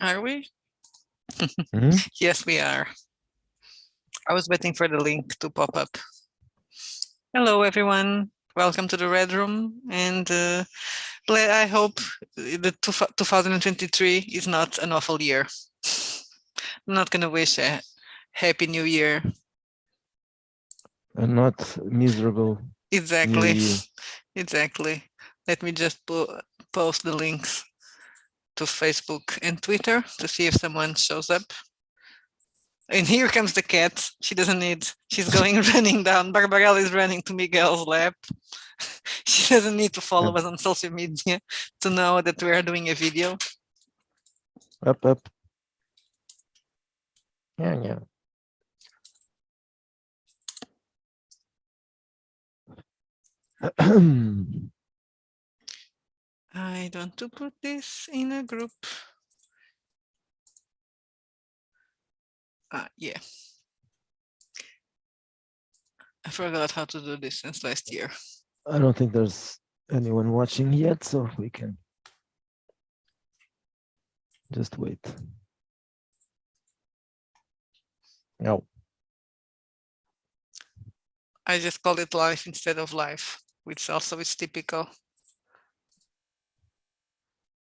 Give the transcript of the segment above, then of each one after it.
Are we? Mhm. Yes, we are. I was waiting for the link to pop up. Hello, everyone. Welcome to the Red Room. And I hope the 2023 is not an awful year. I'm not going to wish a Happy New Year. And not miserable New Exactly. Year. Exactly. Let me just post the links to Facebook and Twitter to see if someone shows up. And here comes the cat. She doesn't need, she's going running down. Barbarella is running to Miguel's lap. She doesn't need to follow us on social media to know that we are doing a video. Up, up. Yeah, yeah. I want to put this in a group. Yeah. I forgot how to do this since last year. I don't think there's anyone watching yet, so we can just wait. No. I just call it life instead of life, which also is typical.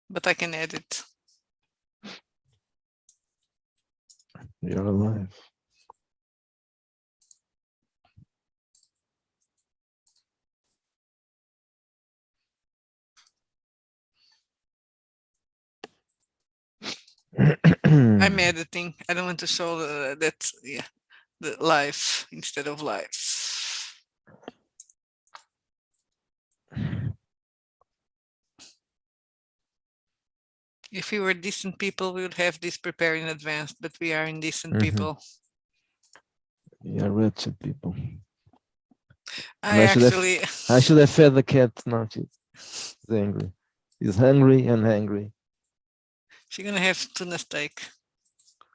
But I can edit. You're alive. I'm editing. I don't want to show that, yeah, the life instead of life. If we were decent people, we would have this prepared in advance, but we are indecent people. Yeah, wretched people. I should have fed the cat. No, she's angry. She's hungry and angry. She's gonna have tuna steak.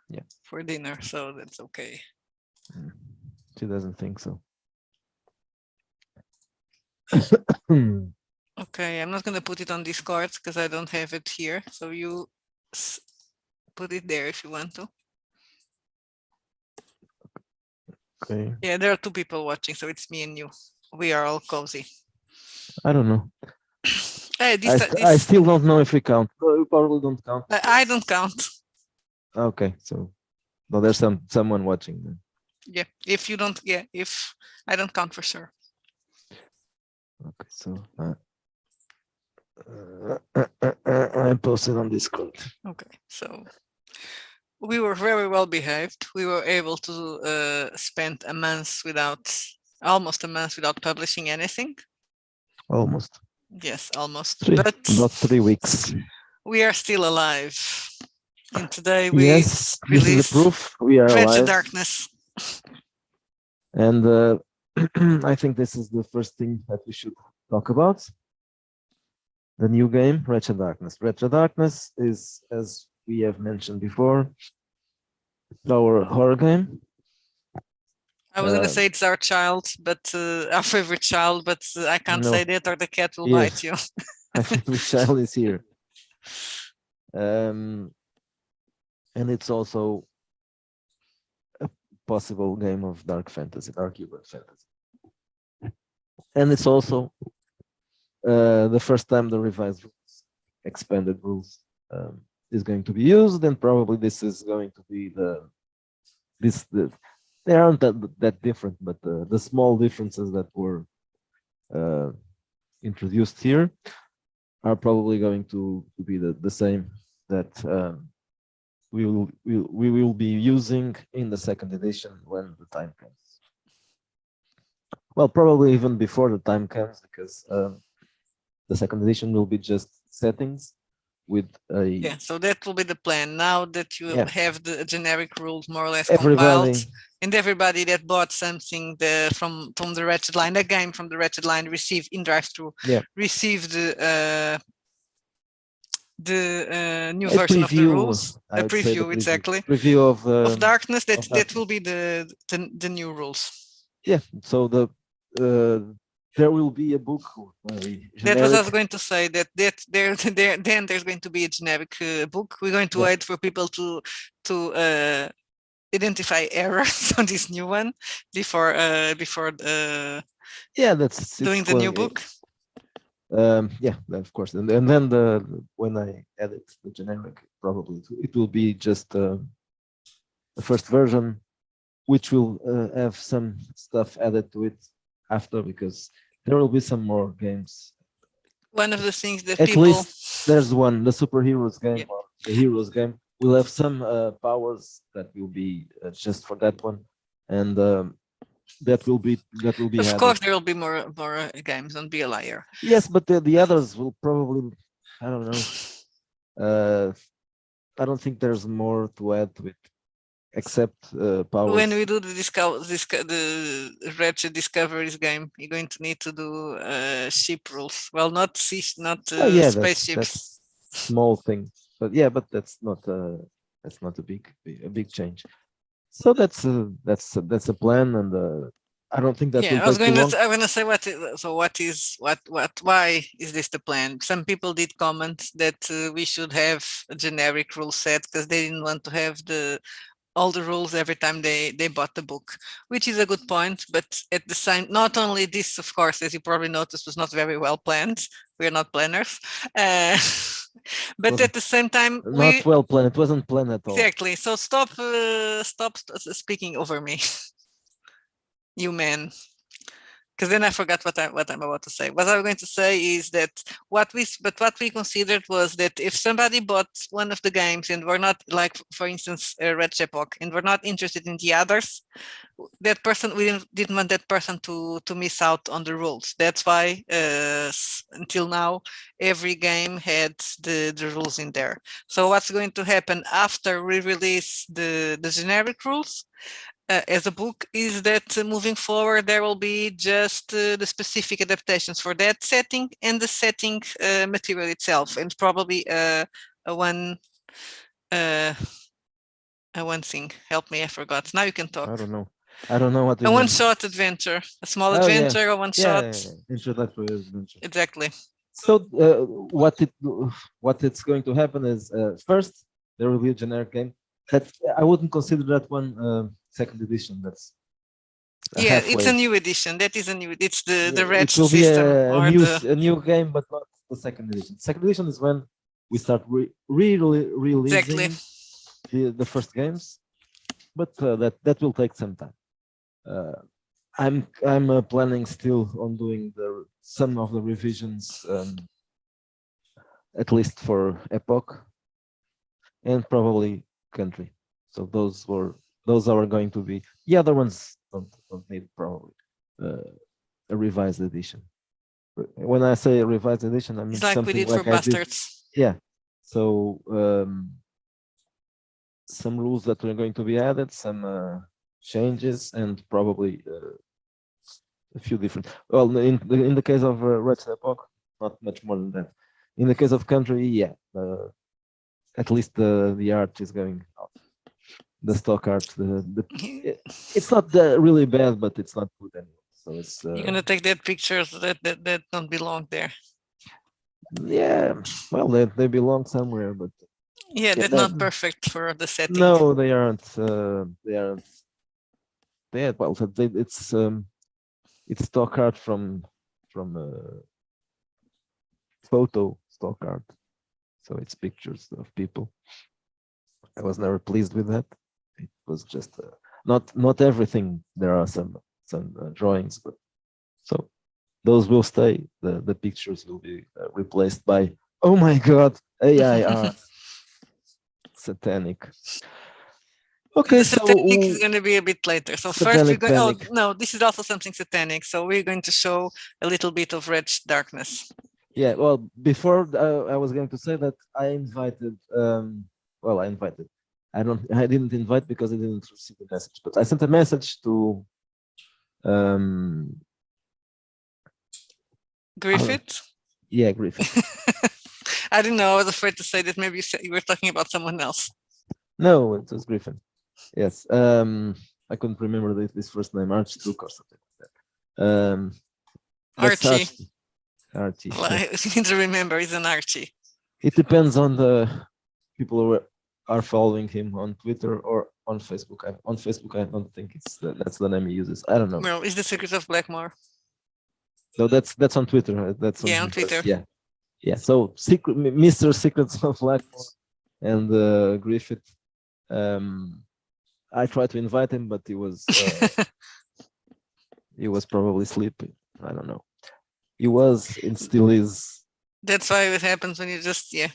Yeah. For dinner, so that's okay. She doesn't think so. Okay, I'm not gonna put it on Discord because I don't have it here. So you put it there if you want to. Okay. Yeah, there are 2 people watching, so it's me and you. We are all cozy. I don't know. Hey, I still don't know if we count. We probably don't count. I don't count. Okay, so no, there's someone watching then. Yeah, if you don't, yeah, if I don't count for sure. Okay, so I posted on Discord. Okay, so we were very well behaved. We were able to spend almost a month without publishing anything. Almost. Yes, almost. About 3 weeks. We are still alive. And today this is the proof we are Wretched alive. Darkness. And I think this is the first thing that we should talk about. The new game, Wretched Darkness. Wretched Darkness is, as we have mentioned before, our horror game. I was going to say it's our child, but our favorite child, but I can't say that or the cat will bite you. My favorite child is here. And it's also a possible game of dark fantasy, dark urban fantasy. And it's also the first time the revised rules, expanded rules, is going to be used, and probably this is going to be they aren't that different, but the small differences that were introduced here are probably going to be the same that we will be using in the second edition when the time comes. Well, probably even before the time comes, because the second edition will be just settings with a so that will be the plan. Now that you have the generic rules more or less compiled, and everybody that bought something from the Wretched line, a game from the Wretched line, received in drive-thru, received the new version of the rules, a preview, exactly. Preview of Darkness. That will be the new rules. Yeah. So there will be a book, very That was I was generic. going to say that then there's going to be a generic book. We're going to Yeah. wait for people to identify errors on this new one before Yeah, it's doing the new book. yeah, of course, and then when I edit the generic, probably it will be just the first version, which will have some stuff added to it after, because there will be some more games. One of the things that At people least there's one, the superheroes game, Yeah. or the heroes game, will have some powers that will be just for that one, and that will be of added. course there will be more games, don't be a liar. Yes, but the others will probably, I don't know. I don't think there's more to add to it except powers. When we do the Wretched Discoveries game, you're going to need to do ship rules. Well, not Yeah, spaceships. that's small thing, but yeah, but that's not a big change. So that's a plan, and I don't think that Yeah, will I was take too long. I'm gonna say why is this the plan? Some people did comment that we should have a generic rule set because they didn't want to have all the rules every time they bought the book, which is a good point. But at the same, not only this, of course, as you probably noticed, was not very well planned. We're not planners, but at the same time, Not well planned. It wasn't planned at all. Exactly. So stop speaking over me, you man. Because then I forgot what I'm about to say. What I'm going to say is that what we considered was that if somebody bought one of the games and were not, like for instance Wretched, and were not interested in the others, that person, we didn't want that person to miss out on the rules. That's why until now every game had the rules in there. So what's going to happen after we release the generic rules as a book is that moving forward there will be just the specific adaptations for that setting and the setting material itself, and probably a one thing. Help me, I forgot. Now you can talk. I don't know what a one-shot adventure, a small adventure, a one-shot. Introductory adventure. Exactly. So what it's going to happen is first there will be a generic game that I wouldn't consider that one second edition. That's halfway. It's a new edition. That is a new. It's the Wretched it will be system a new game, but not the second edition. Second edition is when we start releasing the first games, but that will take some time. I'm planning still on doing some of the revisions, at least for Epoch and probably Country. So those are going to be, the other ones don't need probably a revised edition. When I say a revised edition, I mean it's like something we did like for Bastards. Yeah. So some rules that are going to be added, some changes, and probably a few different. Well, in the case of Wretched Epoch, not much more than that. In the case of Country, yeah, at least the art is going out. The stock art, it's not really bad, but it's not good anymore. So it's you're gonna take that pictures that don't belong there. Yeah, well, they belong somewhere, but yeah, that's not perfect for the setting. No, they aren't. They aren't. Well, it's stock art from photo stock art, so it's pictures of people. I was never pleased with that. It was just not everything. There are some drawings, but so those will stay. The pictures will be replaced by, oh my God, AI art. Satanic. Okay, the satanic is going to be a bit later. So first we're going. Oh no, this is also something satanic. So we're going to show a little bit of Wretched Darkness. Yeah. Well, before I was going to say that I invited. Well, I invited. I didn't invite because I didn't receive the message, but I sent a message to. Griffith. Yeah, Griffith. I didn't know. I was afraid to say that maybe you were talking about someone else. No, it was Griffin. Yes. I couldn't remember this first name, Archduke or something like that. That's Archie. Archie. You need to remember, he's an Archie. It depends on the people who are following him on Twitter or on Facebook. On Facebook, I don't think that's the name he uses. I don't know. Well, it's the Secret of Blackmore. So that's on Twitter. That's on Twitter. Yeah. So Mr. Secrets of Blackmore and Griffith. I tried to invite him, but he was probably sleeping. I don't know. He was and still is. That's why it happens when you just you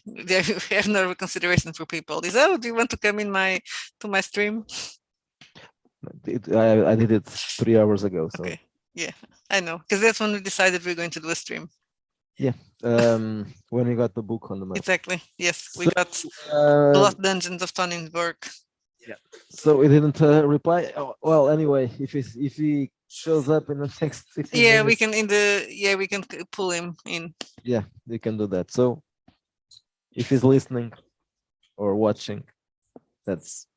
have no consideration for people. Is do you want to come in to my stream? I did it 3 hours ago. So okay. Yeah, I know, because that's when we decided we're going to do a stream. Yeah, when we got the book on the map. Exactly. Yes, we got the Lost Dungeons of Tonisborg. Yeah. So he didn't reply. Oh, well, anyway, if he shows up in the next 15 minutes, we can pull him in. Yeah, you can do that. So if he's listening or watching, that's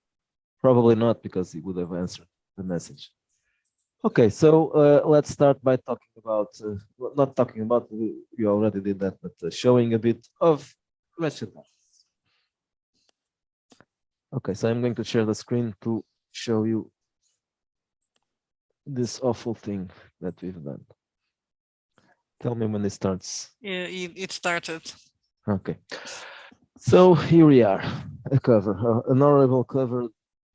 probably not, because he would have answered the message. Okay, so let's start by talking about, not talking about, we already did that, but showing a bit of Wretched. Okay, so I'm going to share the screen to show you this awful thing that we've done. Tell me when it starts. Yeah, it started. Okay, so here we are, a cover, an horrible cover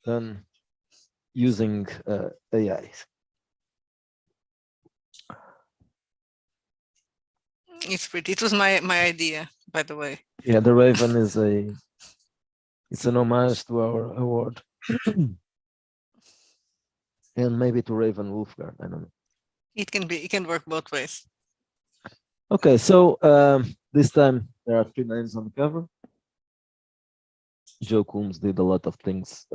done using AI. It's pretty. It was my idea, by the way. Yeah, the Raven is it's an homage to our award. And maybe to Raven Wolfguard, I don't know. It can work both ways. Okay, so this time there are 3 names on the cover. Joe Coombs did a lot of things,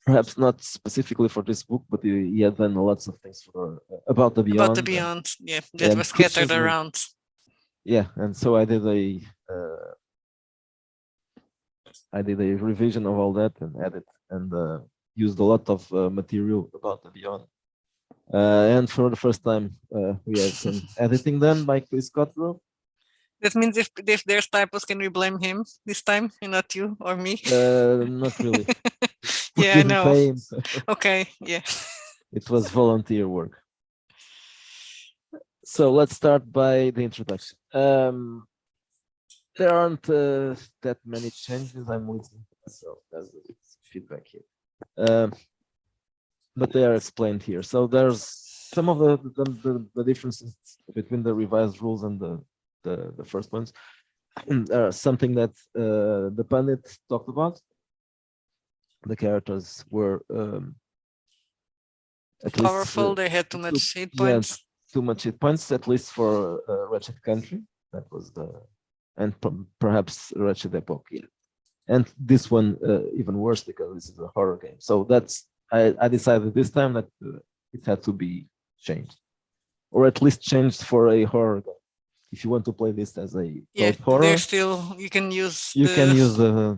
perhaps not specifically for this book, but he had done lots of things for About the Beyond. About the Beyond, that was scattered around. Yeah, and so I did a revision of all that and added and used a lot of material about the Beyond. And for the first time, we had some editing done by Chris Cottrell. That means if there's typos, can we blame him this time and not you or me? Not really. Yeah, I know. Okay, yeah. It was volunteer work. So let's start by the introduction. There aren't that many changes. I'm listening to myself as feedback here. But they are explained here. So there's some of the differences between the revised rules and the first ones. Something that the pundit talked about. The characters were powerful. They had too much hit points. Yeah, too much hit points, at least for Wretched Country. That was and perhaps Wretched Epoch. Yeah. And this one even worse, because this is a horror game. So that's I decided this time that it had to be changed, or at least changed for a horror game. If you want to play this as a horror, they're still, you can use the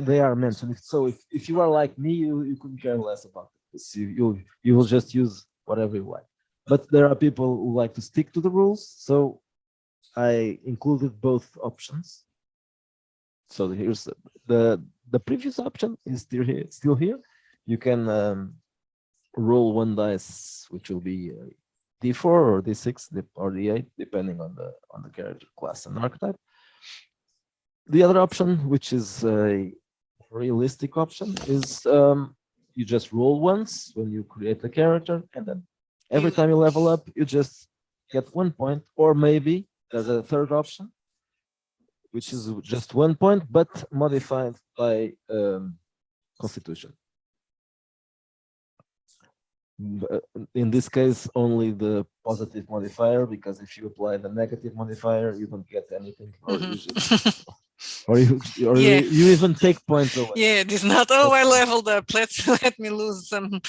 they are mentioned. So if you are like me, you couldn't care less about this. You will just use whatever you like. But there are people who like to stick to the rules, so I included both options. So here's the previous option is still here. You can roll 1 dice, which will be D4 or D6 or D8, depending on the character class and archetype. The other option, which is a realistic option, is you just roll once when you create the character, and then every time you level up, you just get 1 point, or maybe there's a third option, which is just 1 point, but modified by Constitution. In this case, only the positive modifier, because if you apply the negative modifier, you don't get anything, or you even take points away. Yeah, it is not. Oh, I leveled up. Let me lose some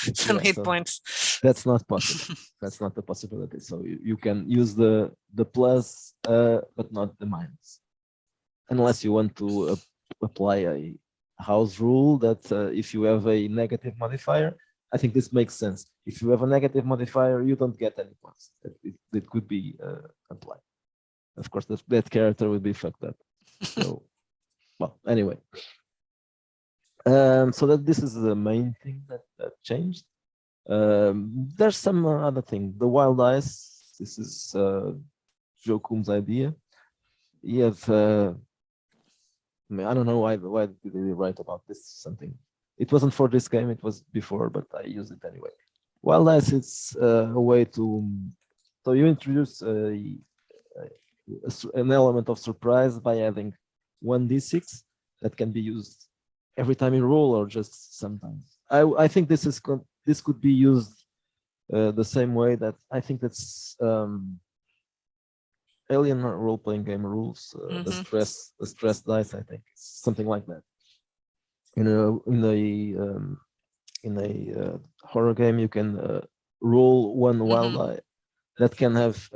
hit points. That's not possible. That's not a possibility. So you can use the plus, but not the minus, unless you want to apply a house rule that if you have a negative modifier. I think this makes sense. If you have a negative modifier, you don't get any points. that could be applied. Of course, that character would be fucked up. So, well, anyway. So that this is the main thing that changed. There's some other thing. The wild ice. This is Joe Combs' idea. You have. I don't know why did they write about this something. It wasn't for this game. It was before, but I used it anyway. Wild ice. It's a way to. So you introduce an element of surprise by adding 1d6 that can be used every time you roll or just sometimes. I think this could be used the same way that I think that's Alien role-playing game rules. The stress dice. I think something like that. In a horror game, you can roll one wild die that can have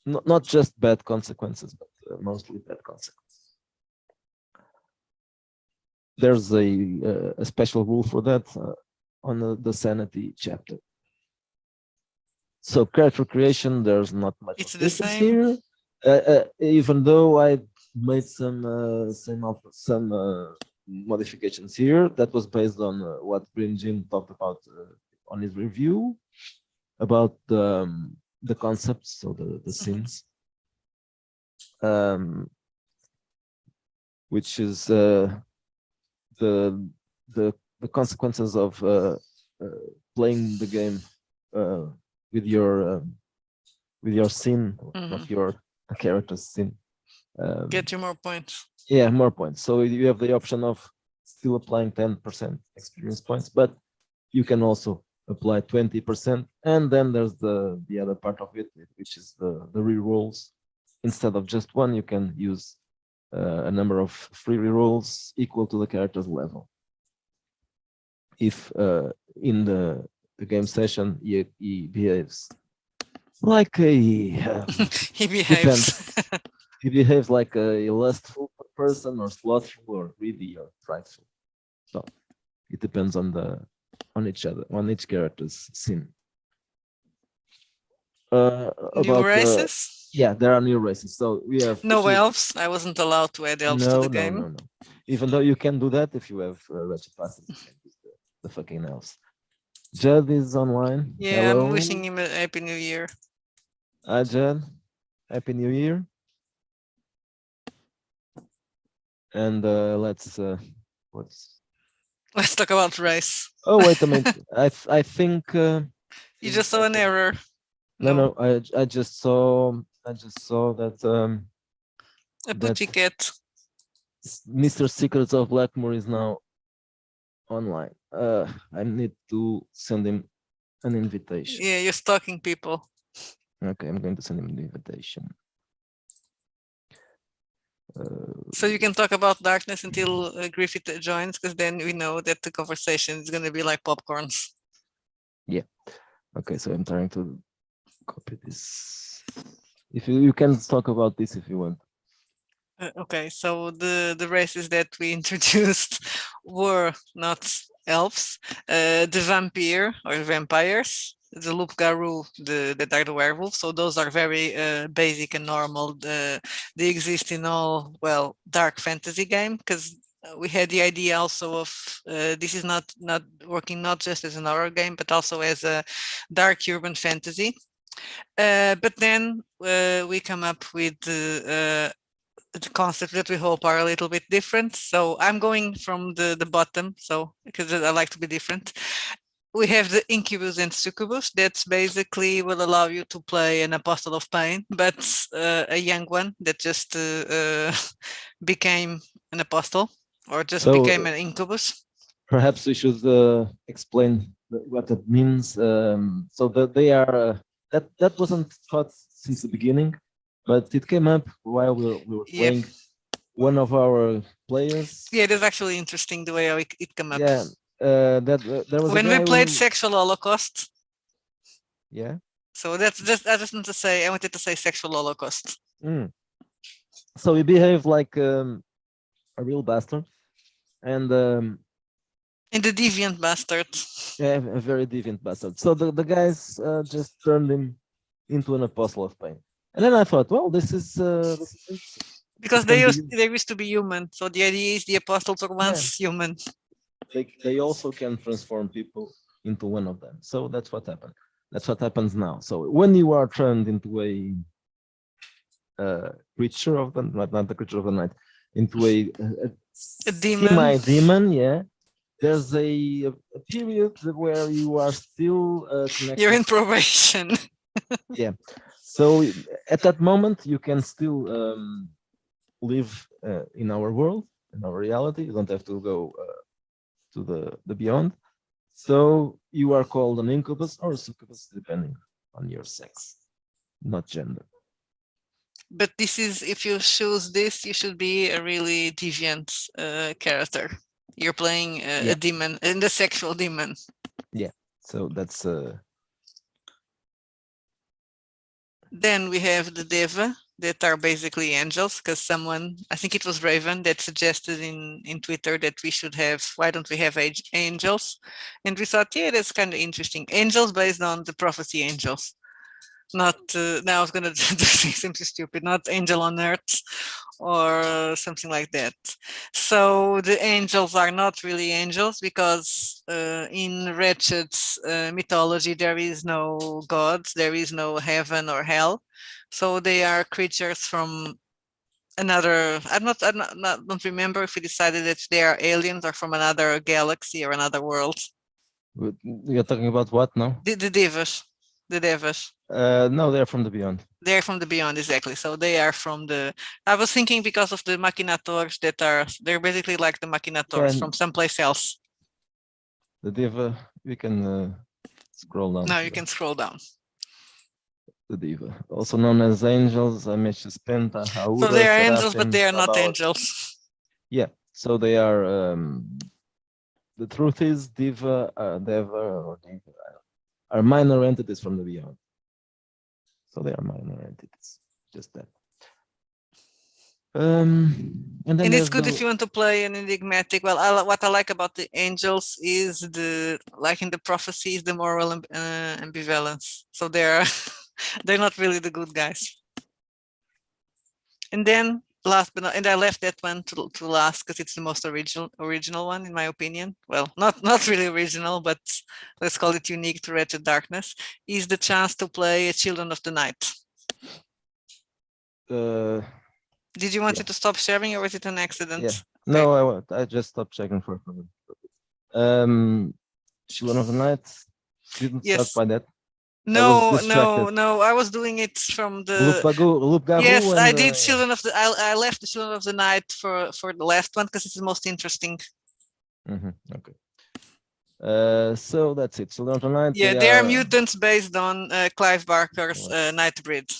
not just bad consequences, but mostly bad consequences. There's a special rule for that on the sanity chapter. So character creation, there's not much It's the difference same here. Even though I made some modifications here, that was based on what Green Jim talked about on his review about the concepts, so the scenes, which is the consequences of playing the game with your scene, not your character's scene. Get you more points. Yeah, more points. So you have the option of still applying 10% experience points, but you can also apply 20%. And then there's the other part of it, which is the re-rolls. Instead of just one, you can use a number of free re-rolls equal to the character's level. If in the game session he behaves like a he behaves. He behaves like a lustful person, or slothful, or greedy, or prideful. So it depends on each character's scene. New races? Yeah, there are new races. So we have no elves. I wasn't allowed to add elves to the game. No. Even though you can do that if you have Wretched passes, you can use the fucking elves. Judd is online. Yeah, Hello. I'm wishing him a happy new year. Hi, Judd. Happy New Year. And let's talk about race. Oh, wait a minute. I think you just saw an error. No. I just saw that a butchie cat. Mr. Secrets of Blackmore is now online. I need to send him an invitation. Yeah, you're stalking people. Okay, I'm going to send him an invitation. So you can talk about darkness until Griffith joins, because then we know that the conversation is going to be like popcorns. Yeah. Okay, so I'm trying to copy this. If you can talk about this if you want. Okay, so the races that we introduced were not elves, the vampire or vampires, the Loup-Garou, that are the werewolves. So those are very basic and normal. They exist in all, well, dark fantasy game, because we had the idea also of this is not working not just as an horror game, but also as a dark urban fantasy. But then we come up with the concepts that we hope are a little bit different. So I'm going from the bottom, so because I like to be different. We have the Incubus and Succubus. That's basically will allow you to play an Apostle of Pain, but a young one that just became an Apostle, or just became an Incubus. Perhaps we should explain what it means. So that they are that wasn't thought since the beginning, but it came up while we were playing. One of our players. Yeah, it is actually interesting the way it came up. Yeah. There was when we played Sexual Holocaust. Yeah. So that's just I just want to say I wanted to say Sexual Holocaust. So he behaved like a real bastard, and a deviant bastard. Yeah, a very deviant bastard. So the guys just turned him into an apostle of pain. And then I thought, well, this is interesting. Because It can be they used to be human. So the idea is the apostles were once human. they also can transform people into one of them. So that's what happened. That's what happens now. So when you are turned into a creature of the not the creature of the night, into a demon. Semi-demon, yeah. There's a period where you are still connected. You're in probation. Yeah. So at that moment, you can still live in our world, in our reality. You don't have to go to the beyond. So you are called an incubus or a succubus, depending on your sex, not gender. But this is, if you choose this, you should be a really deviant character. You're playing a demon, and the sexual demon. Yeah. So that's. Then we have the Deva, that are basically angels, because someone, I think it was Raven, that suggested in Twitter that we should have, why don't we have angels? And we thought, yeah, that's kind of interesting. Angels based on the prophecy angels. Not, now I was going to say something stupid, not angel on earth or something like that. So the angels are not really angels because in Wretched's mythology, there is no God, there is no heaven or hell. So they are creatures from another, don't remember if we decided that they are aliens or from another galaxy or another world. You're talking about what now? The Devas. The Devas. No, they're from the beyond. They're from the beyond, exactly. So they are from the. I was thinking because of the machinators that are. They're basically like the machinators from someplace else. The Diva, we can scroll down. Now you can scroll down. The Diva, also known as angels, Amesh's Penta, Haura, so they are Seraphim, angels, but they are not angels. Yeah, so they are. The truth is, Diva, Deva, or Diva are minor entities from the beyond. So they are minor entities, just that. And it's good if you want to play an enigmatic. Well, what I like about the angels is like in the prophecies, the moral ambivalence. So they're not really the good guys. And then last but not, and I left that one to last because it's the most original one in my opinion. Well, not really original, but let's call it unique to Wretched Darkness, is the chance to play Children of the Night. Did you want it to stop sharing or was it an accident? Yeah. No, I just stopped checking for Children of the Night didn't start by that. No, I was doing it from the yes, I did Children of the I left the Children of the Night for the last one because it's the most interesting. Okay. So that's it. Children of the Night. Yeah, they are mutants based on Clive Barker's Nightbreed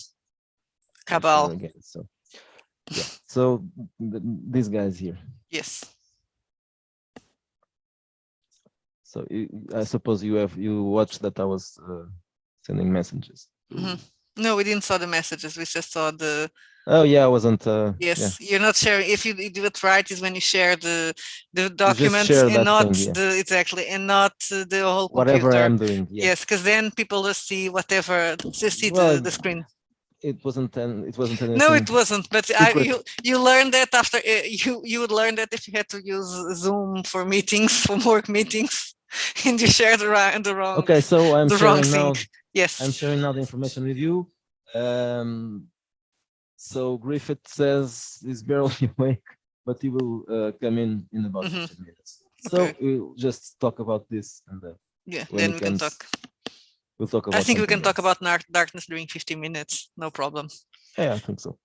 Cabal. So yeah, so these guys here. Yes. So I suppose you watched that I was sending messages. No, we didn't saw the messages. We just saw the. Oh yeah, I wasn't. Yes, you're not sharing. If you do it right, is when you share the documents and not the exactly and not the whole computer. Whatever I'm doing. Yeah. Yes, because then people just see whatever, just see the screen. It wasn't anything. No, it wasn't. But you learned that after you would learn that if you had to use Zoom for meetings, for work meetings, and you shared the wrong. Okay, so I'm sharing now. Yes, I'm sharing now the information with you. So Griffith says he's barely awake, but he will come in about 15 minutes. So we'll just talk about this and then we can talk. We'll talk about. I think we can talk about darkness during 15 minutes. No problem. Yeah, I think so.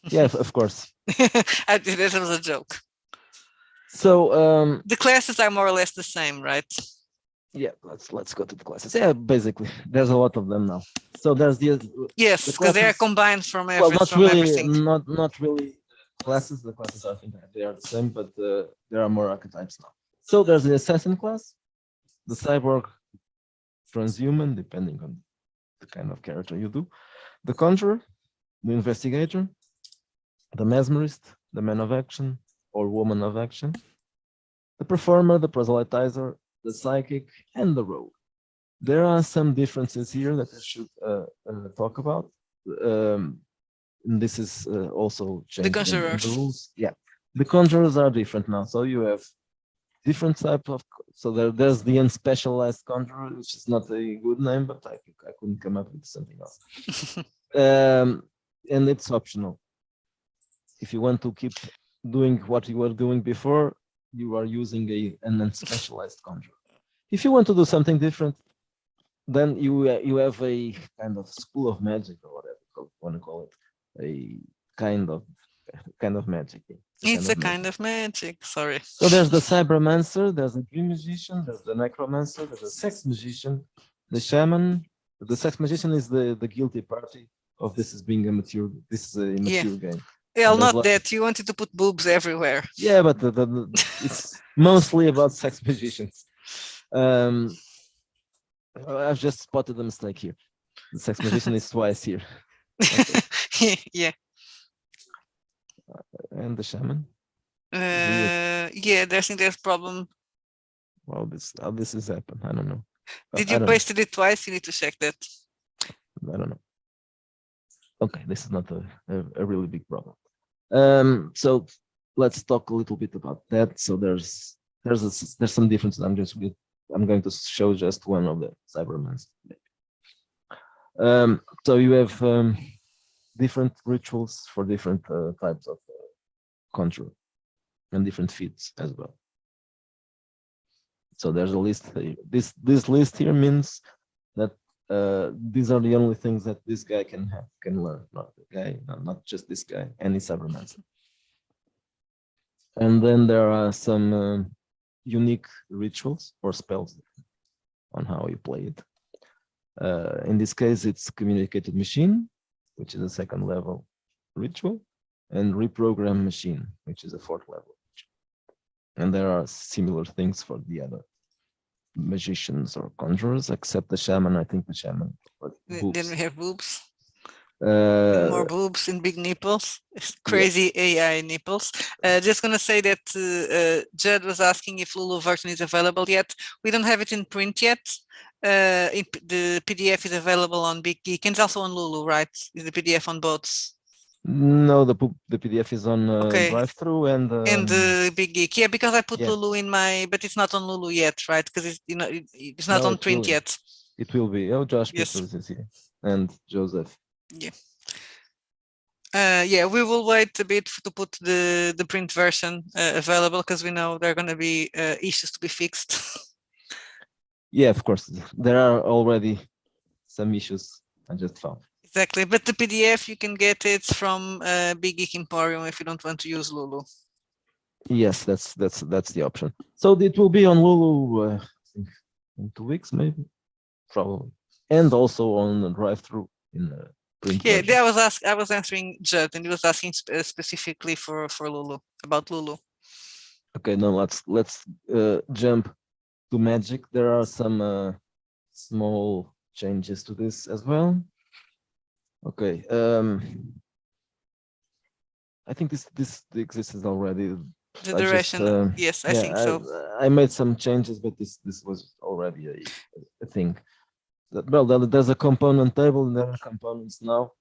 Yeah, of course. This was a joke. So the classes are more or less the same, right? Yeah, let's go to the classes. Yeah, basically, there's a lot of them now. So there's yes, because they are combined from everything. Not really classes. The classes I think they are the same, but there are more archetypes now. So there's the assassin class, the cyborg, transhuman, depending on the kind of character you do, the conjurer, the investigator, the mesmerist, the man of action or woman of action, the performer, the proselytizer, the psychic, and the rogue. There are some differences here that I should talk about. And this is also The changed in the conjurers. rules. Yeah, the conjurers are different now. So you have different type of. So there's the unspecialized conjurer, which is not a good name, but I couldn't come up with something else. And it's optional. If you want to keep doing what you were doing before, you are using an unspecialized conjurer. If you want to do something different, then you have a kind of school of magic or whatever you want to call it, a kind of magic. It's a kind of magic. Sorry. So there's the cybermancer, there's the dream magician, there's the necromancer, there's the sex magician, the shaman. The sex magician is the guilty party of this is being a mature. This is a mature game. Well, And there's not that. You wanted to put boobs everywhere. Yeah, but it's mostly about sex magicians. I've just spotted a mistake here. The sex magician is twice here. Okay. Yeah. And the shaman. Yeah, I think there's a problem. Well, how this has happened, I don't know. Did you pasted it twice? You need to check that. I don't know. Okay, this is not a really big problem. So let's talk a little bit about that. So there's some differences. I'm going to show just one of the cybermans. So you have different rituals for different types of conjure and different feats as well. So there's a list. This list here means that these are the only things that this guy can learn, not the guy, not just this guy, any cybermancer. And then there are some unique rituals or spells on how you play it. In this case, it's communicated machine, which is a second level ritual, and reprogram machine, which is a fourth level. And there are similar things for the other magicians or conjurers, except the shaman. I think the shaman. Then we have boobs. More boobs and big nipples, crazy AI nipples. Just gonna say that Judd was asking if Lulu version is available yet. We don't have it in print yet. The PDF is available on Big Geek and it's also on Lulu, right? Is the PDF on both? No, the PDF is on drive-through and the Big Geek. Yeah, because I put Lulu in my, but it's not on Lulu yet, right? Because it's not on print yet. It will be. Oh, Josh Peters is here and Joseph. Yeah. Yeah, we will wait a bit to put the print version available because we know there are going to be issues to be fixed. Yeah, of course. There are already some issues I just found. Exactly, but the PDF you can get it from Big Geek Emporium if you don't want to use Lulu. Yes, that's the option. So it will be on Lulu, I think in 2 weeks, maybe, probably, and also on the drive-through in the print version. I was answering Judd, and he was asking specifically for Lulu, about Lulu. Okay, now let's jump to Magic. There are some small changes to this as well. Okay, I think this exists already. The duration, yes, I think so. I made some changes, but this was already a thing. Well, there's a component table, and there are components now.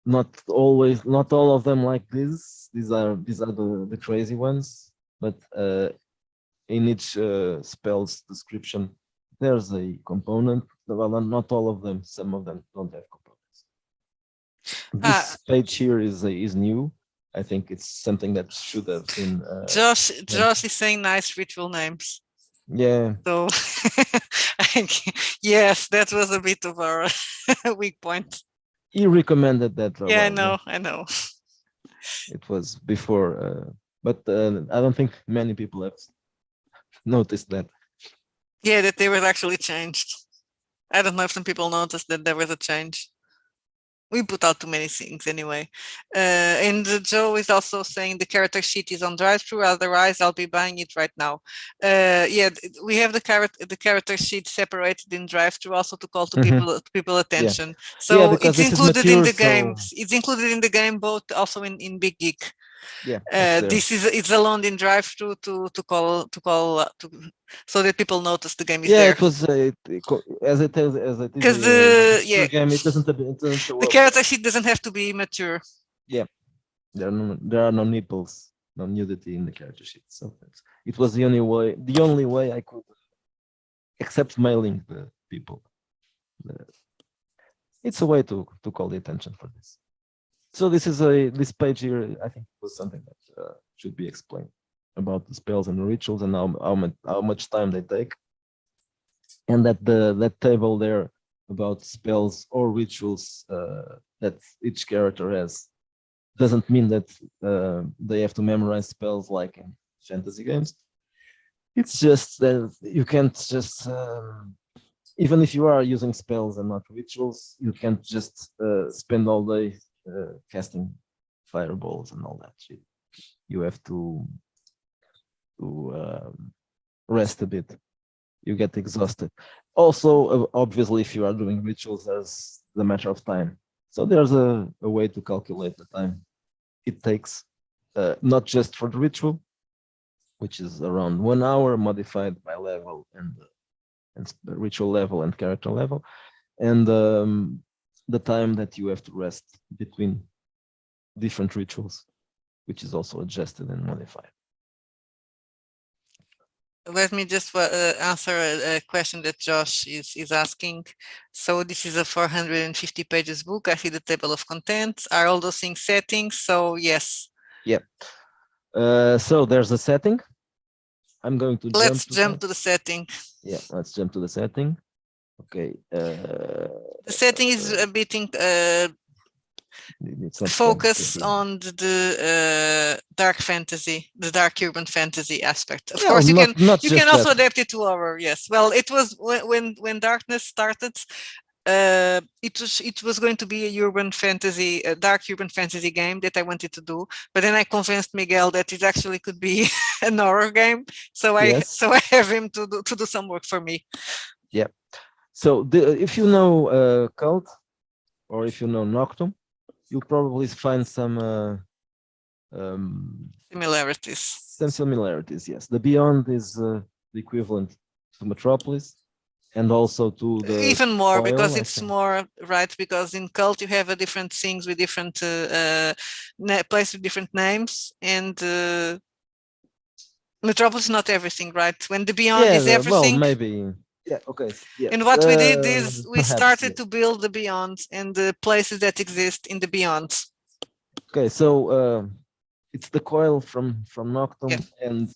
Not all of them like this. These are the crazy ones. But in each spell's description, there's a component. Well, not all of them. Some of them don't have components. This page here is new. I think it's something that should have been. Josh is saying nice ritual names. Yeah. So yes, that was a bit of our weak point. He recommended that. Yeah, I know. It was before, but I don't think many people have noticed that. Yeah, that they were actually changed. I don't know if some people noticed that there was a change. We put out too many things anyway. And Joe is also saying the character sheet is on drive-through, otherwise I'll be buying it right now. Yeah, we have the character sheet separated in drive-through also to call to people attention. So it's included in the game. It's included in the game both also in Big Geek. Yeah, it's It's a London drive-through to call so that people notice the game is yeah, there. it was as it is Because a mature game. It doesn't show the up. character sheet doesn't have to be mature. Yeah, there are no nipples, no nudity in the character sheet. So it was the only way I could accept mailing the people. It's a way to call the attention for this. So this page here, I think, was something that should be explained about the spells and the rituals and how much time they take, and that table there about spells or rituals that each character has doesn't mean that they have to memorize spells like in fantasy games. It's just that you can't just even if you are using spells and not rituals, you can't just spend all day casting fireballs and all that shit. You have to rest a bit. You get exhausted. Also, obviously, if you are doing rituals, there's the matter of time. So there's a way to calculate the time it takes, not just for the ritual, which is around 1 hour, modified by level and ritual level and character level, and the time that you have to rest between different rituals, which is also adjusted and modified. Let me just answer a question that Josh is asking. So this is a 450 pages book. I see the table of contents. Are all those things settings? So yes. Yeah. So there's a setting. I'm going to jump to the setting. Yeah, let's jump to the setting. Okay. The setting is a bit focus on the dark fantasy, the dark urban fantasy aspect. Of course, you can also adapt it to horror. Yes. Well, it was when Darkness started. It was going to be a dark urban fantasy game that I wanted to do, but then I convinced Miguel that it actually could be an horror game. So I have him to do some work for me. Yeah. So if you know Cult or if you know Noctum, you'll probably find some similarities. Some similarities, yes. The Beyond is the equivalent to Metropolis, and also to the even more Coil, because it's more right. Because in Cult you have different things with different places with different names, and Metropolis is not everything, right? When the Beyond is everything. Well, maybe. Yeah. Okay. Yeah. And what we did is we started to build the Beyond and the places that exist in the Beyond. Okay, so it's the Coil from Noctum and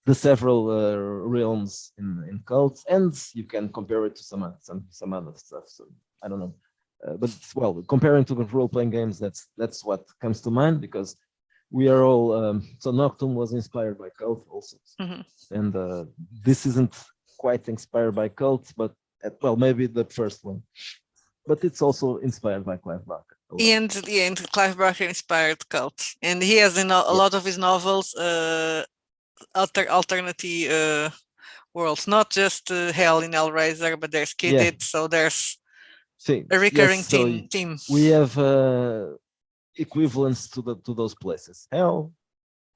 the several realms in Cults, and you can compare it to some other stuff. So I don't know, but well, comparing to the role-playing games, that's what comes to mind, because we are all so Noctum was inspired by Cult also, and this isn't quite inspired by Cults, but well, maybe the first one, but it's also inspired by Clive Barker. And Clive Barker inspired Cult, and he has in a lot of his novels alternative worlds, not just Hell in Hellraiser, but there's Kidded, so there's a recurring theme. We have equivalents to those places. Hell,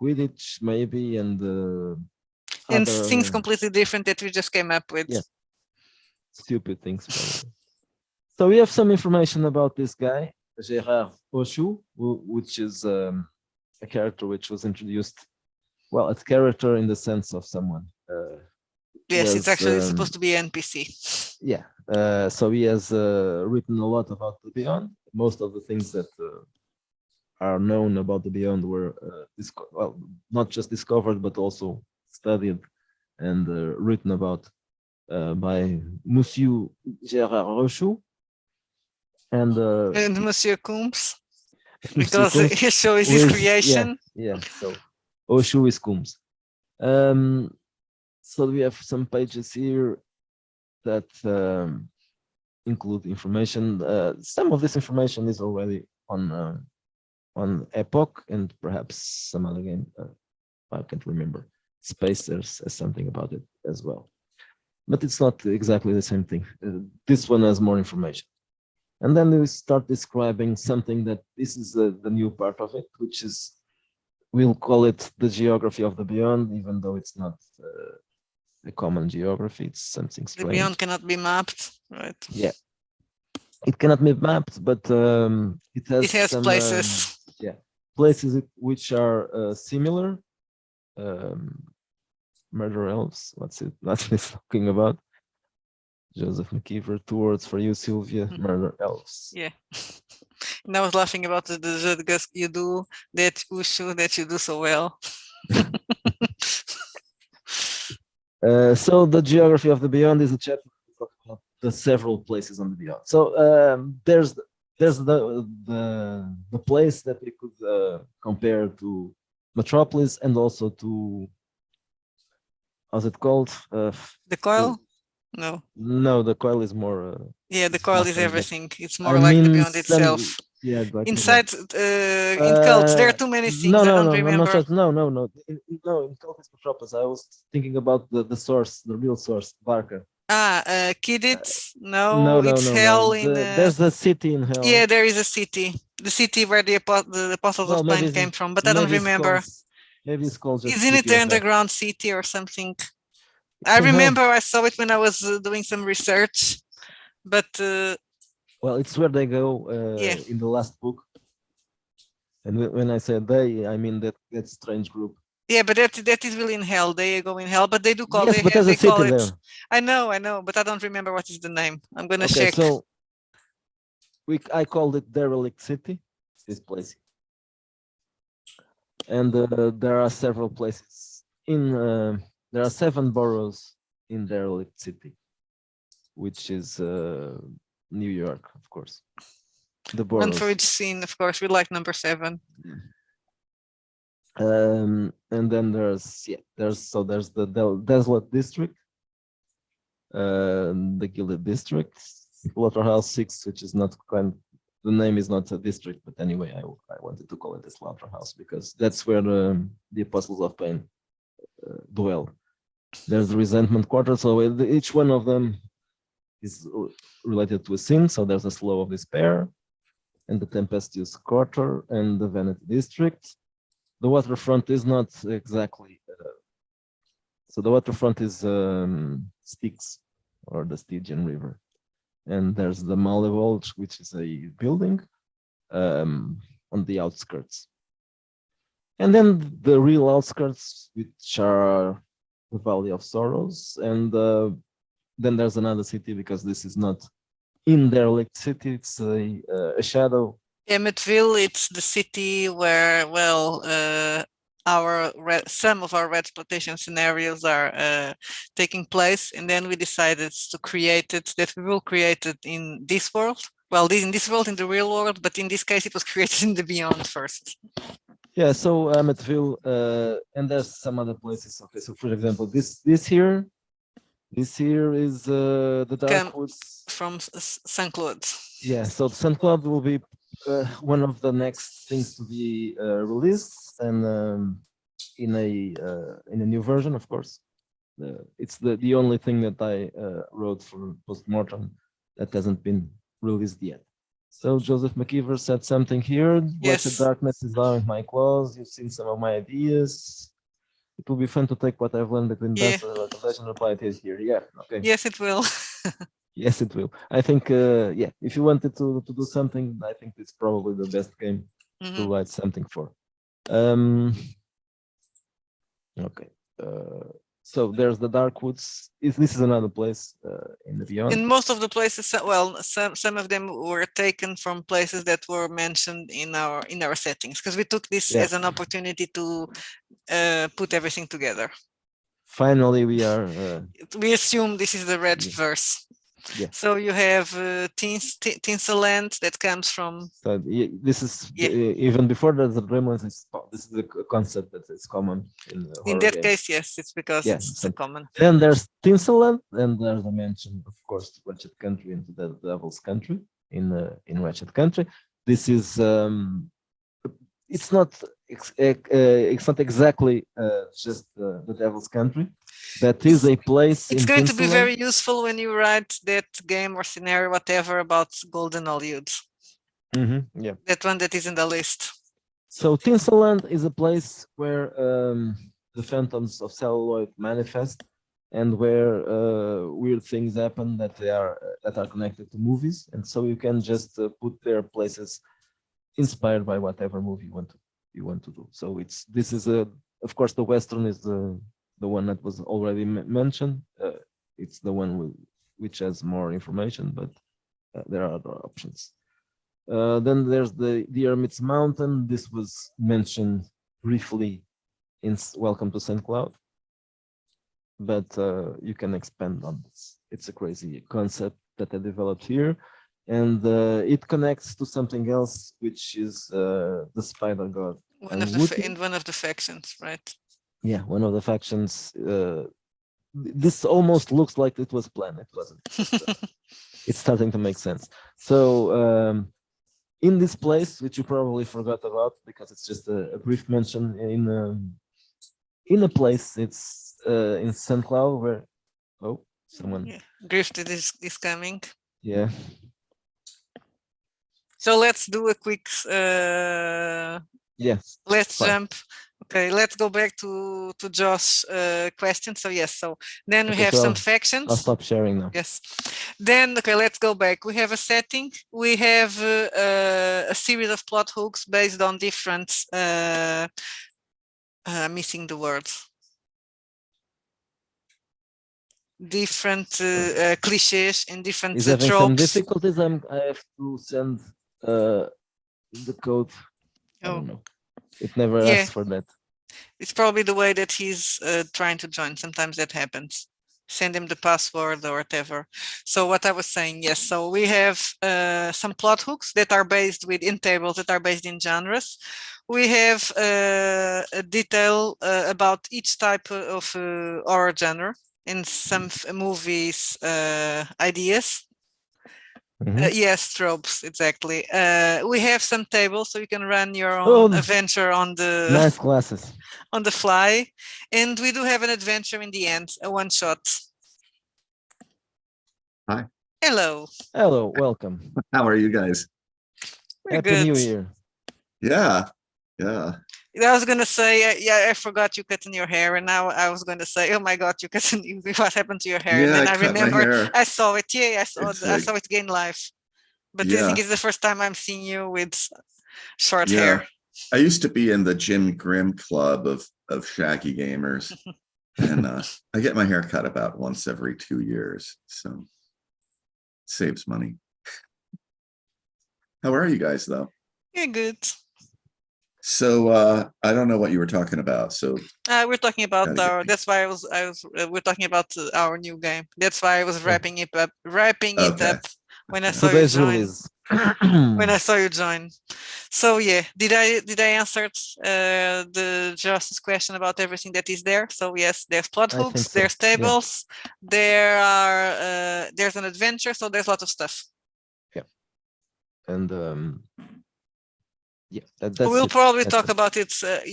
Quidditch, maybe, and things completely different that we just came up with. Yeah, stupid things. Probably. So we have some information about this guy, Gérard Oshu, which is a character which was introduced. Well, a character in the sense of someone. Yes, it's actually supposed to be an NPC. Yeah, so he has written a lot about the Beyond. Most of the things that are known about the Beyond were well, not just discovered, but also studied and written about by Monsieur Gérard Rochou and Monsieur Coombs, because he shows his creation. Yeah. So Oshu is Coombs. So we have some pages here that include information. Some of this information is already on Epoch and perhaps some other game. I can't remember. Space, there's something about it as well, but it's not exactly the same thing. This one has more information. And then we start describing something that this is the new part of it, which is we'll call it the geography of the beyond, even though it's not a common geography. It's something The beyond strange. cannot be mapped, right? Yeah, it cannot be mapped, but it has It has some places. places which are similar. Um, Murder elves. What's it? What's this talking about? Joseph McKeever. 2 words for you, Sylvia. Murder elves. Yeah. And I was laughing about the Zudgas you do, that Ushu that you do so well. So the geography of the beyond is a chapter about the several places on the beyond. So there's the place that we could compare to Metropolis and also to, how's it called? The coil? No. No, the coil is more. Yeah, the It's coil not is like that. everything. It's I more like the mean, beyond itself. yeah, exactly that. Inside, in cults, there are too many things. I don't No, not remember. just no. No, in Cultist Metropolis, I was thinking about the source, the real source, Barca. Kidditz? No, it's hell No. in. There's a city in hell. Yeah, there is a city. The city where the Apostles Well, of Pain came from, but I don't maybe it's remember. called just Isn't it City the of Hell. underground city or something? It's I in hell. remember I saw it when I was doing some research, but well, it's where they go yeah. in the last book. And when I say they, I mean that strange group. Yeah, but that is really in hell. They go in hell, but they do call Yes, but there's they a city call it. there. I know, but I don't remember what is the name. I'm gonna Okay, check. so I called it Derelict City, this place. And there are several places in there are 7 boroughs in Derelict City, which is New York, of course. The One for boroughs. each scene, of course. We like number 7. And then there's the Desolate District, the Gilded District, Slaughterhouse 6, which is not the name is not a district, but anyway, I wanted to call it the Slaughterhouse because that's where the Apostles of Pain dwell. There's the Resentment Quarter, so each one of them is related to a sin. So there's the Slough of Despair, and the Tempestuous Quarter, and the Vanity District. The waterfront is not exactly. So the waterfront is Styx, or the Stygian River. And there's the Malevolge, which is a building on the outskirts. And then the real outskirts, which are the Valley of Sorrows. And then there's another city, because this is not in Derelict City, it's a shadow. Emmettville, it's the city where, well, some of our red exploitation scenarios are taking place, and then we decided to create it, that we will create it in this world. Well, in this world, in the real world, but in this case, it was created in the beyond first. Yeah, so Emmettville, and there's some other places. Okay, so for example, this here is the Darkwoods from St. Claude. Yeah, so St. Claude will be one of the next things to be released, and in a new version, of course. It's the only thing that I wrote for Postmortem that hasn't been released yet. So Joseph McKeever said something here. Yes. Wretched darkness is allowing my claws. You've seen some of my ideas. It will be fun to take what I've learned between best recommendation and apply it here. Yeah, okay. Yes, it will. Yes, it will. I think, yeah, if you wanted to do something, I think it's probably the best game to write something for. Okay. So there's the Darkwoods. This is another place in the beyond. In most of the places, well, some of them were taken from places that were mentioned in our settings, because we took this as an opportunity to put everything together. Finally, we are. We assume this is the red verse. Yeah. So you have Tinsaland that comes from. So this is even before the Gremlins. This is a concept that is common in that games. case. Yes, it's because it's so common. Then there's Tinsaland, and there's a mention, of course, Wretched Country into the Devil's Country in Wretched Country. This is it's not exactly just the Devil's Country. That is a place. It's going to be very useful when you write that game or scenario, whatever, about golden Hollywood. Yeah, that one that is in the list. So Tinselland is a place where the phantoms of celluloid manifest, and where weird things happen that are connected to movies, and so you can just put their places inspired by whatever movie you want to do. So this is of course the Western is the one that was already mentioned. It's the one which has more information, but there are other options. Then there's the Hermit's Mountain. This was mentioned briefly in Welcome to St. Cloud, but you can expand on this. It's a crazy concept that I developed here, and it connects to something else, which is the Spider God. One of the factions, right? Yeah, one of the factions. This almost looks like it was planned. It wasn't. It's starting to make sense. So in this place, which you probably forgot about because it's just a brief mention in a place, it's in St. Cloud where someone Drifted is coming. Yeah. So let's do a quick yes. Let's jump. Okay, let's go back to Josh's question. So yes, so then we have some factions. I'll stop sharing now. Yes. Then okay, let's go back. We have a setting. We have a series of plot hooks based on different. Missing the words. Different cliches and different having tropes. Some difficulties. I have to send the code. I don't know. It never asks for that. It's probably the way that he's trying to join. Sometimes that happens. Send him the password or whatever. So what I was saying, yes. So we have some plot hooks that are based in tables that are based in genres. We have a detail about each type of horror genre in some movies ideas. Yes, tropes, exactly. We have some tables so you can run your own adventure on the nice glasses on the fly, and we do have an adventure in the end, a one shot. Hi. Hello. Hello, welcome. How are you guys? Happy New Year. Yeah. I was gonna say, I forgot you cutting your hair, and now I was going to say, oh my God, you cutting. What happened to your hair? Yeah, and then I remembered, I saw it. Yeah, I saw it gain life. But I think it's the first time I'm seeing you with short hair. I used to be in the Jim Grimm club of shaggy gamers, and I get my hair cut about once every 2 years, so it saves money. How are you guys, though? Yeah, good. So I don't know what you were talking about. So we're talking about our. That's why we're talking about our new game. That's why I was wrapping it up. When I saw you join. When I saw you join. So yeah, did I answer the Josh's question about everything that is there? So yes, there's plot hooks, there's tables, there's an adventure, so there's a lot of stuff. Yeah, and we'll probably talk about it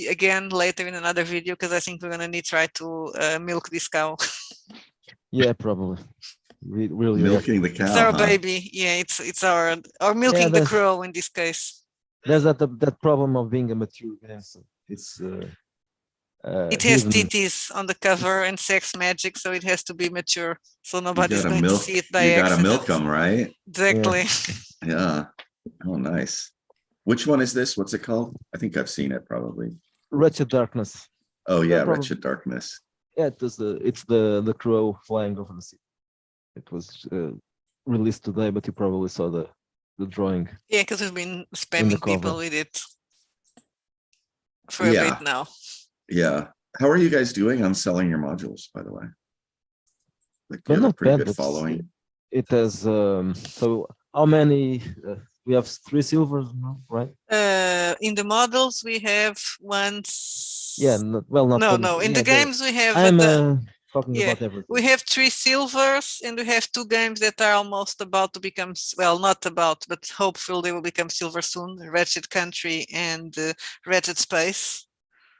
again later in another video, because I think we're gonna need to try to milk this cow. Yeah, probably. Really milking the cow. It's our baby. Yeah, it's our milking the crow in this case. There's that problem of being a mature game. So it's it has titties on the cover and sex magic, so it has to be mature. So nobody's going to see it by accident. You gotta milk them, right? Exactly. Yeah. Oh, nice. Which one is this? What's it called? I think I've seen it probably. Wretched Darkness. Oh yeah, Wretched Darkness. Yeah, it's the crow flying over the sea. It was released today, but you probably saw the drawing. Yeah, because we've been spamming people with it for a bit now. Yeah. How are you guys doing on selling your modules, by the way? Like, you have a pretty good following. It has so how many? We have 3 silvers now, right? In the models we have Yeah, no. In the games we have. Talking about everything. We have 3 silvers, and we have 2 games that are almost about to become, well, not about, but hopefully they will become silver soon. Wretched Country and Wretched Space.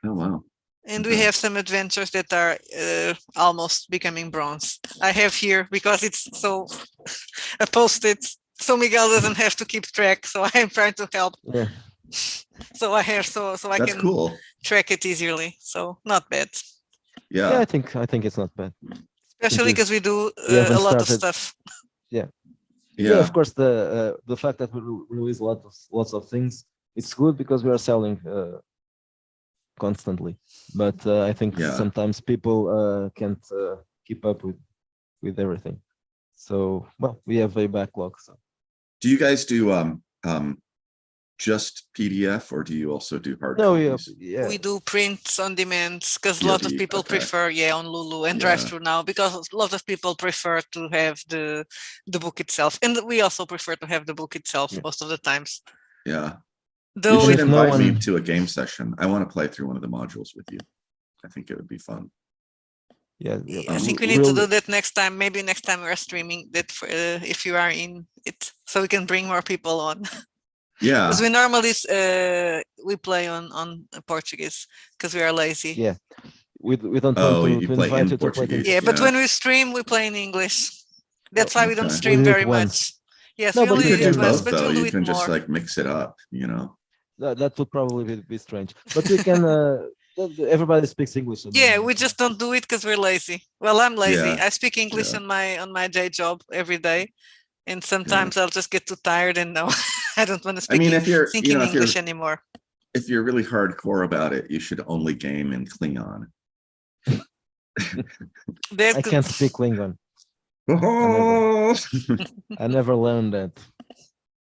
Oh wow! And we have some adventures that are almost becoming bronze. I have here, because it's so I posted, so Miguel doesn't have to keep track, so I am trying to help. Yeah. So I have so I That's can cool. track it easily. So not bad. Yeah, Yeah. I think it's not bad. Especially because we do we haven't a lot of started- stuff. Yeah, Yeah. of course, the fact that we release lots of things, it's good because we are selling constantly. But I think Yeah. sometimes people can't keep up with everything. So, well, we have a backlog. So Do you guys do just PDF or do you also do hard no, copies? yeah, We do prints on demand because a Yeah, lot of you- people okay. prefer on Lulu and Yeah. drive-through now because a lot of people prefer to have the book itself, and we also prefer to have the book itself Yeah. most of the times. Yeah. You Though should if no invite me one- to a game session. I want to play through one of the modules with you. I think it would be fun. yeah, I think we need to do that next time. Maybe next time we are streaming that if you are in it, so we can bring more people on. Yeah. Because we normally we play on Portuguese because we are lazy. Yeah, we don't Oh, want you to play invite in you to play. Portuguese? Yeah, but Yeah. when we stream, we play in English. That's why we don't Okay. stream We do it very once. much. Yes, No, we but You only we could did do it once, both but though. we'll do You it can more. just like mix it up, you know? That would probably be strange. But we can. Everybody speaks English. Yeah, we just don't do it because we're lazy. Well, I'm lazy. Yeah, I speak English yeah. on my day job every day, and sometimes I'll just get too tired and no, I don't want to speak. I mean, if you're, think you in know, English anymore. if you're really hardcore about it, you should only game in Klingon. That I could- can't speak Klingon. I never learned that.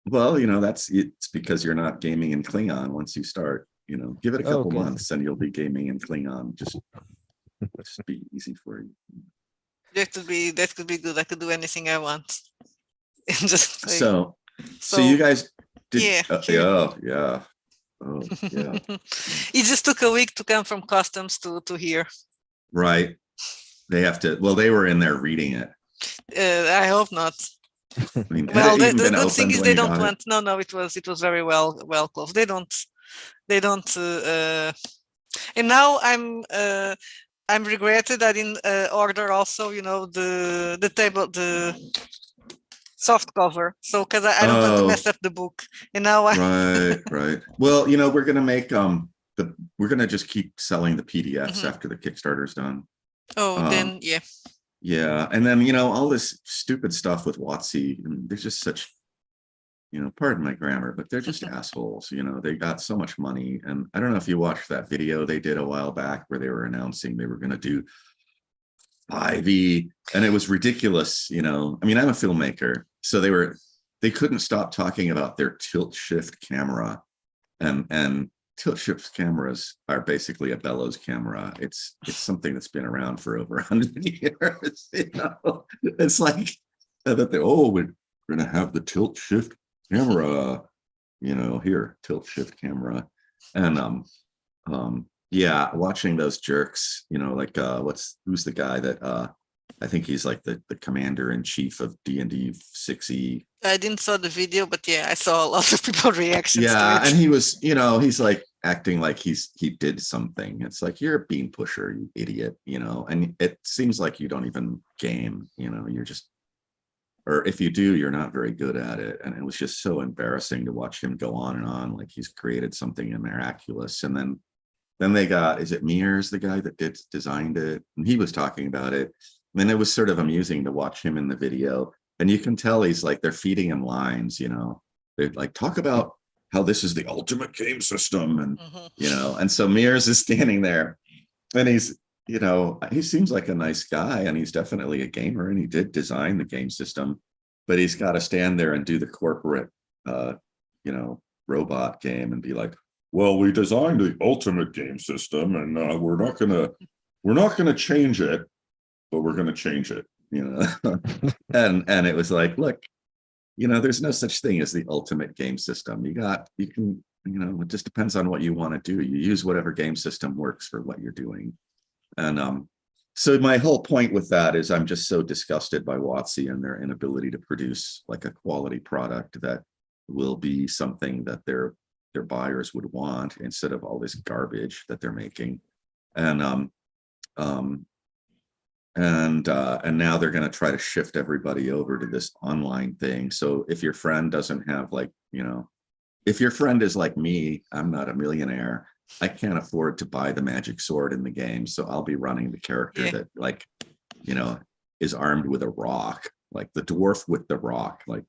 Well, you know, it's because you're not gaming in Klingon once you start, you know, give it a couple Okay. months and you'll be gaming in Klingon. Just be easy for you. that could be good. I could do anything I want. And just like, So you guys did, yeah, yeah. Oh, yeah. it just took a week to come from customs to here. Right. They have to, well, they were in there reading it. I hope not. I mean, had Well, it the even been good thing opened is when they you don't got want. it? No, it was very well closed. They don't. And now I'm regretted I didn't order also. You know the table the soft cover. So because I don't want to mess up the book. And now I Right. Well, you know, we're gonna make we're gonna just keep selling the PDFs Mhm. after the Kickstarter's done. then yeah. Yeah, and then you know all this stupid stuff with WotC. I mean, they're just such, you know, pardon my grammar, but they're just assholes. You know, they got so much money, and I don't know if you watched that video they did a while back where they were announcing they were going to do 5e, and it was ridiculous. You know, I mean, I'm a filmmaker, so they couldn't stop talking about their tilt shift camera, and tilt shift cameras are basically a bellows camera. It's something that's been around for over 100 years. You know, it's like that we're gonna have the tilt shift camera. You know, here tilt shift camera, and yeah, watching those jerks. You know, like who's the guy that I think he's like the commander in chief of D&D 6e. I didn't saw the video, but yeah, I saw a lot of people reactions Yeah, to it. and he was, you know, he's like acting like he did something. It's like, you're a bean pusher, you idiot, you know, and it seems like you don't even game, you know, you're just, or if you do, you're not very good at it. And it was just so embarrassing to watch him go on and on, like he's created something miraculous. And then they got, is it Mears, the guy that designed it? And he was talking about it. And it was sort of amusing to watch him in the video. And you can tell he's like, they're feeding him lines, you know, they're like, talk about how this is the ultimate game system. And, you know, and so Mears is standing there and he's, you know, he seems like a nice guy and he's definitely a gamer and he did design the game system, but he's got to stand there and do the corporate, you know, robot game and be like, well, we designed the ultimate game system and we're not going to change it, but we're going to change it, you know. and it was like, look, you know, there's no such thing as the ultimate game system. You can, you know, it just depends on what you want to do. You use whatever game system works for what you're doing. And so my whole point with that is I'm just so disgusted by WotC and their inability to produce like a quality product that will be something that their buyers would want instead of all this garbage that they're making. And now they're going to try to shift everybody over to this online thing. So if your friend doesn't have like, you know, if your friend is like me, I'm not a millionaire. I can't afford to buy the magic sword in the game, so I'll be running the character that, like, you know, is armed with a rock, like the dwarf with the rock, like,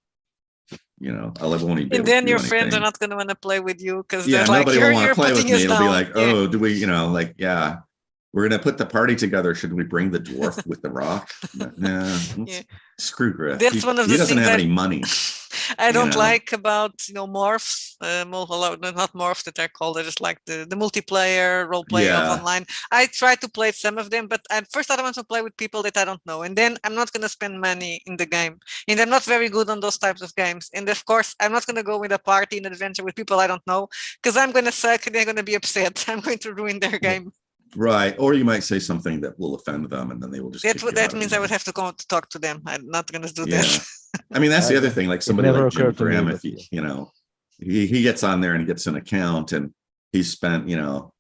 you know, I'll only be And able to then do your friends are anything. not going to want to play with you because Yeah, they're like, nobody will want you're to play with putting me. us It'll be down. like, oh, do we, you know, like, yeah, we're gonna put the party together. Should we bring the dwarf with the rock? Nah, Yeah. screw Griff. That's one of He the doesn't things have any money. I don't know. like about, you know, morphs, not morphs that are called, I just like the multiplayer role play of online. I try to play some of them, but at first I don't want to play with people that I don't know. And then I'm not going to spend money in the game. And I'm not very good on those types of games. And of course, I'm not going to go with a party and adventure with people I don't know, because I'm going to suck and they're going to be upset. I'm going to ruin their game. Right. Or you might say something that will offend them and then they will just that means I would have to go to talk to them. I'm not going to do that. I mean, that's the other thing, like somebody like Jim Graham, if he, you know, he gets on there and he gets an account and he's spent, you know,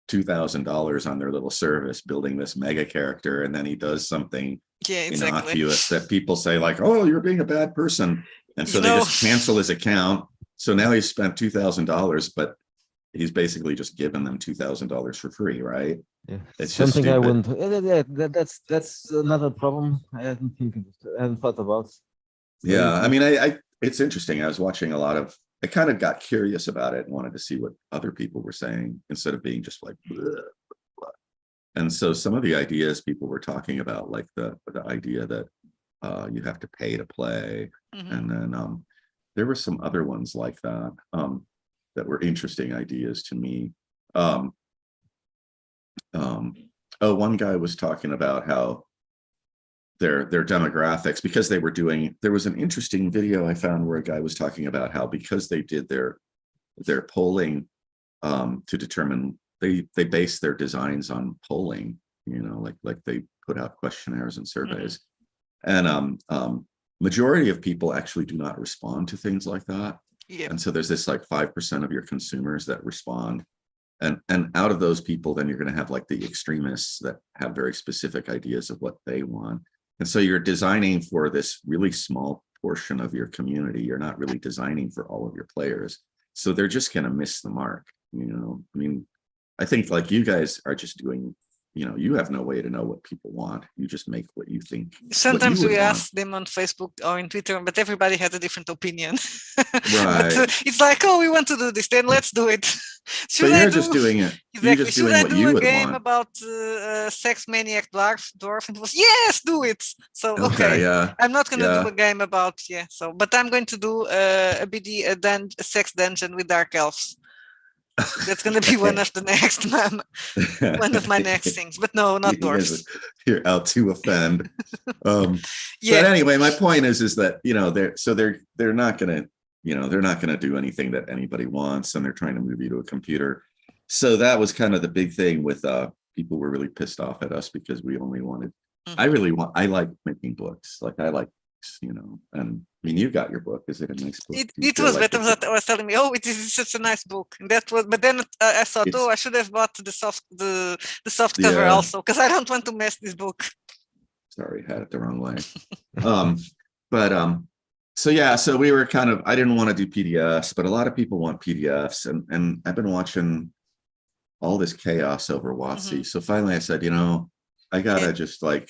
$2,000 on their little service building this mega character, and then he does something innocuous that people say like, oh, you're being a bad person. And so they just cancel his account. So now he's spent $2,000, but he's basically just given them $2,000 for free, right? Yeah, it's something I wouldn't. That's another problem I hadn't thought about. Yeah, I mean, I it's interesting. I was watching a lot of. I kind of got curious about it and wanted to see what other people were saying instead of being just like. Blah, blah, blah. And so some of the ideas people were talking about, like the idea that you have to pay to play, and then there were some other ones like that. That were interesting ideas to me. One guy was talking about how their demographics, because they were doing, there was an interesting video I found where a guy was talking about how because they did their polling to determine, they base their designs on polling, you know, like they put out questionnaires and surveys, and majority of people actually do not respond to things like that. And so there's this like 5% of your consumers that respond. And out of those people, then you're going to have like the extremists that have very specific ideas of what they want. And so you're designing for this really small portion of your community. You're not really designing for all of your players. So they're just going to miss the mark. You know, I mean, I think like you guys are just doing, you know, you have no way to know what people want. You just make what you think. Sometimes we ask them on Facebook or in Twitter, but everybody has a different opinion. Right. But it's like, oh, we want to do this, then let's do it. So you're just doing it. You're just doing what you would want. Should I do a game about sex maniac dwarf? And it was, yes, do it. So okay, yeah. I'm not going to do a game about but I'm going to do a sex dungeon with dark elves. That's going to be one of the next one of my next things, but no, not dwarfs. You're out to offend. But anyway, my point is that, you know, they're not going to, you know, they're not going to do anything that anybody wants, and they're trying to move you to a computer. So that was kind of the big thing with people were really pissed off at us because we only wanted. I like making books. Like I like, you know, and I mean, you got your book. Is it a nice book? It was better. That was telling me, oh, it is such a nice book. And that was, but then I thought, I should have bought the soft cover also, because I don't want to mess this book. Sorry, had it the wrong way. So we were kind of, I didn't want to do PDFs, but a lot of people want PDFs, and I've been watching all this chaos over WotC. So finally I said, you know, I gotta just like,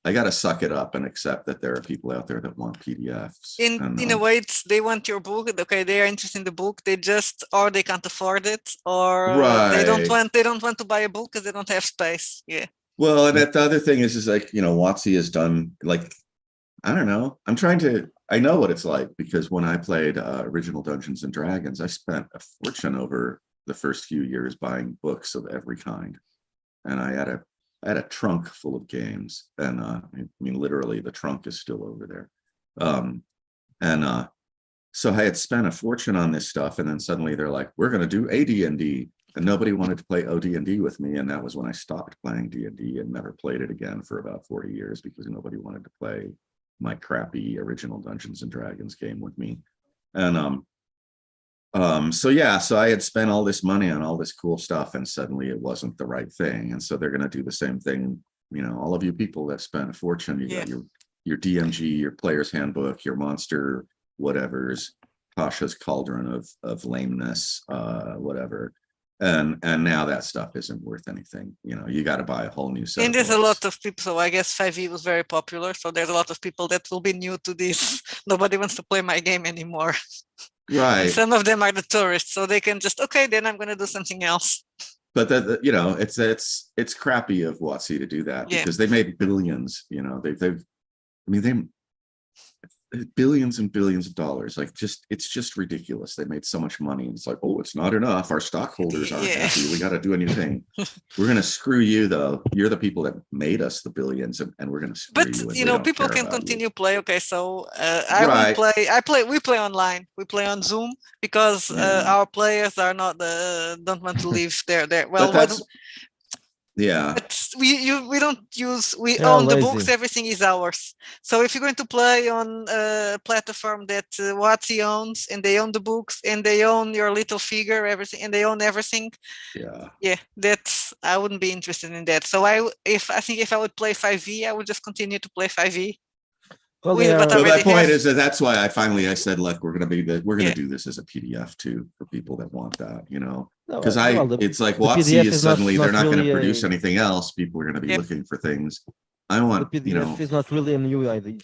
I got to suck it up and accept that there are people out there that want PDFs. In a way, they want your book. Okay, they are interested in the book. They just, or they can't afford it, or they don't want to buy a book because they don't have space. Yeah. Well, and the other thing is like, you know, WotC has done, like, I don't know. I know what it's like, because when I played original Dungeons and Dragons, I spent a fortune over the first few years buying books of every kind, and I had a trunk full of games, and I mean, literally the trunk is still over there. So I had spent a fortune on this stuff, and then suddenly they're like, we're going to do AD&D, and nobody wanted to play OD&D with me. And that was when I stopped playing D&D and never played it again for about 40 years, because nobody wanted to play my crappy original Dungeons and Dragons game with me. And so I had spent all this money on all this cool stuff, and suddenly it wasn't the right thing. And so they're going to do the same thing. You know, all of you people that spent a fortune, you got your DMG, your player's handbook, your monster whatevers, Pasha's cauldron of lameness, whatever. And now that stuff isn't worth anything. You know, you got to buy a whole new set. And of there's a books. lot of people, so I guess 5e was very popular. So there's a lot of people that will be new to this. Nobody wants to play my game anymore. Right. And some of them are the tourists, so they can just, okay, then I'm going to do something else. But you know, it's crappy of WotC to do that because they made billions. You know, they billions and billions of dollars. Like, it's just ridiculous. They made so much money, and it's like, oh, it's not enough. Our stockholders aren't happy. We got to do a new thing. We're going to screw you, though. You're the people that made us the billions, and we're going to screw you. But you know, people can continue play. Okay, so we play online. We play on Zoom because our players are not don't want to leave there. Well, but we don't use, we own the books, everything is ours. So if you're going to play on a platform that WotC owns, and they own the books, and they own your little figure, everything, and they own everything, that's, I wouldn't be interested in that. So I think if I would play 5e, I would just continue to play 5e. Well, my point is that's why I said, look, we're going to do this as a PDF too for people that want that, you know, because it's like WotC is suddenly they're not going to produce anything else. People are going to be looking for things. I want, the PDF, you know, is not really a new idea.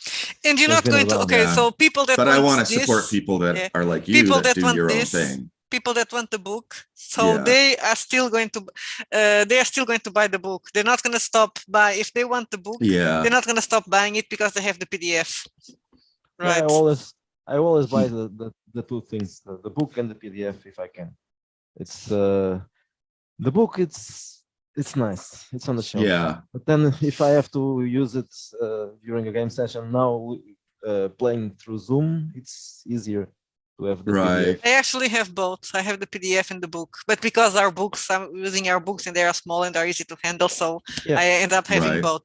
And you're not going to, so people that, but I want to support people that are like you, people that do your own thing. People that want the book, so they are still going to buy the book. They're not going to stop by if they want the book. They're not going to stop buying it because they have the PDF. Right. I always buy the two things, the book and the PDF if I can. It's the book. It's nice. It's on the shelf. Yeah. But then if I have to use it during a game session now, playing through Zoom, it's easier to have the PDF. I actually have both. I have the PDF and the book, but because I'm using our books and they are small and are easy to handle, so I end up having both.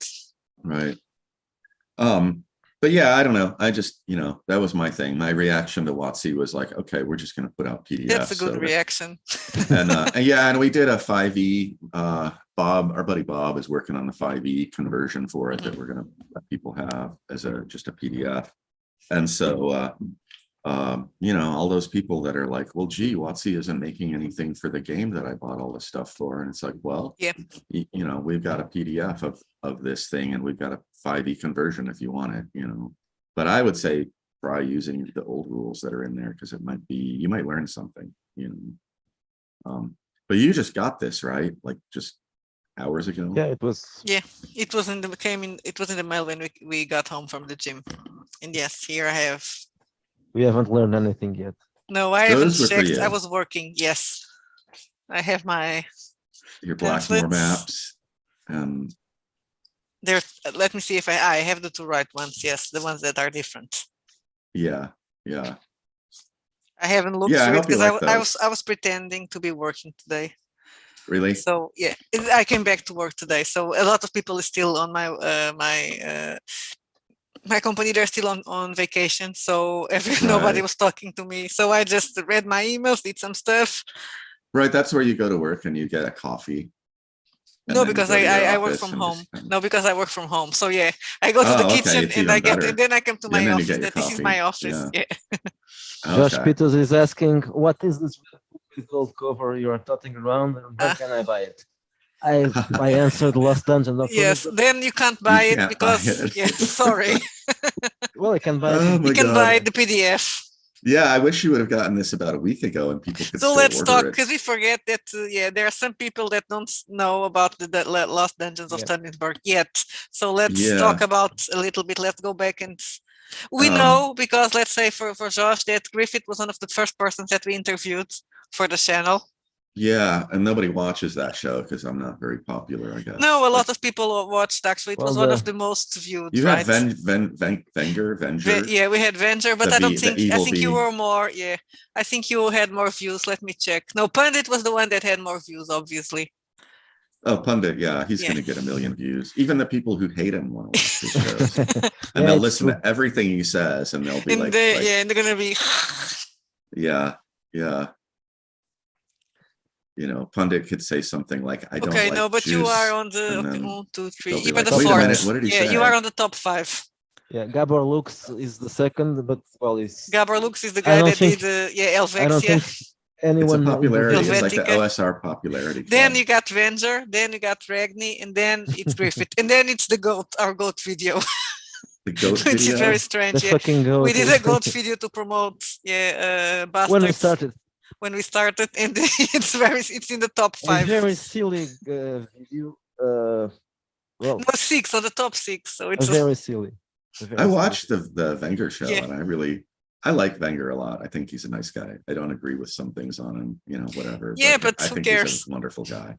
Right. But yeah, I don't know. I just, you know, that was my thing. My reaction to WotC was like, okay, we're just going to put out PDFs. That's a good reaction. and we did a 5e. Bob, our buddy Bob, is working on the 5e conversion for it that we're going to let people have as just a PDF. And so, you know, all those people that are like, well, gee, WotC isn't making anything for the game that I bought all this stuff for. And it's like, well, you know, we've got a PDF of this thing, and we've got a 5e conversion if you want it, you know. But I would say try using the old rules that are in there, because you might learn something, you know. But you just got this, right? Like just hours ago. Yeah, it was. Yeah, it was in the mail when we got home from the gym. And yes, here I have. We haven't learned anything yet. No, I haven't checked. I was working. Yes, I have your Blackmore maps. There. Let me see if I have the two right ones. Yes, the ones that are different. Yeah. I haven't looked through it because I was pretending to be working today. Really? So yeah, I came back to work today. So a lot of people is still on my company. They're still on vacation, so nobody was talking to me. So I just read my emails, did some stuff. Right, that's where you go to work and you get a coffee. No, because I work from home. No, because I work from home. So yeah, I go to the kitchen and then I come to my office. This is my office. Yeah. Josh Peters is asking, what is this gold cover you are toting around, and where can I buy it? I answered Lost Dungeon. Yes, then you can't buy it because sorry. Well, I can buy it. You can buy the PDF. Yeah, I wish you would have gotten this about a week ago and people could. So let's talk, because we forget that there are some people that don't know about the Lost Dungeons of Tonisborg yet. So let's talk about a little bit. Let's go back and we know, because let's say for Josh, that Griffith was one of the first persons that we interviewed for the channel. Yeah, and nobody watches that show because I'm not very popular, I guess. No, a lot of people watched, actually. It was one of the most viewed. You had Venger. Yeah, we had Venger, but I think you were more, I think you had more views. Let me check. No, Pundit was the one that had more views, obviously. Oh, Pundit, he's going to get 1 million views. Even the people who hate him want to watch his shows. And they'll listen to everything he says, and they'll be and and they're going to be... Yeah. You know, Pundit could say something like, I don't like but juice, you are on the 1, 2, 3. You were the fourth. fourth. Minute, what did he say? You are on the top 5. Yeah, Gabor Lux is the second, but well, he's. Gabor Lux is the I guy don't that think. did I Helvex, don't yeah. think anyone. It's a popularity. It's like the Helvetica. OSR popularity Then club. you got Venger, then you got Ragni, and then it's Griffith, and then it's the goat, our goat video, The goat which is video. very The strange. Yeah, fucking goat. we did a goat video to promote, When we Bastards started, when we started, and it's in the top a 5. very silly video. Well, No, 6 on the top 6. So a it's very silly. I watched the Wenger show, Yeah. and I like Wenger a lot. I think he's a nice guy. I don't agree with some things on him, whatever. Yeah, but I who think cares? he's a wonderful guy.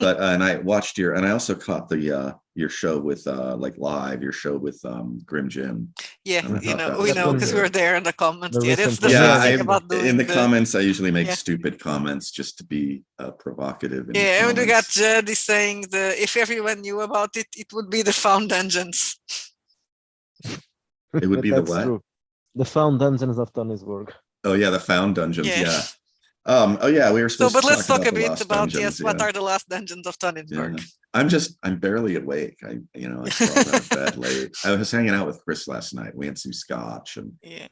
But and I watched and I also caught your show with like live, your show with Grim Jim. Yeah, And I thought that we was know really because good. we were there in the comments. The Yeah, that's recent the one. Yeah, first thing about in doing the comments, I usually make Yeah. stupid comments just to be provocative. In Yeah, the and we got comments. Jody saying if everyone knew about it, it would be the Found Dungeons. It would But be the that's what? true. The found dungeons of Tonisborg. Oh yeah, the Found Dungeons. Yeah. Yeah. Oh yeah, we were So, supposed but to let's talk a the bit Lost about Dungeons, what yeah. are the last dungeons of Tonisborg? Yeah. I'm barely awake. I crawled out of bed late. I was hanging out with Chris last night. We had some scotch and Yeah,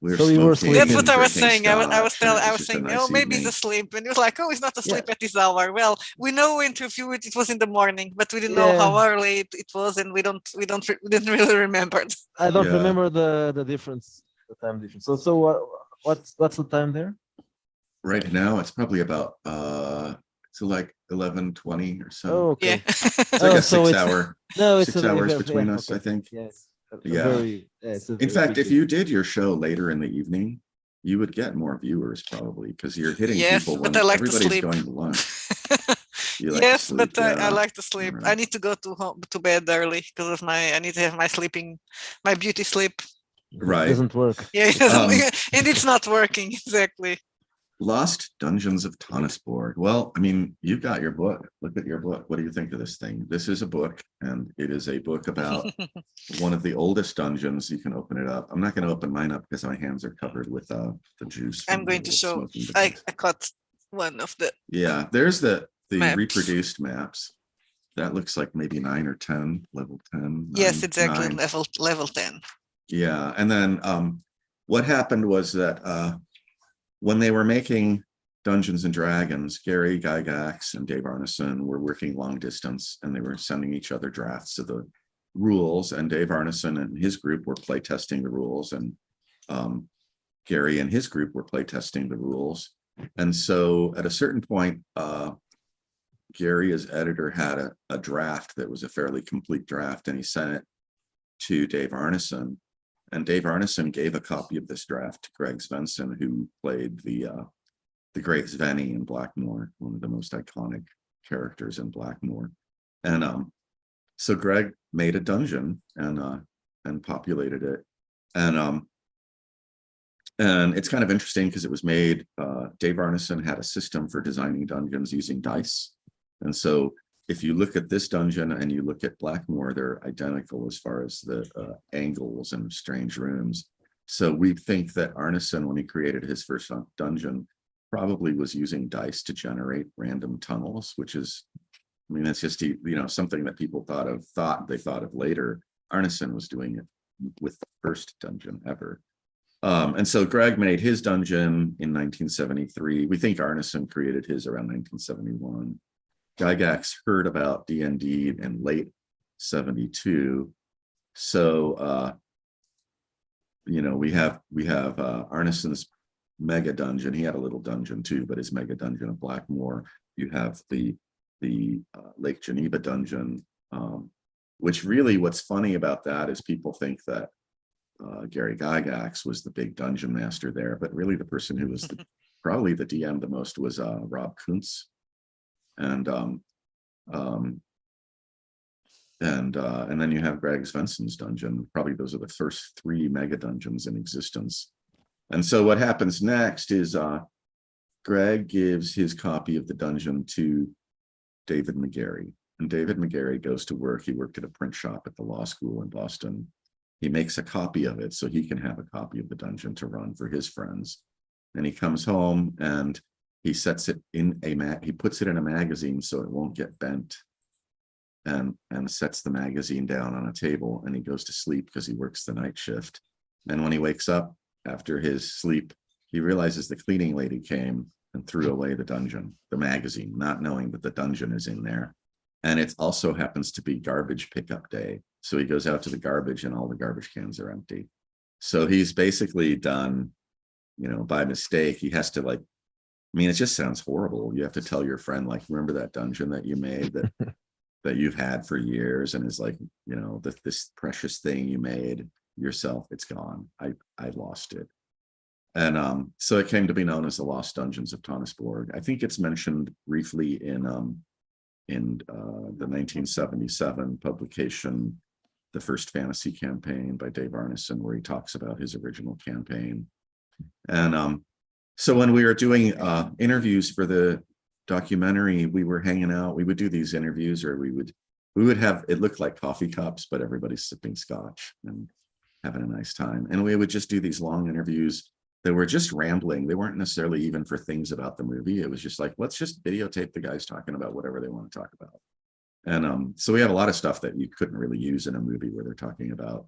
we were So you were smoking. that's sleeping. what and I was drinking saying. I was scotch, and it was just a saying, nice oh, maybe he's evening. asleep, and he was like, oh, he's not asleep at this hour. Well, we know when to view it. It was in the morning, but we didn't know how Yeah. early it was, and we didn't really remember. I don't Yeah. remember the difference, the time difference. So what's the time there? Right now, it's probably about so like 11:20 or so. Oh, Yeah, okay. It's like Oh, a so 6 it's- hour. No, it's 6 a hours very- between yeah, us, okay. I think. Yes. Yeah. It's a In very fact, big if you did your show later in the evening, you would get more viewers probably because you're hitting yes, people but when I like to everybody's sleep. going to lunch. You like to Yes, sleep, but I yeah. like to sleep. Right. I need to go to bed early because of I need to have my beauty sleep. Right. Doesn't work. Yeah, it doesn't, and it's not working exactly. Lost Dungeons of Tonisborg. Well, I mean, you've got your book. Look at your book. What do you think of this thing? This is a book, and it is a book about one of the oldest dungeons. You can open it up. I'm not going to open mine up because my hands are covered with the juice. I'm from going the to show. smoking I device. cut one of the. Yeah, there's the Maps. reproduced maps. That looks like maybe 9 or 10, level 10. Yes, 9, exactly. 9. Level 10. Yeah, and then what happened was that when they were making Dungeons and Dragons, Gary Gygax and Dave Arneson were working long distance, and they were sending each other drafts of the rules. And Dave Arneson and his group were playtesting the rules, and Gary and his group were playtesting the rules. And so, at a certain point, Gary, as editor, had a draft that was a fairly complete draft, and he sent it to Dave Arneson. And Dave Arneson gave a copy of this draft to Greg Svensson, who played the great Svenny in Blackmore, one of the most iconic characters in Blackmore. And so Greg made a dungeon and populated it. And it's kind of interesting because it was made, Dave Arneson had a system for designing dungeons using dice. And so if you look at this dungeon and you look at Blackmore, they're identical as far as the angles and strange rooms. So we think that Arneson, when he created his first dungeon, probably was using dice to generate random tunnels, which is, I mean, that's just, something that people thought of later. Arneson was doing it with the first dungeon ever. And so Greg made his dungeon in 1973. We think Arneson created his around 1971. Gygax heard about D&D in late 72. So, we have Arneson's mega dungeon. He had a little dungeon too, but his mega dungeon of Blackmore. You have the Lake Geneva dungeon, which really, what's funny about that is people think that Gary Gygax was the big dungeon master there, but really the person who was probably the DM the most was Rob Kuntz. And then you have Greg Svensson's dungeon. Probably those are the first 3 mega dungeons in existence. And so what happens next is Greg gives his copy of the dungeon to David McGarry. And David McGarry goes to work. He worked at a print shop at the law school in Boston. He makes a copy of it so he can have a copy of the dungeon to run for his friends. And he comes home and he sets it in he puts it in a magazine so it won't get bent. and sets the magazine down on a table, and he goes to sleep because he works the night shift. And when he wakes up after his sleep, he realizes the cleaning lady came and threw away the dungeon, the magazine, not knowing that the dungeon is in there. And it also happens to be garbage pickup day. So he goes out to the garbage and all the garbage cans are empty. So he's basically done, by mistake, he has to it just sounds horrible. You have to tell your friend, remember that dungeon that you made that you've had for years, and is this precious thing you made yourself, it's gone. I lost it. And so it came to be known as the Lost Dungeons of Tonisborg. I think it's mentioned briefly in the 1977 publication, The First Fantasy Campaign by Dave Arneson, where he talks about his original campaign. And so when we were doing interviews for the documentary, we were hanging out. We would do these interviews, or we would have, it looked like coffee cups, but everybody's sipping scotch and having a nice time. And we would just do these long interviews that were just rambling. They weren't necessarily even for things about the movie. It was just let's just videotape the guys talking about whatever they want to talk about. And so we have a lot of stuff that you couldn't really use in a movie, where they're talking about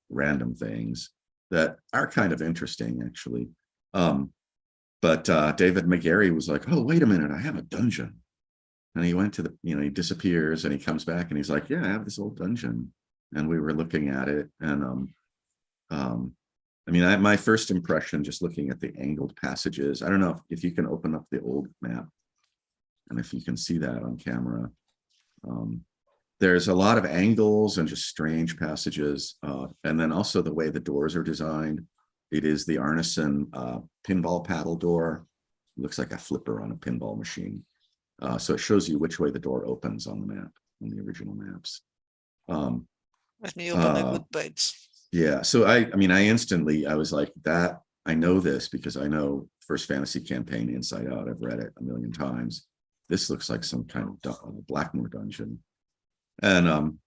random things that are kind of interesting, actually. But David McGarry was like, oh, wait a minute, I have a dungeon. And he went to he disappears, and he comes back and he's like, yeah, I have this old dungeon. And we were looking at it. And my first impression, just looking at the angled passages, I don't know if you can open up the old map and if you can see that on camera. There's a lot of angles and just strange passages. And then also the way the doors are designed. It is the Arneson pinball paddle door. It looks like a flipper on a pinball machine. So it shows you which way the door opens on the map, on the original maps. Let me open a good page. Yeah, so I was like, that, I know this because I know First Fantasy Campaign inside out. I've read it a million times. This looks like some kind of Blackmore dungeon. And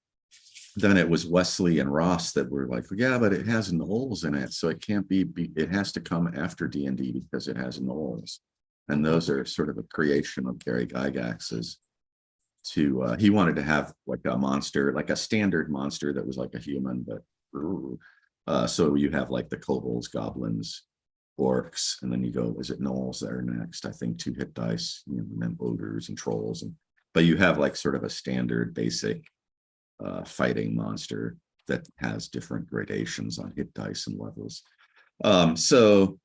then it was Wesley and Ross that were like, yeah, but it has gnolls in it, so it can't be, it has to come after D&D because it has gnolls. And those are sort of a creation of Gary Gygax's. He wanted to have like a monster, like a standard monster that was like a human, but so you have like the kobolds, goblins, orcs, and then you go, is it gnolls that are next? I think 2 hit dice, and then ogres and trolls, but you have like sort of a standard basic fighting monster that has different gradations on hit dice and levels. So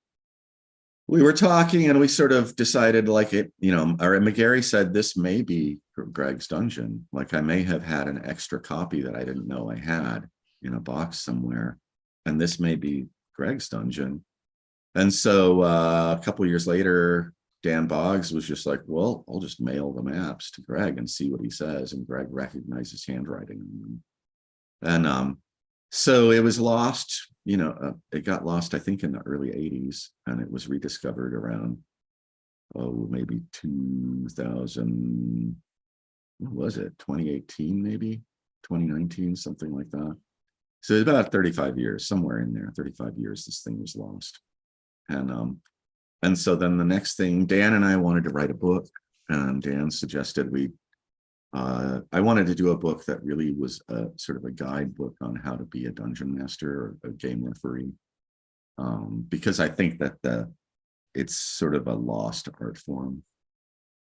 we were talking and we sort of decided or McGarry said, this may be Greg's dungeon. Like I may have had an extra copy that I didn't know I had in a box somewhere. And this may be Greg's dungeon. And so a couple of years later, Dan Boggs was just like, well, I'll just mail the maps to Greg and see what he says. And Greg recognizes handwriting. And so it was lost, it got lost, I think, in the early 80s, and it was rediscovered around, maybe 2000, what was it, 2018, maybe 2019, something like that. So it's about 35 years, somewhere in there, 35 years, this thing was lost. And so then the next thing, Dan and I wanted to write a book, and Dan suggested I wanted to do a book that really was a sort of a guidebook on how to be a dungeon master or a game referee, because I think that it's sort of a lost art form.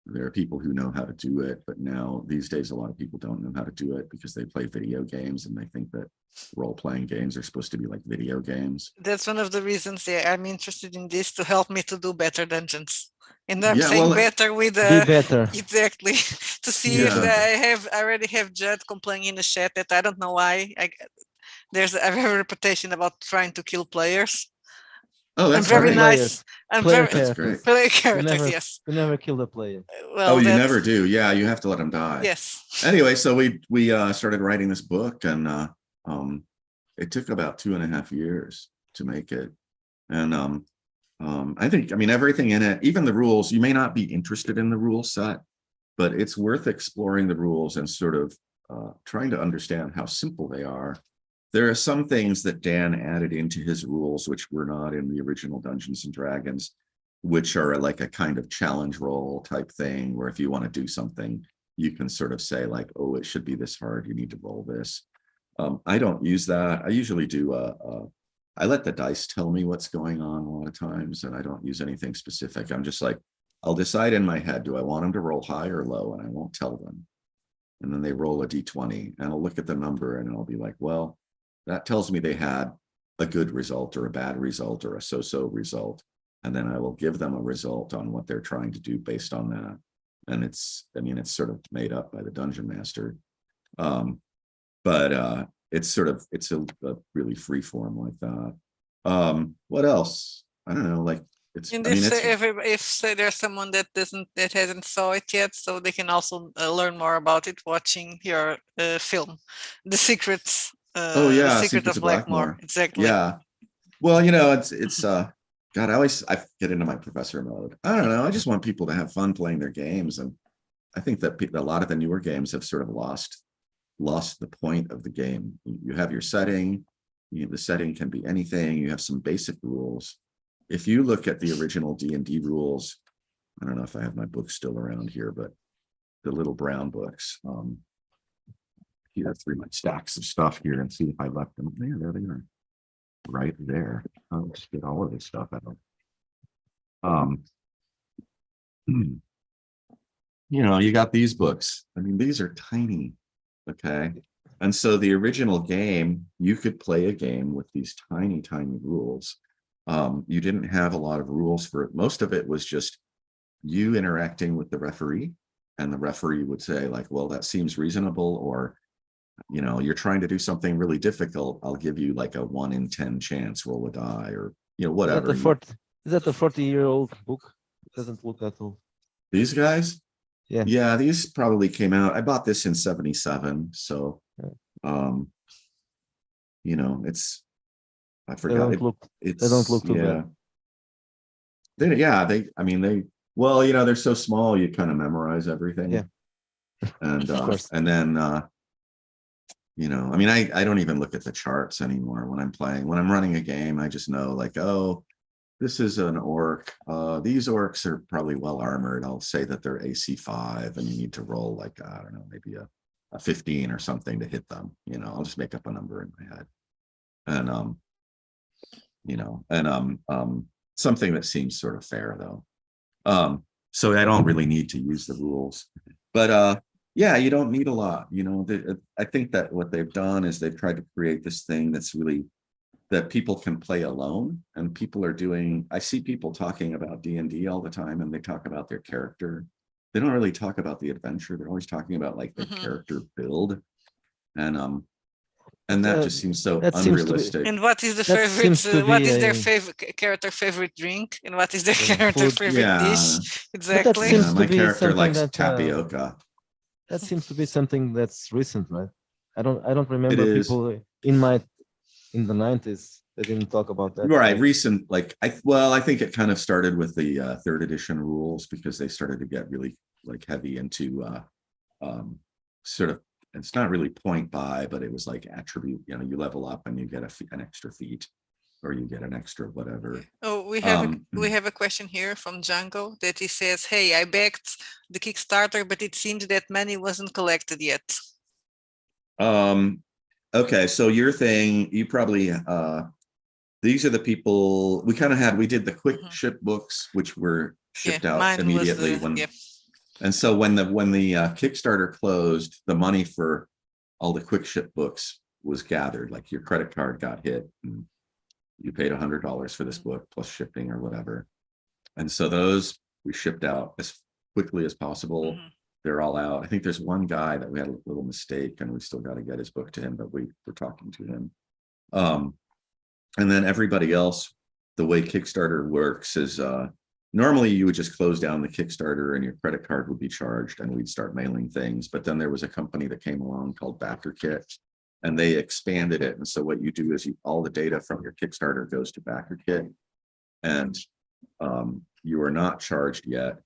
There are people who know how to do it, but now these days, a lot of people don't know how to do it because they play video games and they think that role-playing games are supposed to be like video games. That's one of the reasons I'm interested in this, to help me to do better dungeons. And I'm saying better with be better. Exactly, to see if I already have Judd complaining in the chat that I don't know why I have a reputation about trying to kill players. Oh, that's I'm very great. nice. I'm Player very characters. player characters. never, yes. You never kill the player. Well, you never do. Yeah, you have to let them die. Yes. Anyway, so we started writing this book, and it took about 2.5 years to make it. And I think, everything in it, even the rules, you may not be interested in the rule set, but it's worth exploring the rules and sort of trying to understand how simple they are. There are some things that Dan added into his rules which were not in the original Dungeons and Dragons, which are like a kind of challenge roll type thing, where if you want to do something, you can sort of say like, oh, it should be this hard. You need to roll this. I don't use that. I usually do I let the dice tell me what's going on a lot of times, and I don't use anything specific. I'm just like, I'll decide in my head, do I want them to roll high or low? And I won't tell them. And then they roll a d20 and I'll look at the number and I'll be like, well, that tells me they had a good result or a bad result or a so-so result. And then I will give them a result on what they're trying to do based on that. And it's sort of made up by the dungeon master. But it's a really free form like that. What else? I don't know, like and if say there's someone that hasn't saw it yet, so they can also learn more about it watching your film, The Secrets. Secret of Blackmore. Exactly. Yeah. Well, it's God, I get into my professor mode. I don't know. I just want people to have fun playing their games, and I think that a lot of the newer games have sort of lost the point of the game. You have your setting. The setting can be anything. You have some basic rules. If you look at the original D&D rules, I don't know if I have my books still around here, but the little brown books. Here through my stacks of stuff here and see if I left them there. They are right there. I'll just get all of this stuff out. You got these books. I mean, these are tiny. Okay. And so the original game, you could play a game with these tiny, tiny rules. You didn't have a lot of rules for it. Most of it was just you interacting with the referee, and the referee would say like, well, that seems reasonable, or you're trying to do something really difficult. I'll give you like a 1 in 10 chance, roll a die, or whatever. Is that the 40-year-old book? It doesn't look that old. These guys? Yeah, these probably came out. I bought this in 1977, so it's, I forgot. They don't look too bad. They're so small you kind of memorize everything. Yeah. And of course. And then I don't even look at the charts anymore when I'm playing. When I'm running a game, I just know like, oh, this is an orc. These orcs are probably well armored. I'll say that they're AC 5, and you need to roll like, I don't know, maybe a 15 or something to hit them. I'll just make up a number in my head. And something that seems sort of fair though. So I don't really need to use the rules, but you don't need a lot. I think that what they've done is they've tried to create this thing that's really that people can play alone, and people are doing. I see people talking about D&D all the time, and they talk about their character. They don't really talk about the adventure. They're always talking about like the character build, and that just seems so unrealistic. And what is the favorite? What is their favorite favorite drink? And what is their character favorite dish? Exactly. My character likes tapioca. That seems to be something that's recent, right? I don't remember people in the 90s. They didn't talk about that. Right, recent. I think it kind of started with the 3rd edition rules, because they started to get really like heavy into sort of. It's not really point buy, but it was like attribute. You level up and you get an extra feat, or you get an extra whatever. Oh, we have a question here from Django that he says, "Hey, I backed the Kickstarter, but it seemed that money wasn't collected yet." Okay, so your thing, you probably these are the people we did the quick ship books, which were shipped out immediately And so when the Kickstarter closed, the money for all the quick ship books was gathered. Like your credit card got hit, and you paid $100 for this book plus shipping or whatever. And so those we shipped out as quickly as possible. They're all out. I think there's one guy that we had a little mistake, and we still got to get his book to him, but we're talking to him. And then everybody else, the way Kickstarter works is normally you would just close down the Kickstarter and your credit card would be charged, and we'd start mailing things. But then there was a company that came along called BackerKit, and they expanded it. And so what you do is all the data from your Kickstarter goes to BackerKit, and you are not charged yet.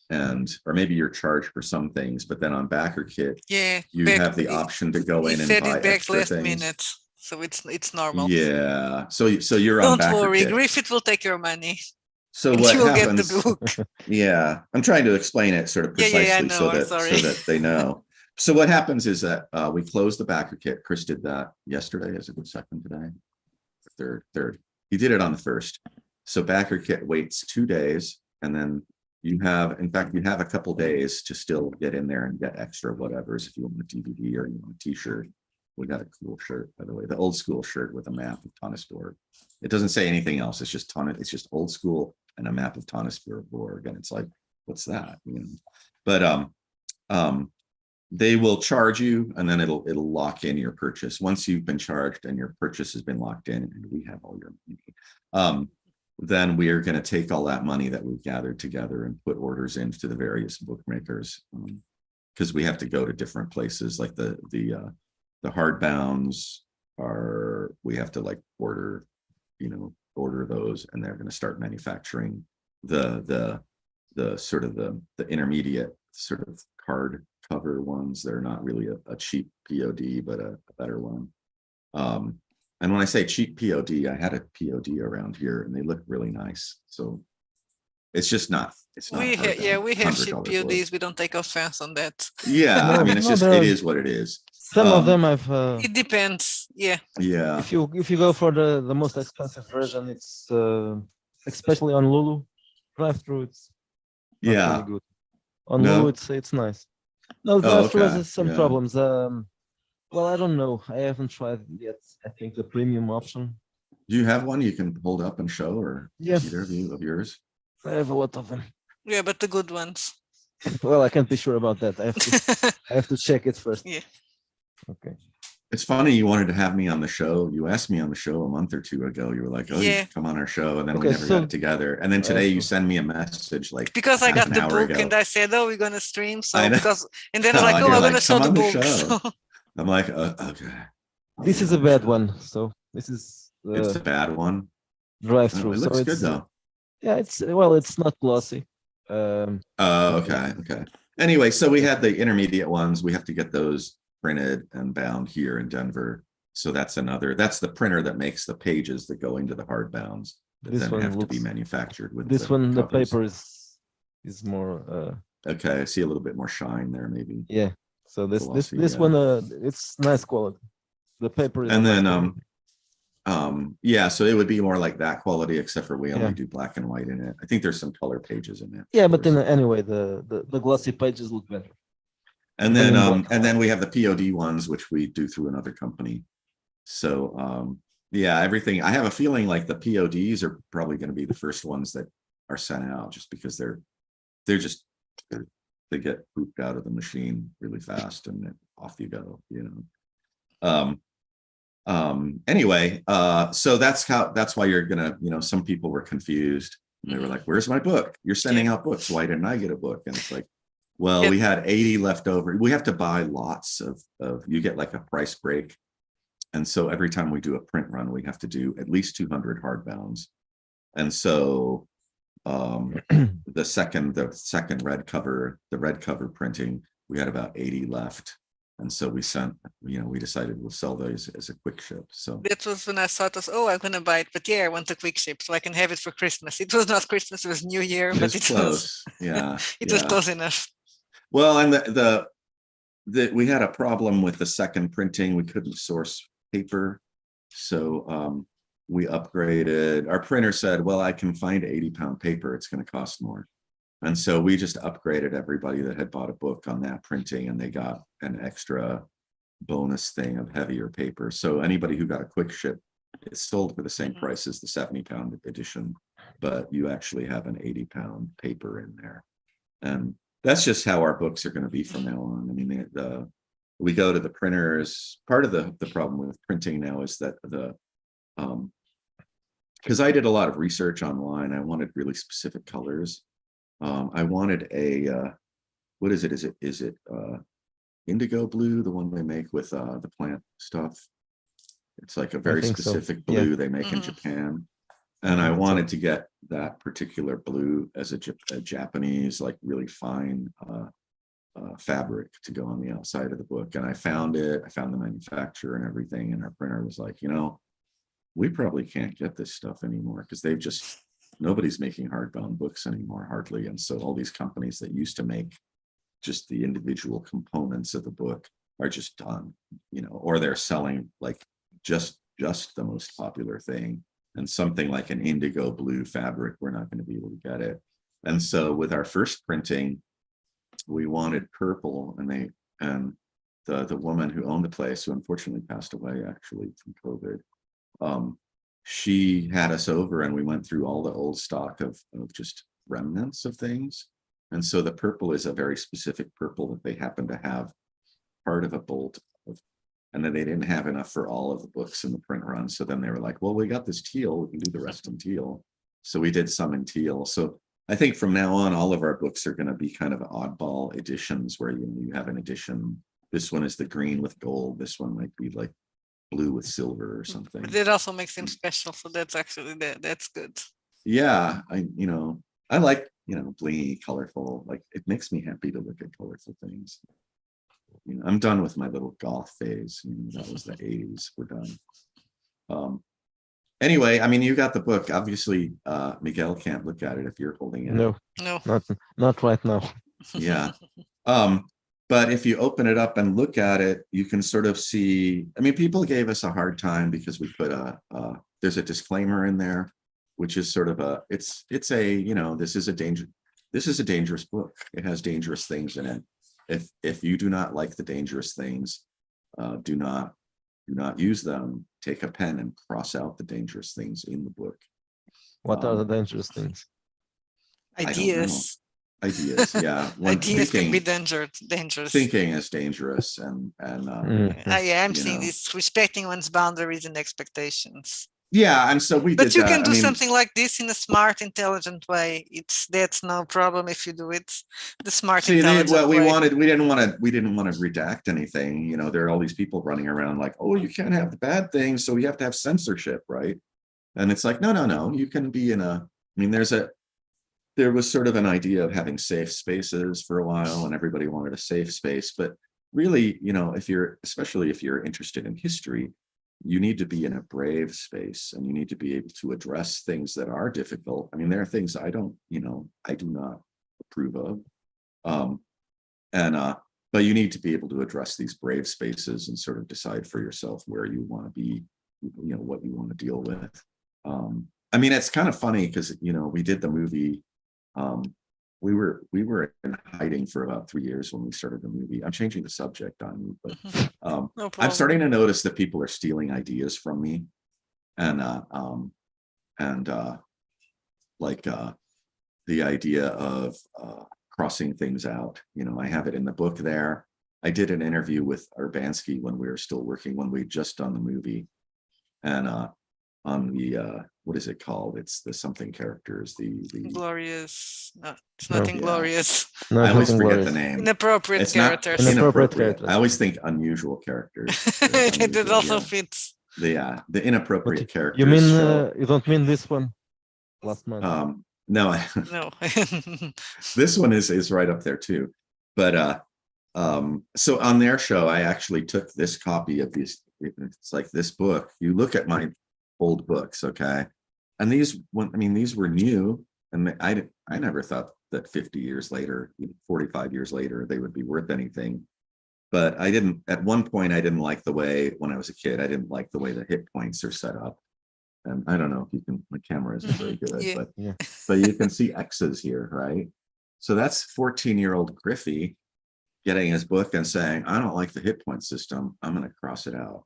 Or maybe you're charged for some things, but then on BackerKit, you have the option to go in and buy extra things. Minute, so it's normal. Yeah. So you're on BackerKit. Don't worry, Griffith will take your money. So And what you will get the happens? book. Yeah, I'm trying to explain it sort of Yeah, I precisely know. I'm so sorry. that they know. So what happens is that we close the backer kit. Chris did that yesterday. Is it the second today? Third. He did it on the first. So backer kit waits 2 days, and then you have, in fact, you have a couple days to still get in there and get extra whatever's if you want a DVD or you want a T-shirt. We got a cool shirt, by the way, the old school shirt with a map of Tonisborg. It doesn't say anything else. It's just It's just old school and a map of Tonisborg, and it's like, what's that? You know, but they will charge you, and then it'll lock in your purchase. Once you've been charged and your purchase has been locked in, and we have all your money, then we are going to take all that money that we've gathered together and put orders into the various bookmakers, because we have to go to different places. Like the hardbounds are, we have to like order those, and they're going to start manufacturing the sort of the intermediate sort of card cover ones. They're not really a cheap POD, but a better one. And when I say cheap POD, I had a POD around here and they look really nice. So it's just not, it's not. We have cheap $100 PODs. book. We don't take offense on that. Yeah, I mean, it's just, it is what it is. Some of them I've. It depends. Yeah. Yeah. If you go for the most expensive version, it's especially on Lulu drive-through, it's not Yeah. really good. On No? Lulu, it's nice. No, drive-through okay. has some Yeah. problems. Well, I don't know. I haven't tried it yet. I think the premium option. Do you have one you can hold up and show, or Yeah. either of you of yours? I have a lot of them. Yeah, but the good ones. Well, I can't be sure about that. I have to check it first. Yeah. Okay. It's funny you wanted to have me on the show. You asked me on the show a month or two ago. You were like, "Oh, Yeah. you come on our show," and then Okay, we never so- got it together. And then today you so- send me a message like Because I half got an the hour book ago. and I said, "Oh, we're gonna stream." So I know. and then I'm like, And "Oh, you're I'm like, gonna show "Come the on the book." show. So, I'm like, okay. This is a bad one. So this is It's the a bad one. Oh, drive-through. it So looks it's good though. yeah, it's not glossy. Okay. Anyway, so we had the intermediate ones. We have to get those printed and bound here in Denver. So that's the printer that makes the pages that go into the hardbounds that This then one have to be looks- manufactured with This one, the covers. paper is more. Okay, I see a little bit more shine there, maybe. Yeah. So this Glossy, this yeah. one it's nice quality. The paper is. And nice then quality. yeah, so it would be more like that quality, except for we only Yeah. do black and white in it. I think there's some color pages in it. Yeah, of but course. then anyway, the glossy pages look better. And then in black and then we have the POD ones, which we do through another company. So yeah, everything. I have a feeling like the PODs are probably going to be the first ones that are sent out, just because they get pooped out of the machine really fast, and then off you go. Anyway, so that's why you're gonna. Some people were confused. They were like, "Where's my book? You're sending out books. Why didn't I get a book?" And it's like, well, we had 80 left over. We have to buy lots of you get like a price break. And so every time we do a print run, we have to do at least 200 hardbounds. And so the second red cover printing, we had about 80 left. And so we decided we'll sell those as a quick ship. So that was when I thought, "Oh, I'm gonna buy it," but yeah, I want a quick ship so I can have it for Christmas. It was not Christmas; it was New Year, it but was it close. was. Yeah. It was yeah. close enough. Well, and we had a problem with the second printing. We couldn't source paper. So we upgraded. Our printer said, well, I can find 80-pound paper. It's going to cost more. And so we just upgraded everybody that had bought a book on that printing, and they got an extra bonus thing of heavier paper. So anybody who got a quick ship, it's sold for the same price as the 70-pound edition, but you actually have an 80-pound paper in there. And that's just how our books are going to be from now on. I mean, we go to the printers. Part of the problem with printing now is that because I did a lot of research online, I wanted really specific colors. I wanted what is it? Is it indigo blue, the one they make with the plant stuff? It's like a very specific blue they make in Japan. And I wanted to get that particular blue as a Japanese, like really fine fabric to go on the outside of the book. And I found it. I found the manufacturer and everything. And our printer was like, we probably can't get this stuff anymore because they've just nobody's making hardbound books anymore, hardly. And so all these companies that used to make just the individual components of the book are just done, or they're selling like just the most popular thing. And something like an indigo blue fabric, we're not going to be able to get it. And so with our first printing, we wanted purple, and the woman who owned the place, who unfortunately passed away actually from COVID, she had us over and we went through all the old stock of just remnants of things. And so the purple is a very specific purple that they happen to have part of a bolt of, and then they didn't have enough for all of the books in the print run. So then they were like, well, we got this teal, we can do the rest in teal. So we did some in teal. So I think from now on, all of our books are going to be kind of oddball editions where you have an edition. This one is the green with gold. This one might be like blue with silver or something. But it also makes him special, so that's actually that's good. Yeah, I like, blingy, colorful, like it makes me happy to look at colorful things. I'm done with my little goth phase. That was the 80s. We're done. Anyway, you got the book. Obviously, Miguel can't look at it if you're holding it. No, not right now. Yeah. But if you open it up and look at it, you can sort of see, people gave us a hard time because we put there's a disclaimer in there, which is sort of it's a, this is a dangerous book. It has dangerous things in it. If you do not like the dangerous things, do not use them. Take a pen and cross out the dangerous things in the book. What are the dangerous things? Ideas. Yeah. Ideas can be dangerous. Thinking is dangerous, and I'm seeing this, respecting one's boundaries and expectations. Yeah, and so we did that. But you can do something like this in a smart, intelligent way. That's no problem if you do it the smart, intelligent way. We didn't want to redact anything. There are all these people running around like, oh, you can't have the bad things, so you have to have censorship, right? And it's like, no. You can be in a. There was sort of an idea of having safe spaces for a while, and everybody wanted a safe space. But really, especially if you're interested in history, you need to be in a brave space, and you need to be able to address things that are difficult. There are things I do not approve of. But you need to be able to address these brave spaces and sort of decide for yourself where you want to be, what you want to deal with. It's kind of funny because, we did the movie. We were in hiding for about 3 years when we started the movie. I'm changing the subject on you, but no I'm starting to notice that people are stealing ideas from me, and the idea of crossing things out. I have it in the book there. I did an interview with Urbanski when we were still working, when we'd just done the movie, and on the what is it called? It's the something characters. The glorious. No, it's not inglorious. No, I always forget the name. Inappropriate characters. Inappropriate. I always think unusual characters. It also fits. The inappropriate characters. You mean you don't mean this one? Last month. No. No. This one is right up there too. But so on their show, I actually took this copy of these. It's like this book. You look at my old books, okay, and these were new, and I never thought that 50 years later, 45 years later, they would be worth anything. But at one point I didn't like the way, when I was a kid, I didn't like the way the hit points are set up. And I don't know if you can, my camera isn't very good, but you can see X's here, right? So that's 14-year-old Griffey getting his book and saying, I don't like the hit point system, I'm going to cross it out.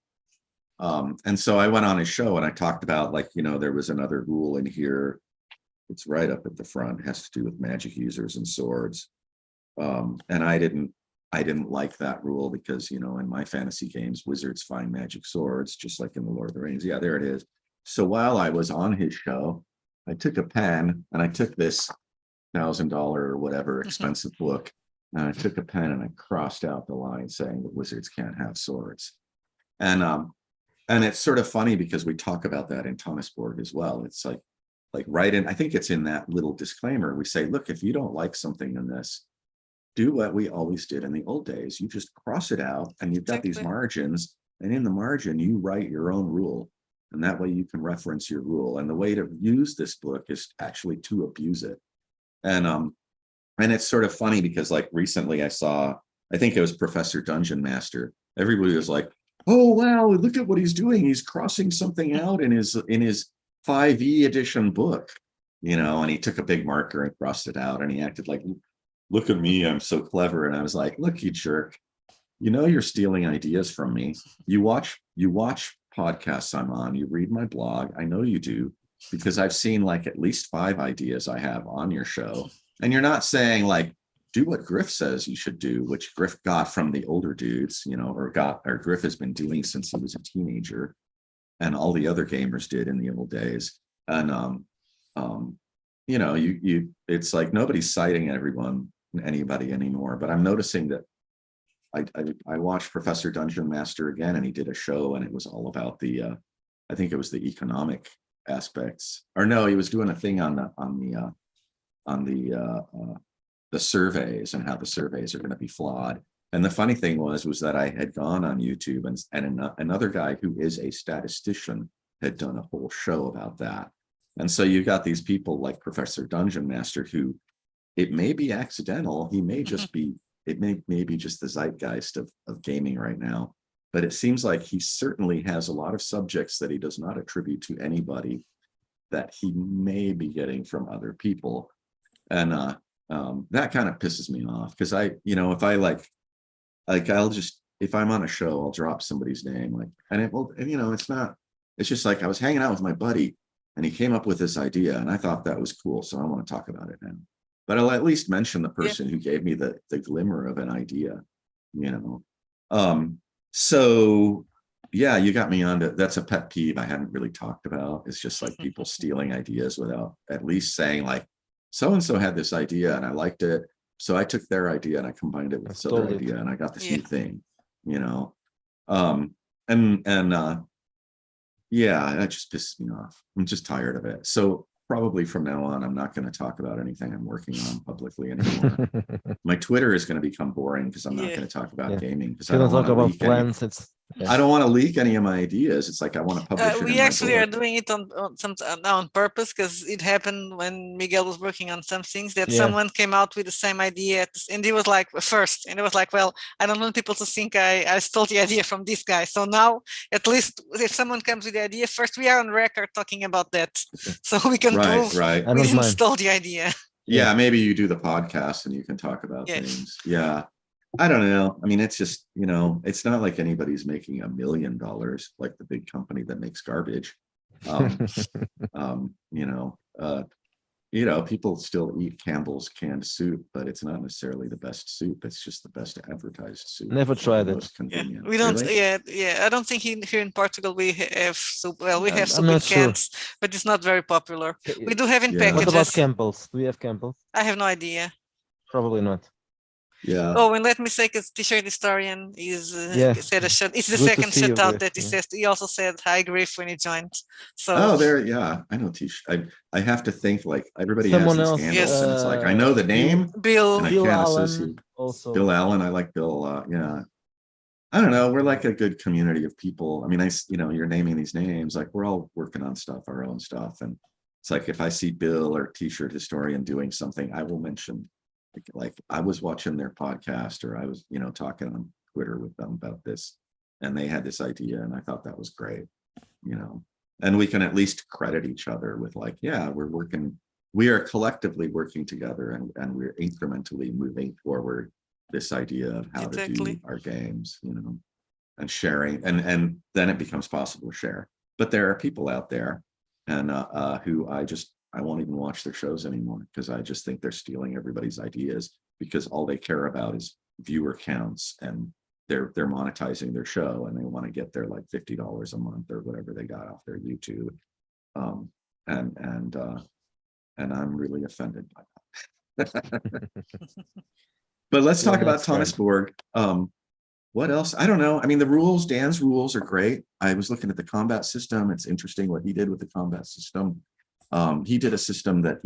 And so I went on his show and I talked about, there was another rule in here. It's right up at the front. It has to do with magic users and swords. And I didn't like that rule because, in my fantasy games, wizards find magic swords, just like in the Lord of the Rings. Yeah, there it is. So while I was on his show, I took a pen and I took this $1,000 or whatever expensive book, and I took a pen and I crossed out the line saying that wizards can't have swords. And it's sort of funny because we talk about that in Tonisborg as well. It's like right in, I think it's in that little disclaimer. We say, look, if you don't like something in this, do what we always did in the old days. You just cross it out, and you've got these margins, and in the margin, you write your own rule. and that way you can reference your rule. And the way to use this book is actually to abuse it. And it's sort of funny because like recently I think it was Professor Dungeon Master. Everybody was like, oh wow, look at what he's doing. He's crossing something out in his 5e edition book, and he took a big marker and crossed it out, and he acted like, look at me, I'm so clever. And I was like, look, you jerk, you're stealing ideas from me. You watch podcasts I'm on, you read my blog, I know you do, because I've seen like at least 5 ideas I have on your show. And you're not saying like, do what Griff says you should do, which Griff got from the older dudes, or Griff has been doing since he was a teenager, and all the other gamers did in the old days. And it's like nobody's citing anybody anymore. But I'm noticing that I watched Professor Dungeon Master again, and he did a show, and it was all about the I think it was the economic aspects, or no, he was doing a thing on the surveys and how the surveys are going to be flawed. And the funny thing was that I had gone on YouTube, and another guy who is a statistician had done a whole show about that. And so you got these people like Professor Dungeon Master, who it may be accidental, he may just be, it may be just the zeitgeist of gaming right now, but it seems like he certainly has a lot of subjects that he does not attribute to anybody, that he may be getting from other people. And that kind of pisses me off, because if I if I'm on a show, I'll drop somebody's name, it's just like I was hanging out with my buddy and he came up with this idea and I thought that was cool, so I want to talk about it now. But I'll at least mention the person who gave me the glimmer of an idea, So yeah, you got me onto, that's a pet peeve I hadn't really talked about. It's just like people stealing ideas without at least saying like, so-and-so had this idea and I liked it, so I took their idea and I combined it with this other idea and I got this new thing, yeah, that just pisses me off. I'm just tired of it. So probably from now on, I'm not going to talk about anything I'm working on publicly anymore. My Twitter is going to become boring because I'm not going to talk about gaming, because I don't talk about plans. I don't want to leak any of my ideas. It's like I want to publish it. We actually are doing it on purpose, because it happened when Miguel was working on some things that someone came out with the same idea, and he was like first, and it was like, well, I don't want people to think I stole the idea from this guy. So now, at least if someone comes with the idea first, we are on record talking about that, so we can prove we didn't steal the idea. Yeah, maybe you do the podcast and you can talk about things. Yeah. I don't know. I mean, it's just, it's not like anybody's making $1 million like the big company that makes garbage. People still eat Campbell's canned soup, but it's not necessarily the best soup. It's just the best advertised soup. Never tried it. We don't. Really? I don't think here in Portugal we have soup. Well, we have soup in cans, but it's not very popular. We do have in packages. What about Campbell's? Do we have Campbell's? I have no idea. Probably not. Yeah. Oh, and let me say, because T-shirt historian is said it's the second shutout that he says. He also said hi, Griff, when he joined. So I know T-shirt. I have to think like everybody has these handles, and it's like I know the name, Bill Allen. Also, Bill Allen. I like Bill. Yeah. I don't know. We're like a good community of people. I mean, you're naming these names, like we're all working on stuff, our own stuff, and it's like if I see Bill or T-shirt historian doing something, I will mention. Like I was watching their podcast, or I was, talking on Twitter with them about this, and they had this idea, and I thought that was great, and we can at least credit each other with like, yeah, we are collectively working together, and we're incrementally moving forward this idea of how to do our games, and sharing, and then it becomes possible to share. But there are people out there, and who I won't even watch their shows anymore, because I just think they're stealing everybody's ideas, because all they care about is viewer counts, and they're monetizing their show, and they want to get their like $50 a month or whatever they got off their YouTube. And I'm really offended by that. But let's talk about Tonisborg. What else? I don't know. I mean, Dan's rules are great. I was looking at the combat system. It's interesting what he did with the combat system. He did a system that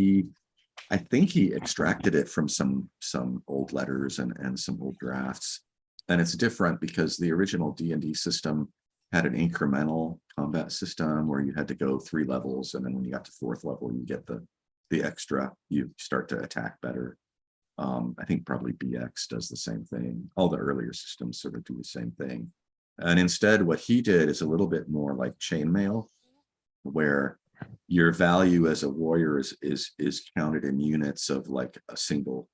I think he extracted it from some old letters and some old drafts, and it's different because the original D&D system had an incremental combat system where you had to go 3 levels, and then when you got to 4th level, you get the extra. You start to attack better. I think probably BX does the same thing. All the earlier systems sort of do the same thing. And instead, what he did is a little bit more like chainmail, where your value as a warrior is counted in units of like a single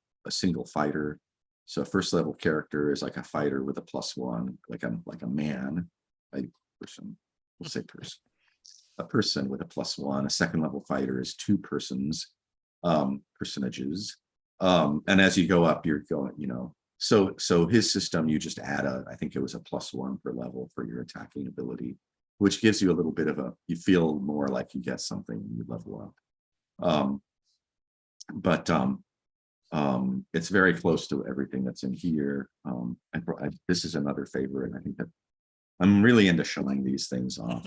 fighter. So a 1st level character is like a fighter with a +1, like a man, a person. We'll say person. A person with a +1. A 2nd level fighter is 2 persons, personages. And as you go up, you're going, so his system, you just add I think it was a +1 per level for your attacking ability, which gives you a little bit of you feel more like you get something when you level up. It's very close to everything that's in here. This is another favorite. I think that I'm really into showing these things off.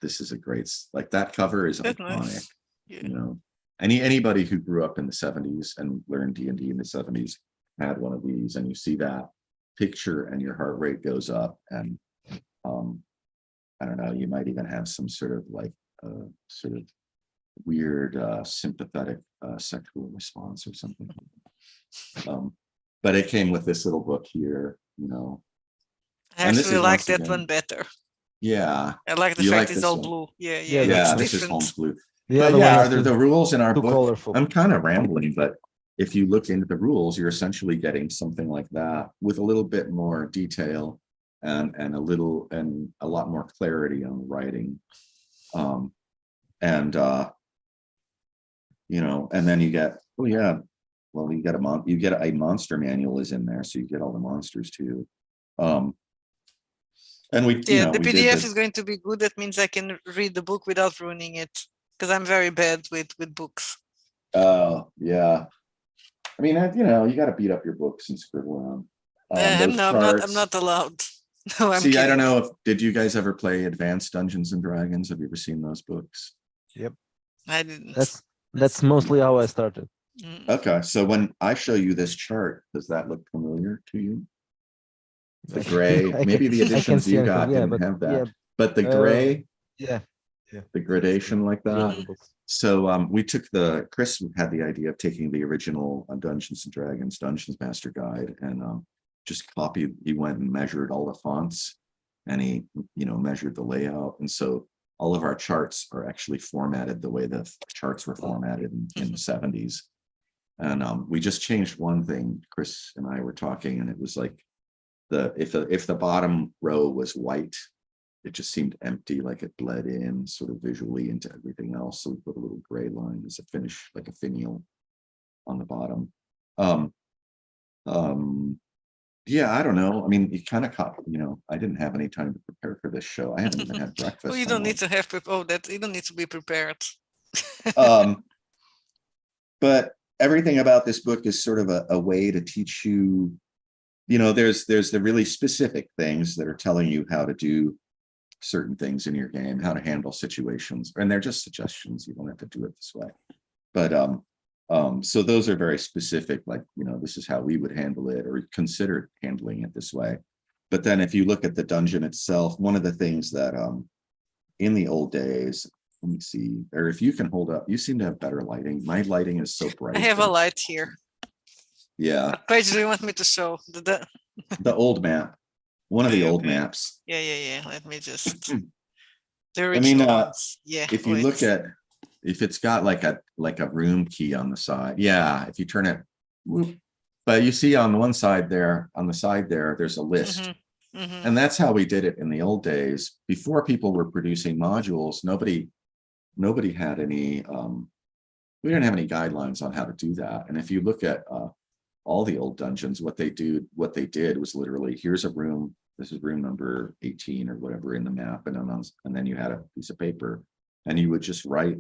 This is a great, like that cover is That's iconic. nice. Yeah. Anybody who grew up in the 70s and learned D&D in the 70s had one of these, and you see that picture and your heart rate goes up, and I don't know, you might even have some sort of like sort of weird sympathetic sexual response or something. But it came with this little book here, I And this actually is like once that again- one better. Yeah, I like the You fact like it's this all one? blue. Yeah, Yeah, yeah. yeah, It's this is different. Holmes Blue. The But other yeah, one is the rules in our too book. colorful. I'm kind of rambling, but if you look into the rules, you're essentially getting something like that with a little bit more detail and a lot more clarity on the writing. And then you get, you get a monster manual is in there, so you get all the monsters too. And we, Yeah, the we did PDF this. is going to be good. That means I can read the book without ruining it, because I'm very bad with books. Oh, yeah. I mean, you got to beat up your books and scribble around. Those No, charts. I'm not allowed. No, I'm See, I don't kidding. know did you guys ever play Advanced Dungeons and Dragons? Have you ever seen those books? I didn't. That's mostly how I started. Mm. Okay, so when I show you this chart, does that look familiar to you? The gray, I maybe can- the I can editions see you anything, got yeah, didn't but have that, yeah, but the gray, yeah. the gradation like that. Really books. So Chris had the idea of taking the original Dungeons and Dragons Dungeons Master Guide and he went and measured all the fonts, and he measured the layout, and so all of our charts are actually formatted the way the charts were formatted in the 70s. And we just changed one thing. Chris and I were talking, and it was like if the bottom row was white, it just seemed empty, like it bled in sort of visually into everything else. So we put a little gray line as a finish, like a finial on the bottom. Yeah, I don't know. I mean, it kind of caught, I didn't have any time to prepare for this show. I haven't even had breakfast. Oh, you don't need to have you don't need to be prepared. But everything about this book is sort of a way to teach you, there's the really specific things that are telling you how to do certain things in your game, how to handle situations, and they're just suggestions. You don't have to do it this way. But so those are very specific, like, this is how we would handle it or consider handling it this way. But then if you look at the dungeon itself, one of the things that in the old days, let me see, or if you can hold up, you seem to have better lighting. My lighting is so bright. I have a light here. Yeah. What page do you want me to show? The old map. One of the Okay, old okay. maps. Yeah. Let me just. The I original mean, ones. Yeah. if you look at, if it's got like a room key on the side, yeah, if you turn it, whoop, but you see on one side there, on the side there, there's a list. And that's how we did it in the old days. Before people were producing modules, nobody had any, we didn't have any guidelines on how to do that. And if you look at all the old dungeons, what they did was literally, here's a room, this is room number 18 or whatever in the map, and then you had a piece of paper, and you would just write,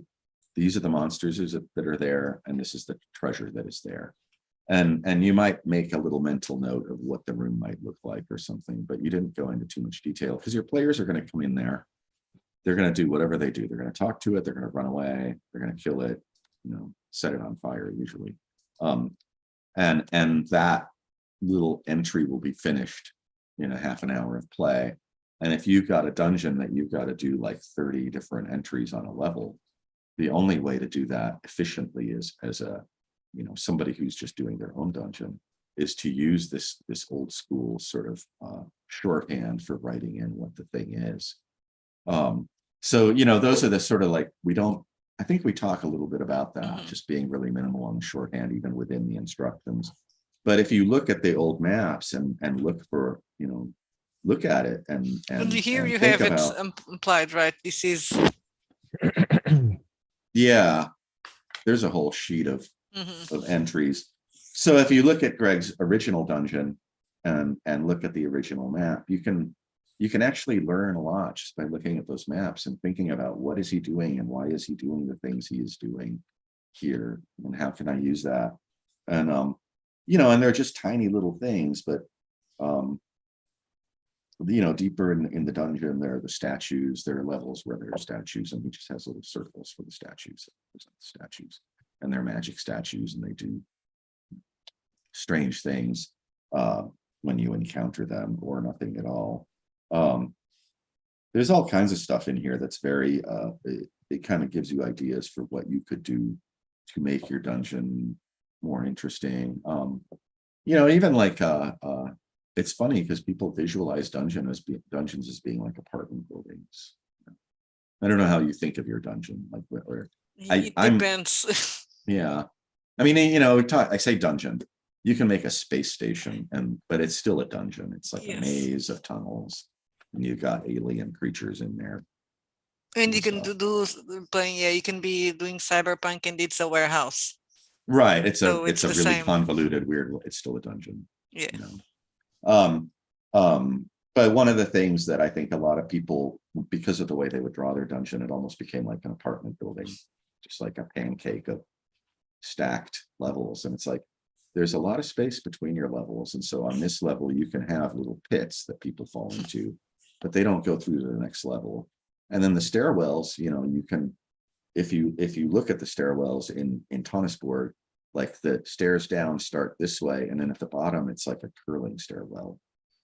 these are the monsters that are there, and this is the treasure that is there. And you might make a little mental note of what the room might look like or something, but you didn't go into too much detail, because your players are going to come in there. They're going to do whatever they do. They're going to talk to it. They're going to run away. They're going to kill it, set it on fire usually. And that little entry will be finished in a half an hour of play. And if you've got a dungeon that you've got to do like 30 different entries on a level, the only way to do that efficiently is as a, you know, somebody who's just doing their own dungeon, is to use this old school sort of shorthand for writing in what the thing is. So, you know, those are the sort of like, I think we talk a little bit about that, just being really minimal on the shorthand, even within the instructions. But if you look at the old maps and look for, you know, look at it and here you think have it about, implied, right? This is yeah, there's a whole sheet of entries. So if you look at Greg's original dungeon and look at the original map, you can actually learn a lot just by looking at those maps and thinking about what is he doing and why is he doing the things he is doing here, and how can I use that? And you know, and they're just tiny little things, but you know, deeper in the dungeon, there are the statues. There are levels where there are statues, and he just has little circles for the statues. And they're magic statues, and they do strange things when you encounter them, or nothing at all. There's all kinds of stuff in here that's very it kind of gives you ideas for what you could do to make your dungeon more interesting. You know, even like it's funny because people visualize dungeons as being like apartment buildings. I don't know how you think of your dungeon, like where it depends. Yeah, I mean, you know, I say dungeon. You can make a space station, but it's still a dungeon. It's like a maze of tunnels, and you've got alien creatures in there. And you can do playing. Yeah, you can be doing cyberpunk, and it's a warehouse. Right. It's So a really same. convoluted, weird. It's still a dungeon. Yeah. You know? But one of the things that I think a lot of people, because of the way they would draw their dungeon, it almost became like an apartment building, just like a pancake of stacked levels. And it's like, there's a lot of space between your levels. And so on this level, you can have little pits that people fall into, but they don't go through to the next level. And then the stairwells, you know, you can, if you look at the stairwells in Tonisborg, like the stairs down start this way, and then at the bottom, it's like a curling stairwell.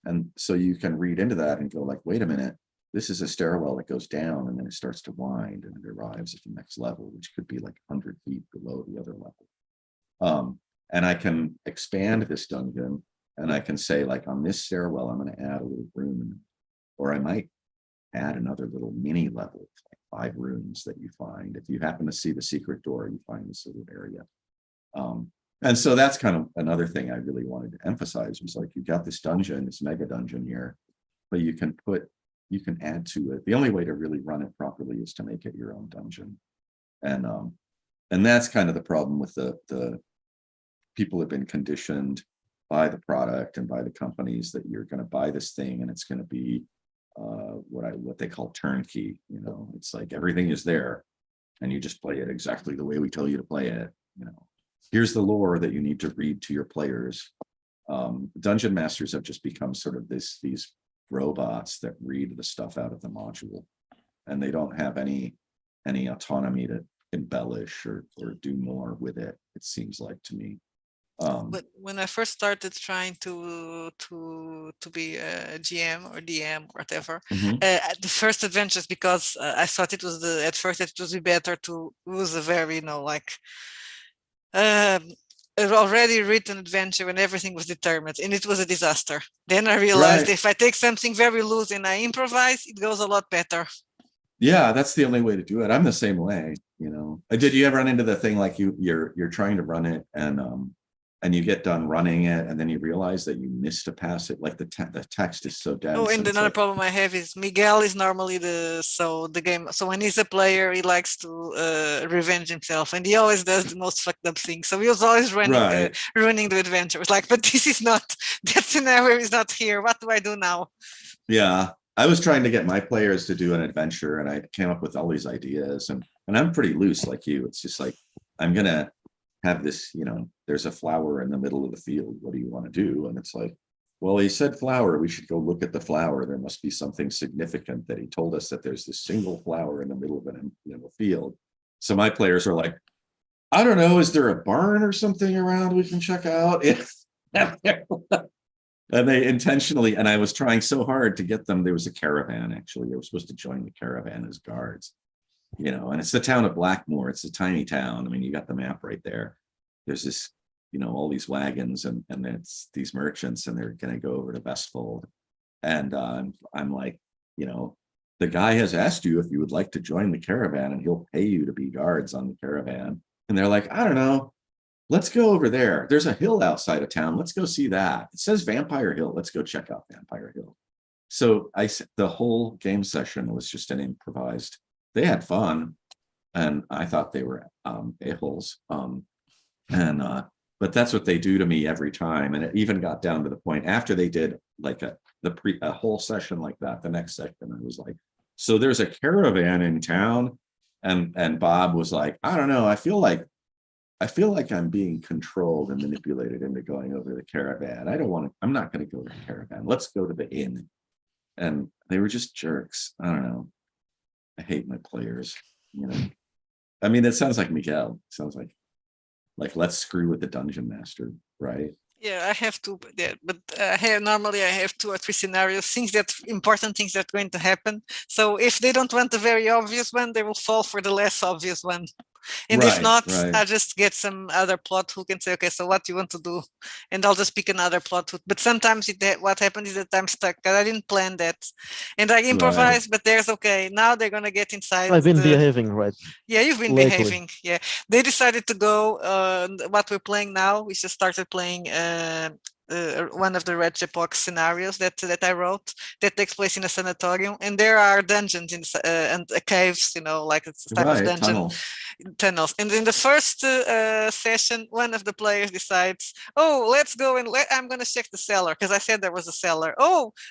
And so you can read into that and go like, wait a minute, this is a stairwell that goes down and then it starts to wind and it arrives at the next level, which could be like 100 feet below the other level. And I can expand this dungeon and I can say like on this stairwell, I'm going to add a little room, or I might add another little mini level, like 5 rooms that you find. If you happen to see the secret door, you find this little area. And so that's kind of another thing I really wanted to emphasize, was like, you got this dungeon, this mega dungeon here, but you can add to it. The only way to really run it properly is to make it your own dungeon. And that's kind of the problem with the people have been conditioned by the product and by the companies that you're going to buy this thing and it's going to be what they call turnkey. You know, it's like everything is there and you just play it exactly the way we tell you to play it. You know, here's the lore that you need to read to your players. Dungeon masters have just become sort of these robots that read the stuff out of the module, and they don't have any autonomy to embellish or do more with it. It seems like to me. But when I first started trying to be a GM or DM or whatever, the first adventures, because I thought it was at first it would be better to use a very, you know, like an already written adventure when everything was determined, and it was a disaster. Then I realized if I take something very loose and I improvise, it goes a lot better. Yeah, that's the only way to do it. I'm the same way, you know. Did you ever run into the thing like you're trying to run it and you get done running it and then you realize that you missed a pass it, like the text is so dense. Oh, and another problem I have is Miguel is normally the game. So when he's a player, he likes to revenge himself, and he always does the most fucked up things. So he was always ruining the adventure. It's like, but this is not, that scenario is not here. What do I do now? Yeah, I was trying to get my players to do an adventure, and I came up with all these ideas, and I'm pretty loose like you. It's just like, I'm gonna have this, you know, there's a flower in the middle of the field. What do you want to do? And it's like, well, he said flower. We should go look at the flower. There must be something significant that he told us, that there's this single flower in the middle of a field. So my players are like, I don't know, is there a barn or something around we can check out? And they intentionally, and I was trying so hard to get them. There was a caravan, actually. They were supposed to join the caravan as guards, and it's the town of Blackmore. It's a tiny town. I mean, you got the map right there. There's this, all these wagons, and it's these merchants, and they're going to go over to Vestfold. And I'm like, the guy has asked you if you would like to join the caravan, and he'll pay you to be guards on the caravan. And they're like, I don't know. Let's go over there. There's a hill outside of town. Let's go see that. It says Vampire Hill. Let's go check out Vampire Hill. So the whole game session was just an improvised. They had fun, and I thought they were a-holes. But that's what they do to me every time. And it even got down to the point after they did like a whole session like that. The next second, I was like, so there's a caravan in town, and Bob was like, I don't know. I feel like I'm being controlled and manipulated into going over the caravan. I'm not going to go to the caravan. Let's go to the inn. And they were just jerks. I don't know. I hate my players. I mean, it sounds like Miguel. It sounds like let's screw with the dungeon master, right? Yeah, I have to. Yeah, but normally I have 2 or 3 scenarios, important things that are going to happen. So if they don't want the very obvious one, they will fall for the less obvious one. And if not, I just get some other plot hook and say, okay, so what do you want to do? And I'll just pick another plot hook. But sometimes what happens is that I'm stuck because I didn't plan that. And I improvise, but there's okay, now they're going to get inside. I've been behaving, right? Yeah, you've been behaving. Yeah. They decided to go, what we're playing now, we just started playing one of the Wretched scenarios that I wrote that takes place in a sanatorium, and there are dungeons and caves, like it's a type of dungeon. Tunnels. And in the first session, one of the players decides, let's go and I'm going to check the cellar because I said there was a cellar.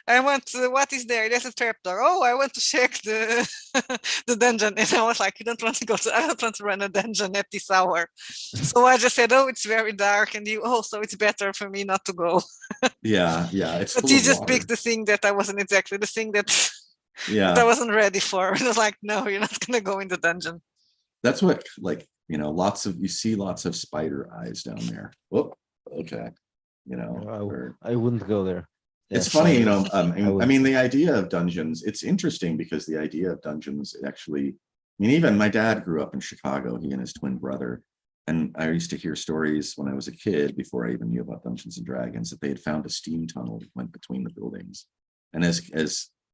I want to, what is there? There's a trapdoor. I want to check the the dungeon. And I was like, I don't want to run a dungeon at this hour. So I just said, it's very dark, and so it's better for me not to go. Yeah. But he just picked the thing that I wasn't exactly the thing that I wasn't ready for. And I was like, no, you're not going to go in the dungeon. That's what, you see lots of spider eyes down there. Whoop, okay. I wouldn't go there. It's funny, I mean, the idea of dungeons, it's interesting because the idea of dungeons actually, even my dad grew up in Chicago, he and his twin brother. And I used to hear stories when I was a kid, before I even knew about Dungeons and Dragons, that they had found a steam tunnel that went between the buildings. And as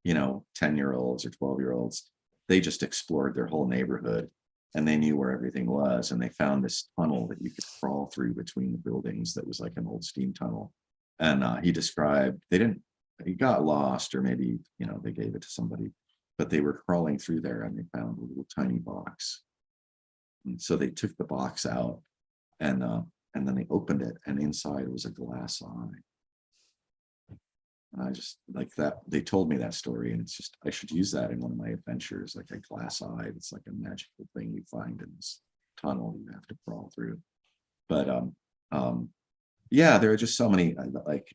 10-year-olds or 12-year-olds, they just explored their whole neighborhood. And they knew where everything was, and they found this tunnel that you could crawl through between the buildings that was like an old steam tunnel. And he described, he got lost, or maybe, they gave it to somebody, but they were crawling through there and they found a little tiny box. And so they took the box out, and then they opened it, and inside was a glass eye. And I just like that. They told me that story, and it's just, I should use that in one of my adventures, like a glass eye. It's like a magical thing you find in this tunnel you have to crawl through. But yeah, there are just so many,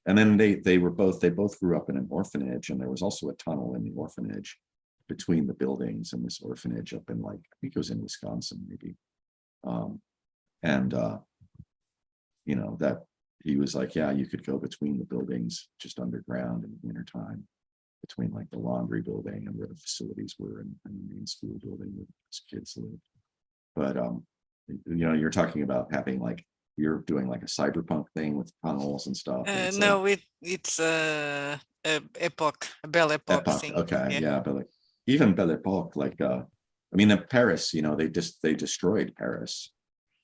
and then they both grew up in an orphanage, and there was also a tunnel in the orphanage between the buildings and this orphanage up in, I think it was in Wisconsin, maybe. That he was like, yeah, you could go between the buildings just underground in the wintertime, between the laundry building and where the facilities were, and the main school building where kids lived. But you're talking about having you're doing a cyberpunk thing with tunnels and stuff. And no, it's a Belle Epoque thing. Okay, yeah, but even Belle Epoque, in Paris, they destroyed Paris.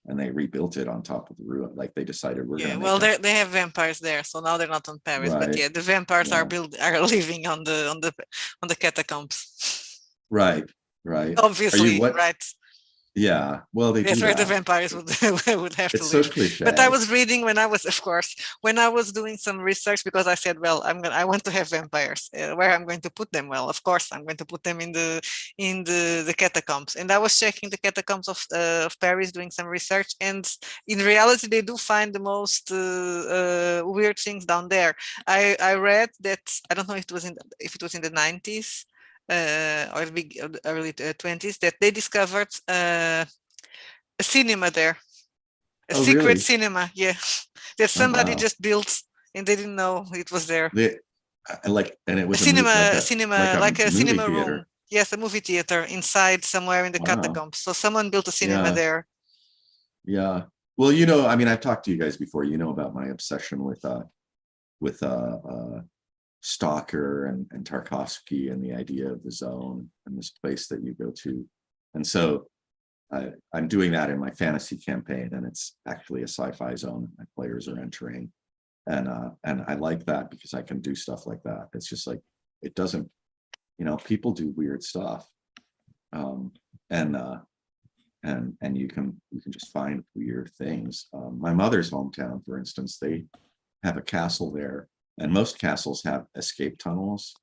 And they rebuilt it on top of the ruin. They decided we're going to. Well, they have vampires there, so now they're not on Paris. Right. But yeah, the vampires are living on the catacombs. Right. Obviously, right. Yeah, well, that's where the vampires would have to live. It's so cliche. But I was reading when I was doing some research, because I said, well, I want to have vampires. Where I'm going to put them? Well, of course, I'm going to put them in the catacombs. And I was checking the catacombs of Paris, doing some research, and in reality, they do find the most weird things down there. I read that, I don't know if it was in the 90s. Or the early 20s, that they discovered a cinema there, a secret cinema, that somebody just built and they didn't know it was there. And it A was cinema, like a movie cinema theater. room. Yes, a movie theater inside somewhere in the Wow. catacombs. So someone built a cinema Yeah. there. Yeah. Well, you know, I mean, I've talked to you guys before, you know, about my obsession with Stalker and Tarkovsky and the idea of the zone and this place that you go to. And so I'm doing that in my fantasy campaign, and it's actually a sci-fi zone my players are entering. And I like that because I can do stuff like that. It's just like, it doesn't, you know, people do weird stuff. And you can just find weird things. My mother's hometown, for instance, they have a castle there, and most castles have escape tunnels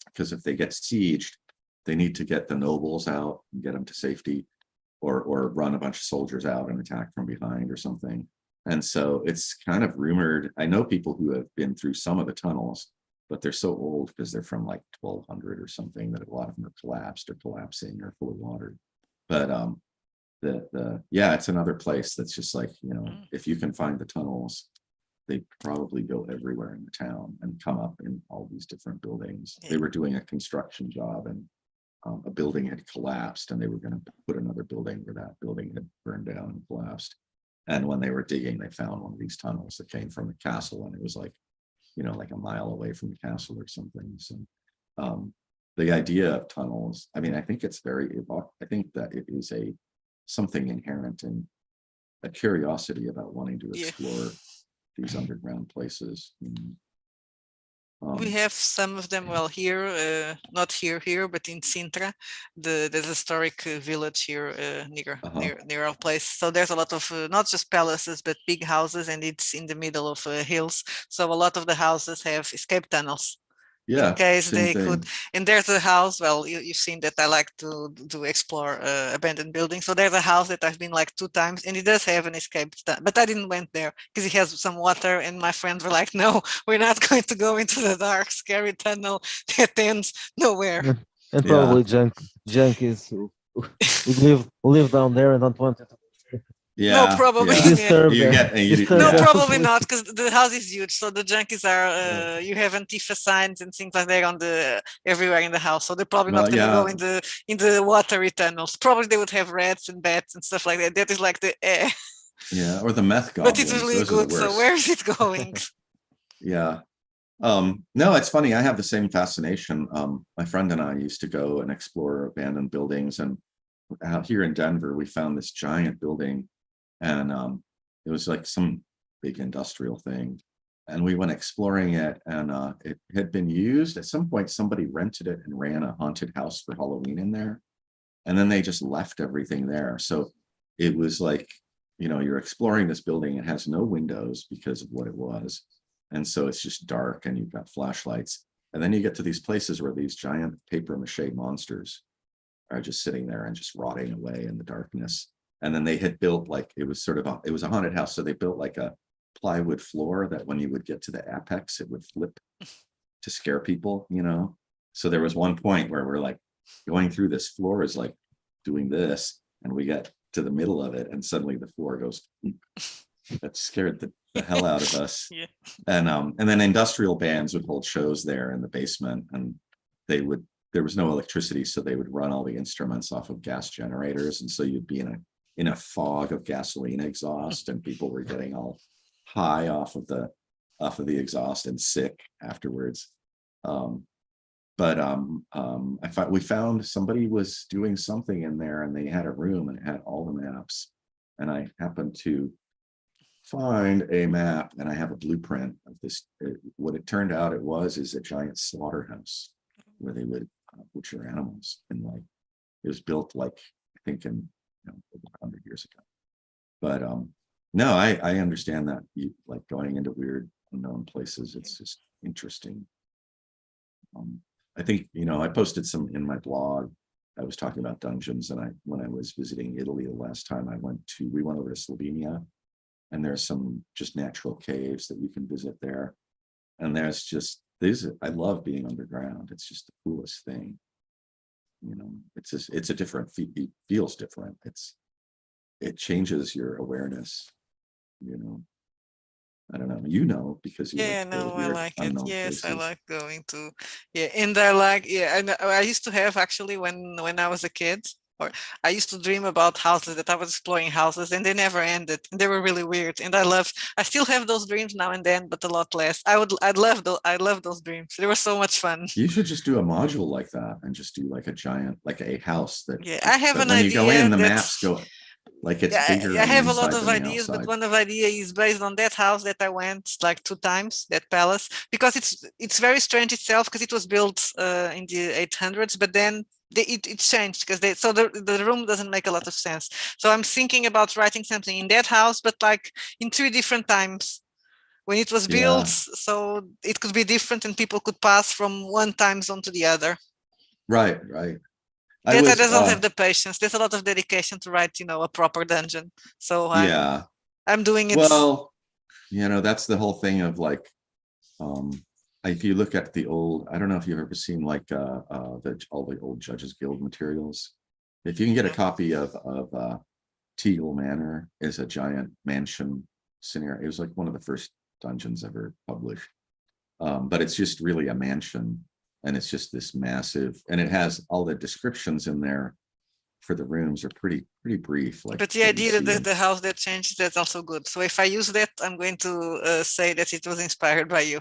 because if they get sieged, they need to get the nobles out and get them to safety, or run a bunch of soldiers out and attack from behind or something. And so it's kind of rumored. I know people who have been through some of the tunnels, but they're so old because they're from like 1200 or something that a lot of them are collapsed or collapsing or full of water. But yeah, it's another place that's just like, you know, if you can find the tunnels, they probably go everywhere in the town and come up in all these different buildings. They were doing a construction job, and a building had collapsed, and they were going to put another building where that building had burned down and collapsed. And when they were digging, they found one of these tunnels that came from the castle, and it was like, you know, like a mile away from the castle or something. So the idea of tunnels, I mean, I think it's I think that it is something inherent in a curiosity about wanting to explore these underground places. We have some of them. Well, here, not here, but in Sintra, there's a historic village here near our place. So there's a lot of not just palaces, but big houses, and it's in the middle of hills. So a lot of the houses have escape tunnels. Yeah, in case they thing. could. And there's a house, well, you've seen that I like to explore abandoned buildings. So there's a house that I've been like 2 times, and it does have an escape, but I didn't went there because it has some water, and my friends were like, no, we're not going to go into the dark, scary tunnel that ends nowhere. And probably junkies who live down there and don't want it to. No, probably. No, probably not, because the house is huge. So the junkies are you have Antifa signs and things like that on everywhere in the house. So they're probably not going to go in the watery tunnels. Probably they would have rats and bats and stuff like that. That is like the yeah, or the meth goblins. But it's really good. So where is it going? Yeah. No, it's funny. I have the same fascination. My friend and I used to go and explore abandoned buildings, and out here in Denver, we found this giant building. And it was like some big industrial thing. And we went exploring it, and it had been used. At some point, somebody rented it and ran a haunted house for Halloween in there. And then they just left everything there. So it was like, you know, you're exploring this building. It has no windows because of what it was. And so it's just dark, and you've got flashlights. And then you get to these places where these giant paper mache monsters are just sitting there and just rotting away in the darkness. And then they had built like, it was a haunted house. So they built like a plywood floor that when you would get to the apex, it would flip to scare people, you know? So there was one point where we're like going through this floor is like doing this, and we get to the middle of it, and suddenly the floor goes, that scared the hell out of us. And then industrial bands would hold shows there in the basement, and there was no electricity. So they would run all the instruments off of gas generators. And so you'd be in a fog of gasoline exhaust, and people were getting all high off of the exhaust and sick afterwards. We found somebody was doing something in there, and they had a room, and it had all the maps. And I happened to find a map, and I have a blueprint of this. What it turned out is a giant slaughterhouse where they would butcher animals, and like it was built like, I think in over 100 years ago. But no, I understand that, you like going into weird unknown places. It's just interesting. I think, I posted some in my blog. I was talking about dungeons, and when I was visiting Italy the last time we went over to Slovenia, and there's some just natural caves that you can visit there. And there's just I love being underground. It's just the coolest thing. It's a different, it feels different. It changes your awareness, I don't know. You know, because you like Yeah, to go to no, I weird like it. unknown Yes, I places. like going to, yeah, and I like, yeah, and I used to have actually when I was a kid, or I used to dream about houses that I was exploring houses, and they never ended. And they were really weird, and I still have those dreams now and then, but a lot less. I love those dreams. They were so much fun. You should just do a module like that and just do like a giant, like a house that, Yeah, I have that an when you go in, idea the that. maps go like it's Yeah, bigger I on the have a lot inside of than the ideas, but outside. one of the idea is based on that house that I went like 2 times, that palace, because it's very strange itself because it was built in the 800s, but then it changed because the room doesn't make a lot of sense. So I'm thinking about writing something in that house, but like in 3 different times when it was built, Yeah, so it could be different and people could pass from one time zone to the other. right, right. I That I was, just don't have the patience. There's a lot of dedication to write, a proper dungeon. So yeah. I'm doing it. Well, that's the whole thing of like, if you look at the old, I don't know if you've ever seen like all the old Judges Guild materials. If you can get a copy of Teagle Manor, is a giant mansion scenario. It was like one of the first dungeons ever published. But it's just really a mansion, and it's just this massive, and it has all the descriptions in there for the rooms are pretty brief. Like, But the that you idea that see the house that changed, that's also good. So if I use that, I'm going to say that it was inspired by you.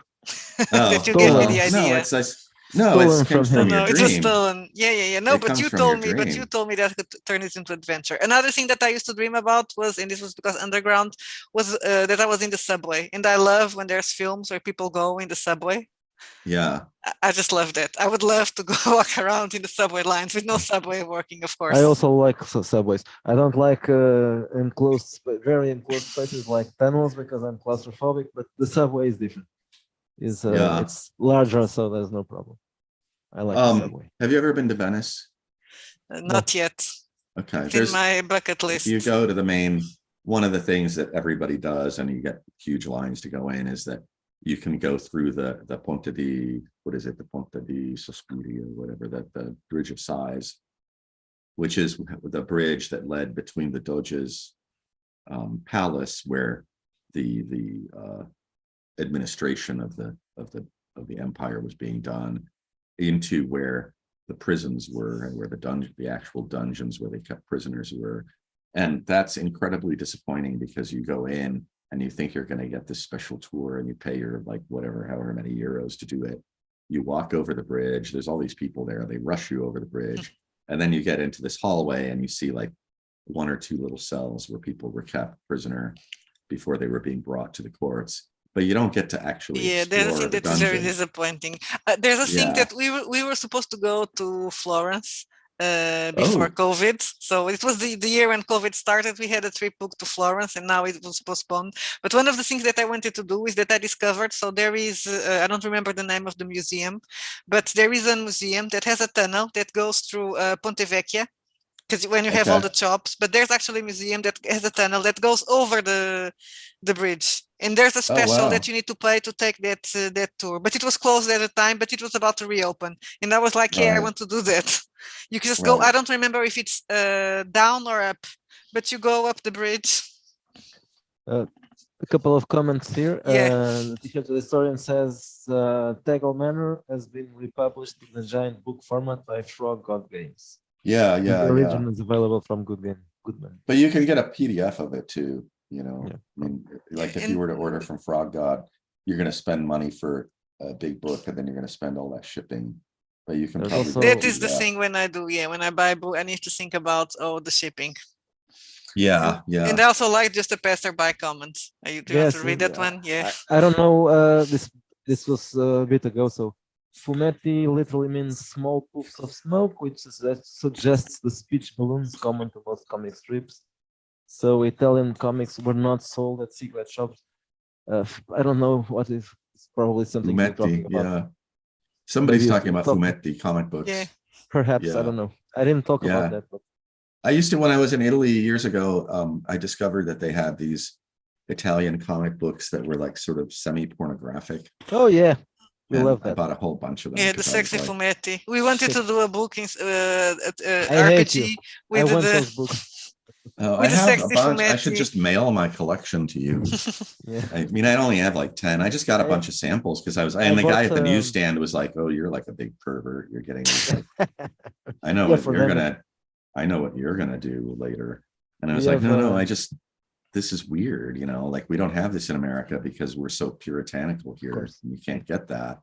That Oh, you gave me Stolen, the well, no, idea. it's nice. No, it stolen from comes No, from him. your no, it was dream. stolen. Yeah. No, It but comes you from your told me, dream. that I could turn it into adventure. Another thing that I used to dream about was, and this was because underground, was that I was in the subway. And I love when there's films where people go in the subway. Yeah. I just love that. I would love to go walk around in the subway lines with no subway working, of course. I also like subways. I don't like very enclosed spaces like tunnels because I'm claustrophobic. But the subway is different. Yeah. It's larger, so there's no problem. I like the subway. Have you ever been to Venice? Not yet. Okay. It's in my bucket If you list. go to the main, one of the things that everybody does, and you get huge lines to go in, is that you can go through the Ponte di, what is it? The Ponte di Sospiri or whatever, the Bridge of Sighs, which is the bridge that led between the Doge's palace, where the administration of the empire was being done, into where the prisons were and where the actual dungeons where they kept prisoners were. And that's incredibly disappointing because you go in and you think you're going to get this special tour and you pay your like whatever, however many euros to do it. You walk over the bridge, there's all these people there, they rush you over the bridge. And then you get into this hallway and you see like one or two little cells where people were kept prisoner before they were being brought to the courts. But you don't get to actually Yeah, there's a explore thing the that is very dungeon. disappointing. There's a thing Yeah. that we were supposed to go to Florence before Oh, COVID. So it was the year when COVID started. We had a trip booked to Florence, and now it was postponed. But one of the things that I wanted to do is that I discovered. So there is, I don't remember the name of the museum, but there is a museum that has a tunnel that goes through Ponte Vecchia, because when you have all okay. the shops, but there's actually a museum that has a tunnel that goes over the bridge, and there's a Oh, special wow. that you need to pay to take that tour. But it was closed at the time, but it was about to reopen, and I was like, yeah, I Right. want to do that. You can just go. Right. I don't remember if it's down or up, but you go up the bridge. A couple of comments here. Yeah. The T-shirt historian says Tegel Manor has been republished in a giant book format by Frog God Games. Yeah, And yeah, the yeah. origin is available from Goodman. But you can get a PDF of it too, Yeah. I mean, like if And- you were to order from Frog God, you're going to spend money for a big book and then you're going to spend all that shipping. But you can There's probably also- get a That is the PDF. thing when I do, when I buy a book, I need to think about the shipping. Yeah, yeah. And I also like just the passerby comments. Do you want to read that one? Yeah. I don't know. This was a bit ago. So fumetti literally means small puffs of smoke, which suggests the speech balloons common to most comic strips. So Italian comics were not sold at cigarette shops. I don't know what is. It's probably something you're talking Fumetti, about. yeah. Somebody's Maybe talking about talk- Fumetti comic books. Yeah. Perhaps I Yeah. don't know. I didn't talk Yeah. about that, but I used to, when I was in Italy years ago, I discovered that they had these Italian comic books that were like sort of semi-pornographic. oh yeah, we And love I that. bought a whole bunch of them. Yeah, the 'cause I was sexy like, fumetti. We wanted to do a book in I hate RPG you. I with want the those books. Oh, I With the have a sexy bunch. I should fumetti. just mail my collection to you. Yeah. I mean, I only have like 10. I just got a I- bunch of samples because I and the guy bought, at the newsstand was like, "Oh, you're like a big pervert. You're getting these like, I know Yeah, what for you're them, gonna, I know what you're gonna do later." And I we was like, have, "No, this is weird. Like we don't have this in America because we're so puritanical here. course. You can't get that."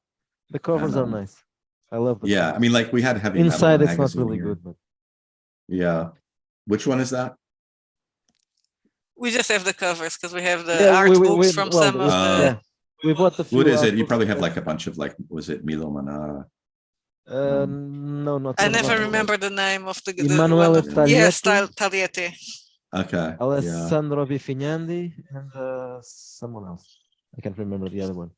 the covers And are nice. I love the yeah, covers. I mean, like we had Heavy Metal Inside, it's not magazine really here. good, but Yeah, which one is that? We just have the covers because we have the yeah, art books from well, some of the. yeah, we bought the few. What is art it? You books probably have that- like a bunch of like, was it Milo Manara? no, not I really. never Like- remember the name of the one Emanuele of, Taglietti. yes, Taglietti, Tagliete. Okay. Yeah. Alessandro Bifignandi, and someone else. I can't remember the other one.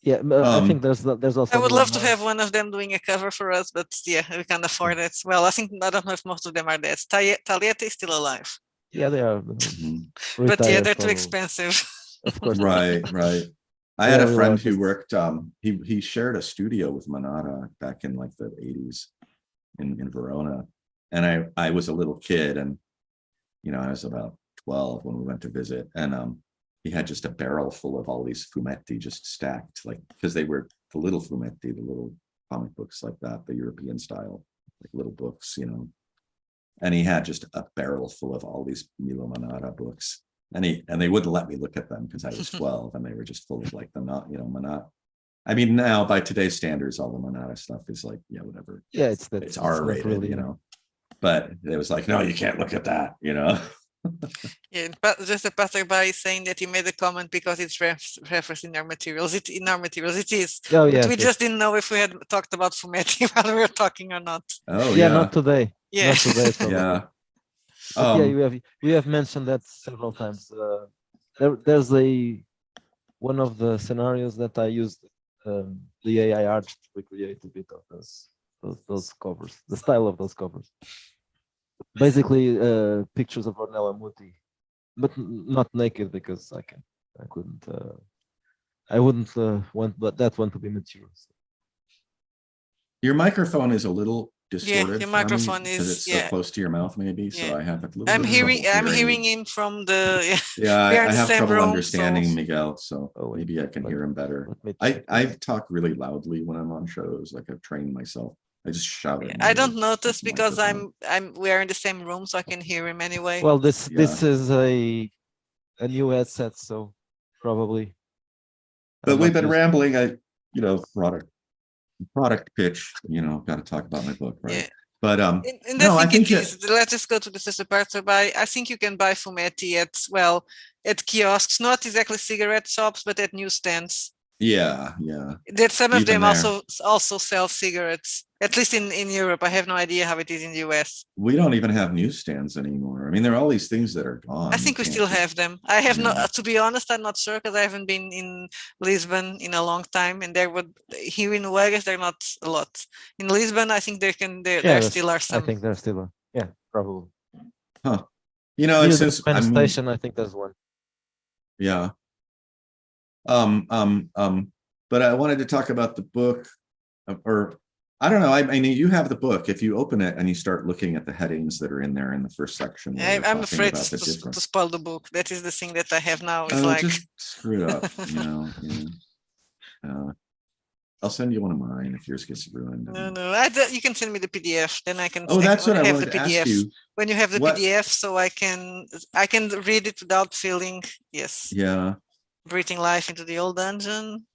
Yeah, I think there's also. I would love to Milan have one of them doing a cover for us, but yeah, we can't afford it. Well, I think I don't know if most of them are dead. Tagliete is still alive, Yeah, they are. Mhm. but yeah, retired, they're too probably. expensive. Of course. Right, right. I They had are a real friend who artists. worked, he shared a studio with Manata back in like the 80s in Verona. And I was a little kid and, I was about 12 when we went to visit. And he had just a barrel full of all these fumetti just stacked, like, because they were the little fumetti, the little comic books like that, the European style, like little books, And he had just a barrel full of all these Milo Manara books. And they wouldn't let me look at them because I was 12 and they were just full of like the not, Manata. I mean, now by today's standards, all the Manata stuff is like, whatever. Yeah, It's R-rated, really, But it was like, no, you can't look at that, Yeah, but just a passerby is saying that you made a comment because it's referenced in our materials. It is. Oh But yeah, we just didn't know if we had talked about fumetti while we were talking or not. Oh yeah, yeah. not today. Yeah. Not today. Probably. Yeah. But yeah, we have mentioned that several times. There's one of the scenarios that I used the AI art to recreate a bit of those covers, the style of those covers. Basically, pictures of Ornella Muti, but not naked because I couldn't. I wouldn't want that one to be mature. So. Your microphone is a little distorted. your for me microphone because is- it's so close to your mouth, maybe. So Yeah. I have a little I'm bit of hearing trouble him from the Yeah, we are in I the have same trouble room, understanding so- Miguel, so Oh, wait, maybe I can hear him better. Let me I check I this. talk really loudly when I'm on shows. Like I've trained myself. I just shout it. I don't notice because we are in the same room, so I can hear him anyway. Well, this Yeah. is a new headset, so probably. But I'm we've not been used- rambling. Product pitch. Got to talk about my book, right? Yeah. But And no, I I think think it is. Let's just go to the sister part. So I think you can buy fumetti at kiosks, not exactly cigarette shops, but at newsstands. yeah. That some of Even them there. also sell cigarettes. At least in Europe, I have no idea how it is in the US. We don't even have newsstands anymore. I mean, there are all these things that are gone. I think we still have them. I have Yeah. not, to be honest, I'm not sure because I haven't been in Lisbon in a long time, and here in Vegas they're not a lot. In Lisbon, I think there still are some. I think there's still yeah, probably. Huh. Near the Since Penn station, I think there's one. Yeah. But I wanted to talk about the book, or I don't know. I mean, you have the book. If you open it and you start looking at the headings that are in there in the first section, where you're I'm talking afraid about the to different- spoil the book. That is the thing that I have now. Is Oh, like just screw it up, I'll send you one of mine if yours gets ruined. no. You can send me the PDF, then I can. Oh, that's what I have wanted the to PDF. ask you. When you have the What- PDF, so I can read it without feeling Yeah. breathing life into the old dungeon.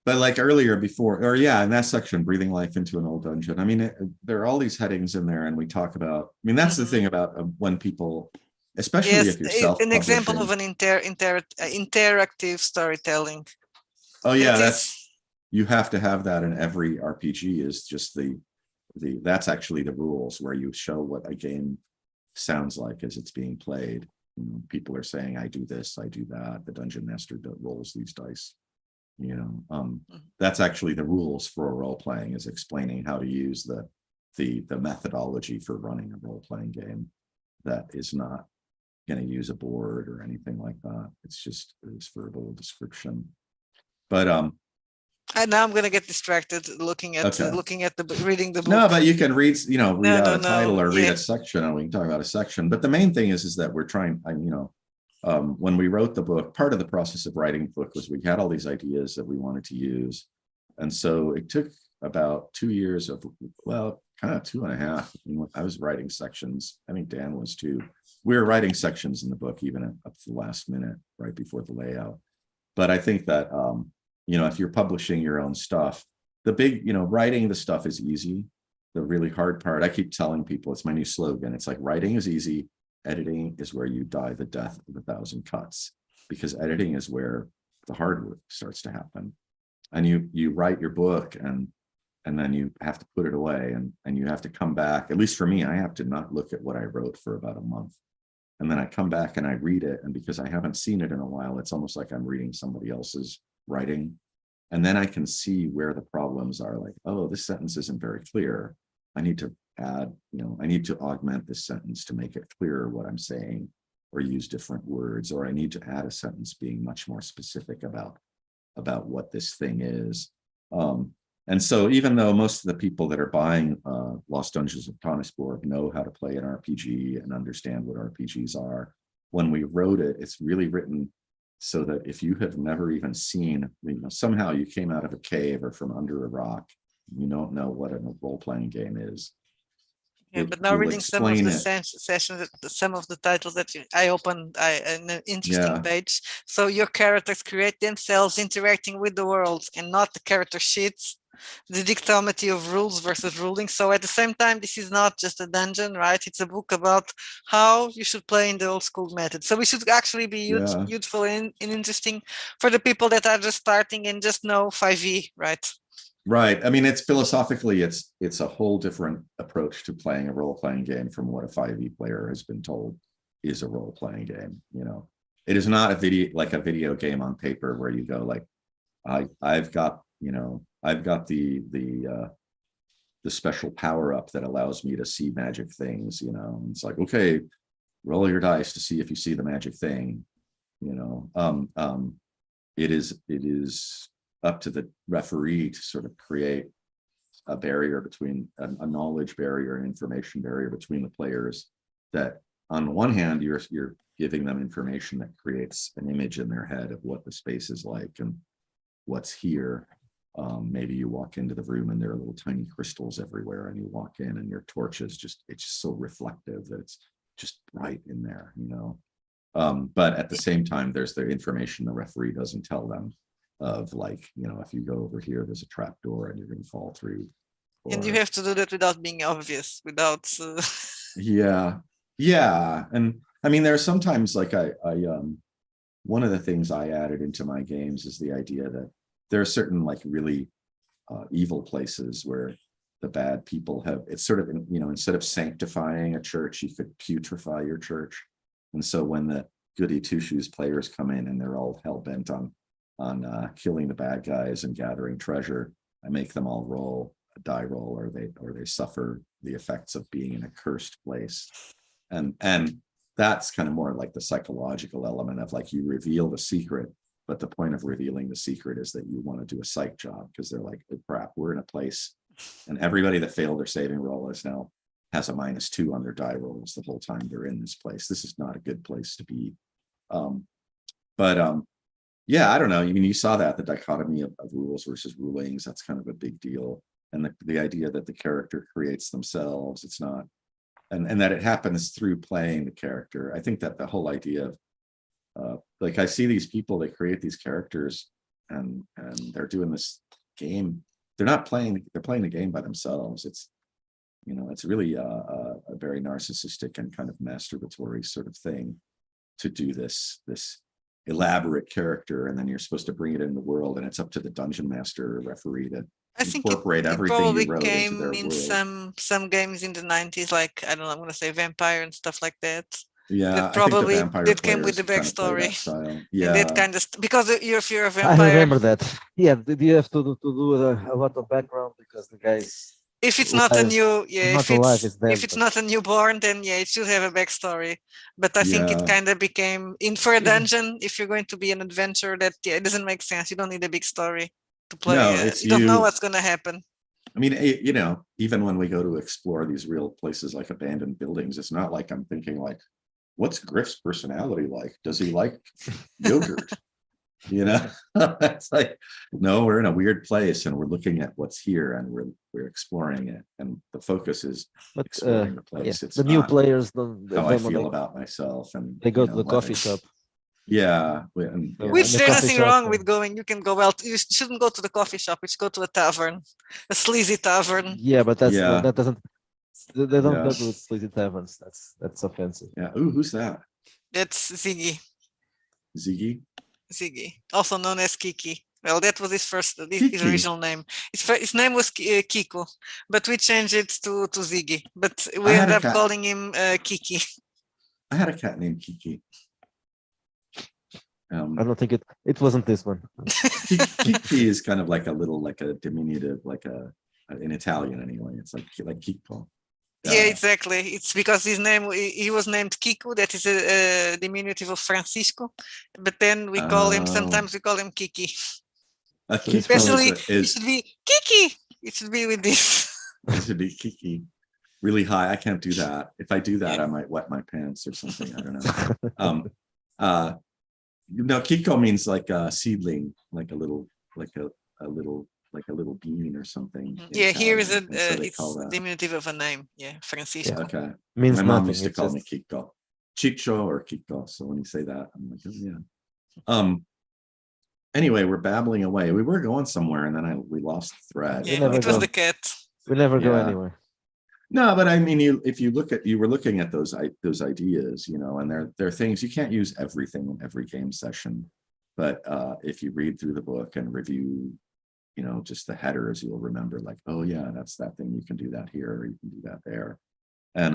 But like earlier before, or yeah, in that section, breathing life into an old dungeon. I mean, there are all these headings in there, and we talk about. I mean, that's the thing about when people, especially if you're an example of self-publishing. an interactive storytelling. Oh yeah, That that's you have to have that in every RPG. Is just that's actually the rules where you show what a game sounds like as it's being played. People are saying, "I do this, I do that." The dungeon master rolls these dice. That's actually the rules for a role playing, is explaining how to use the methodology for running a role playing game. That is not going to use a board or anything like that. It's just verbal description. But And now I'm gonna get distracted looking at Okay. reading the book. No, but you can read, read out a title or read yeah. a section, and we can talk about a section. But the main thing is that we're trying, when we wrote the book, part of the process of writing the book was we had all these ideas that we wanted to use. And so it took about 2 years of, well, kind of 2.5. I was writing sections. I think Dan was too. We were writing sections in the book, even up to the last minute, right before the layout. But I think that, if you're publishing your own stuff, the big, writing the stuff is easy. The really hard part, I keep telling people, it's my new slogan. It's like writing is easy. Editing is where you die the death of 1,000 cuts, because editing is where the hard work starts to happen. And you write your book and then you have to put it away and you have to come back. At least for me, I have to not look at what I wrote for about a month. And then I come back and I read it. And because I haven't seen it in a while, it's almost like I'm reading somebody else's writing. And then I can see where the problems are, like, oh, this sentence isn't very clear. I need to add, I need to augment this sentence to make it clearer what I'm saying, or use different words, or I need to add a sentence being much more specific about what this thing is. And so even though most of the people that are buying Lost Dungeons of Tonisborg know how to play an RPG and understand what RPGs are, when we wrote it, it's really written so that if you have never even seen, somehow you came out of a cave or from under a rock, you don't know what a role-playing game is. Yeah, but now reading some of the sessions, some of the titles that I opened an interesting page. So your characters create themselves interacting with the world and not the character sheets, the dichotomy of rules versus ruling. So at the same time, this is not just a dungeon, right? It's a book about how you should play in the old school method. So we should actually be useful and interesting for the people that are just starting and just know 5e, right? Right. I mean, it's philosophically, it's a whole different approach to playing a role-playing game from what a 5e player has been told is a role-playing game. It is not a video game on paper where you go like, I've got the special power up that allows me to see magic things. It's like, okay, roll your dice to see if you see the magic thing. It is up to the referee to sort of create a barrier between a knowledge barrier and information barrier between the players, that on the one hand, you're giving them information that creates an image in their head of what the space is like and what's here. Maybe you walk into the room and there are little tiny crystals everywhere, and you walk in and your torch is it's just so reflective that it's just bright in there, but at the same time, there's the information the referee doesn't tell them, of like, if you go over here, there's a trap door and you're going to fall through. And you have to do that without being obvious, without. Yeah. And I mean, there's sometimes like one of the things I added into my games is the idea that there are certain like really evil places where the bad people it's sort of, instead of sanctifying a church, you could putrefy your church. And so when the goody two-shoes players come in and they're all hell-bent on killing the bad guys and gathering treasure, I make them all roll a die roll, or they suffer the effects of being in a cursed place. And that's kind of more like the psychological element of like, you reveal the secret, but the point of revealing the secret is that you want to do a psych job, because they're like, oh, crap, we're in a place and everybody that failed their saving roll has a -2 on their die rolls the whole time they're in this place. This is not a good place to be. Yeah, I don't know. I mean, you saw that, the dichotomy of rules versus rulings, that's kind of a big deal. And the idea that the character creates themselves, it's not, and that it happens through playing the character. I think that the whole idea of, like, I see these people that create these characters and they're doing this game. They're not playing, they're playing the game by themselves. It's, it's really a very narcissistic and kind of masturbatory sort of thing to do this elaborate character, and then you're supposed to bring it in the world, and it's up to the dungeon master or referee to incorporate everything you wrote into their world. Some games in the 90s, like, I don't know, I'm going to say Vampire and stuff like that. Yeah, that probably that came with the backstory. Yeah, that kind of because if you're a vampire, I remember that. Yeah, did you have to do a lot of background, because the guys. If it's not a new, if it's but not a newborn, then it should have a backstory. But I think it kind of became for a dungeon. If you're going to be an adventurer, that it doesn't make sense. You don't need a big story. to play. No, it's you don't know you- what's going to happen. I mean, you know, even when we go to explore these real places like abandoned buildings, it's not like I'm thinking like, what's Griff's personality like? Does he like yogurt? You know, it's like, no, we're in a weird place and we're looking at what's here and we're exploring it. And the focus is But exploring the yeah, place. It's the new not players don't how I know, feel about myself. And they go you to know, the coffee whether- shop. Yeah. So, yeah, Which in the there's coffee nothing shop, wrong with going. You can go well. You shouldn't go to the coffee shop. You should go to a tavern, a sleazy tavern. Yeah, but that's Yeah. that doesn't. They don't Yeah. go to sleazy taverns. That's offensive. yeah. Ooh, who's that? That's Ziggy. Ziggy? Ziggy, also known as Kiki. Well, that was his Kiki. his original name. His name was Kiko, but we changed it to Ziggy. But we I had ended a up cat. calling him Kiki. I had a cat named Kiki. I don't think it wasn't this one. Kiki is kind of like a diminutive, like in Italian anyway. It's like Kiko. Yeah, exactly. It's because his name he was named Kiko. That is a diminutive of Francisco. But then we call him. Sometimes we call him Kiki. Kiko Especially, it is should be Kiki. It should be with this. it should be Kiki. Really high. I can't do that. If I do that, I might wet my pants or something. I don't know. No, Kiko means like a seedling, like a little bean or something. in Yeah, here is Italian, and so they it's call that. diminutive of a name. Yeah, Francisco. Okay. Means My mom nothing. used to It's call just me Kiko, Chicho or Kiko. So when you say that, I'm like, oh, yeah. Anyway, we're babbling away. We were going somewhere, and then we lost the thread. Yeah, never it was go. the cat. we never go Yeah. anywhere. No, but I mean, you were looking at those ideas, you know, and there are things you can't use everything in every game session, but if you read through the book and review, you know, just the headers, you'll remember like, oh yeah, that's that thing. You can do that here, or you can do that there, and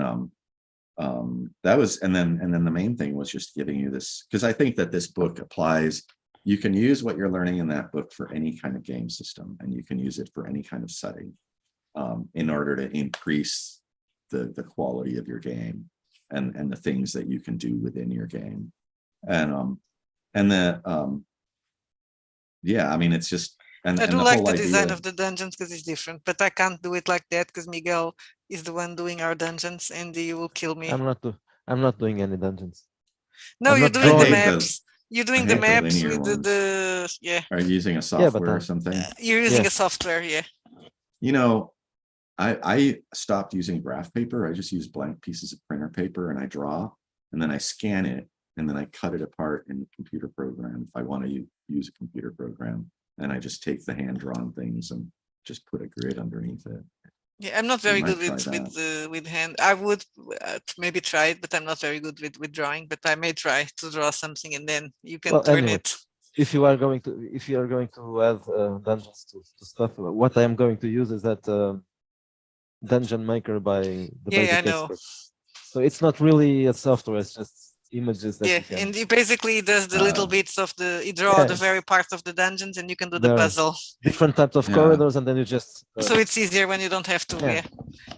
that was, and then the main thing was just giving you this, because I think that this book applies. You can use what you're learning in that book for any kind of game system, and you can use it for any kind of setting. In order to increase the quality of your game and the things that you can do within your game. Yeah, I mean, it's just, and I do the like whole the design idea, of the dungeons because it's different, but I can't do it like that because Miguel is the one doing our dungeons and he will kill me. I'm not doing any dungeons. No, I'm you're not doing the drawing. maps. You're doing I the hate the maps linear with ones. the yeah. are you using a Yeah, but, software or something? You're using Yeah. a software, yeah. You know, I stopped using graph paper. I just use blank pieces of printer paper and I draw, and then I scan it, and then I cut it apart in the computer program if I want to use a computer program. And I just take the hand-drawn things and just put a grid underneath it. Yeah, I'm not You very might good try with hand. I would maybe try it, but I'm not very good with drawing. But I may try to draw something, and then you can Well, turn anyway. it. If you are going to add dungeons to stuff, what I am going to use is that dungeon maker by the Yeah, I basic know. expert. So it's not really a software, it's just images that Yeah, you can. and he basically does the little bits of he draw Yeah, the very parts of the dungeons, and you can do the there are puzzle. different types of Yeah. corridors, and then you just So it's easier when you don't have to. Yeah. Yeah,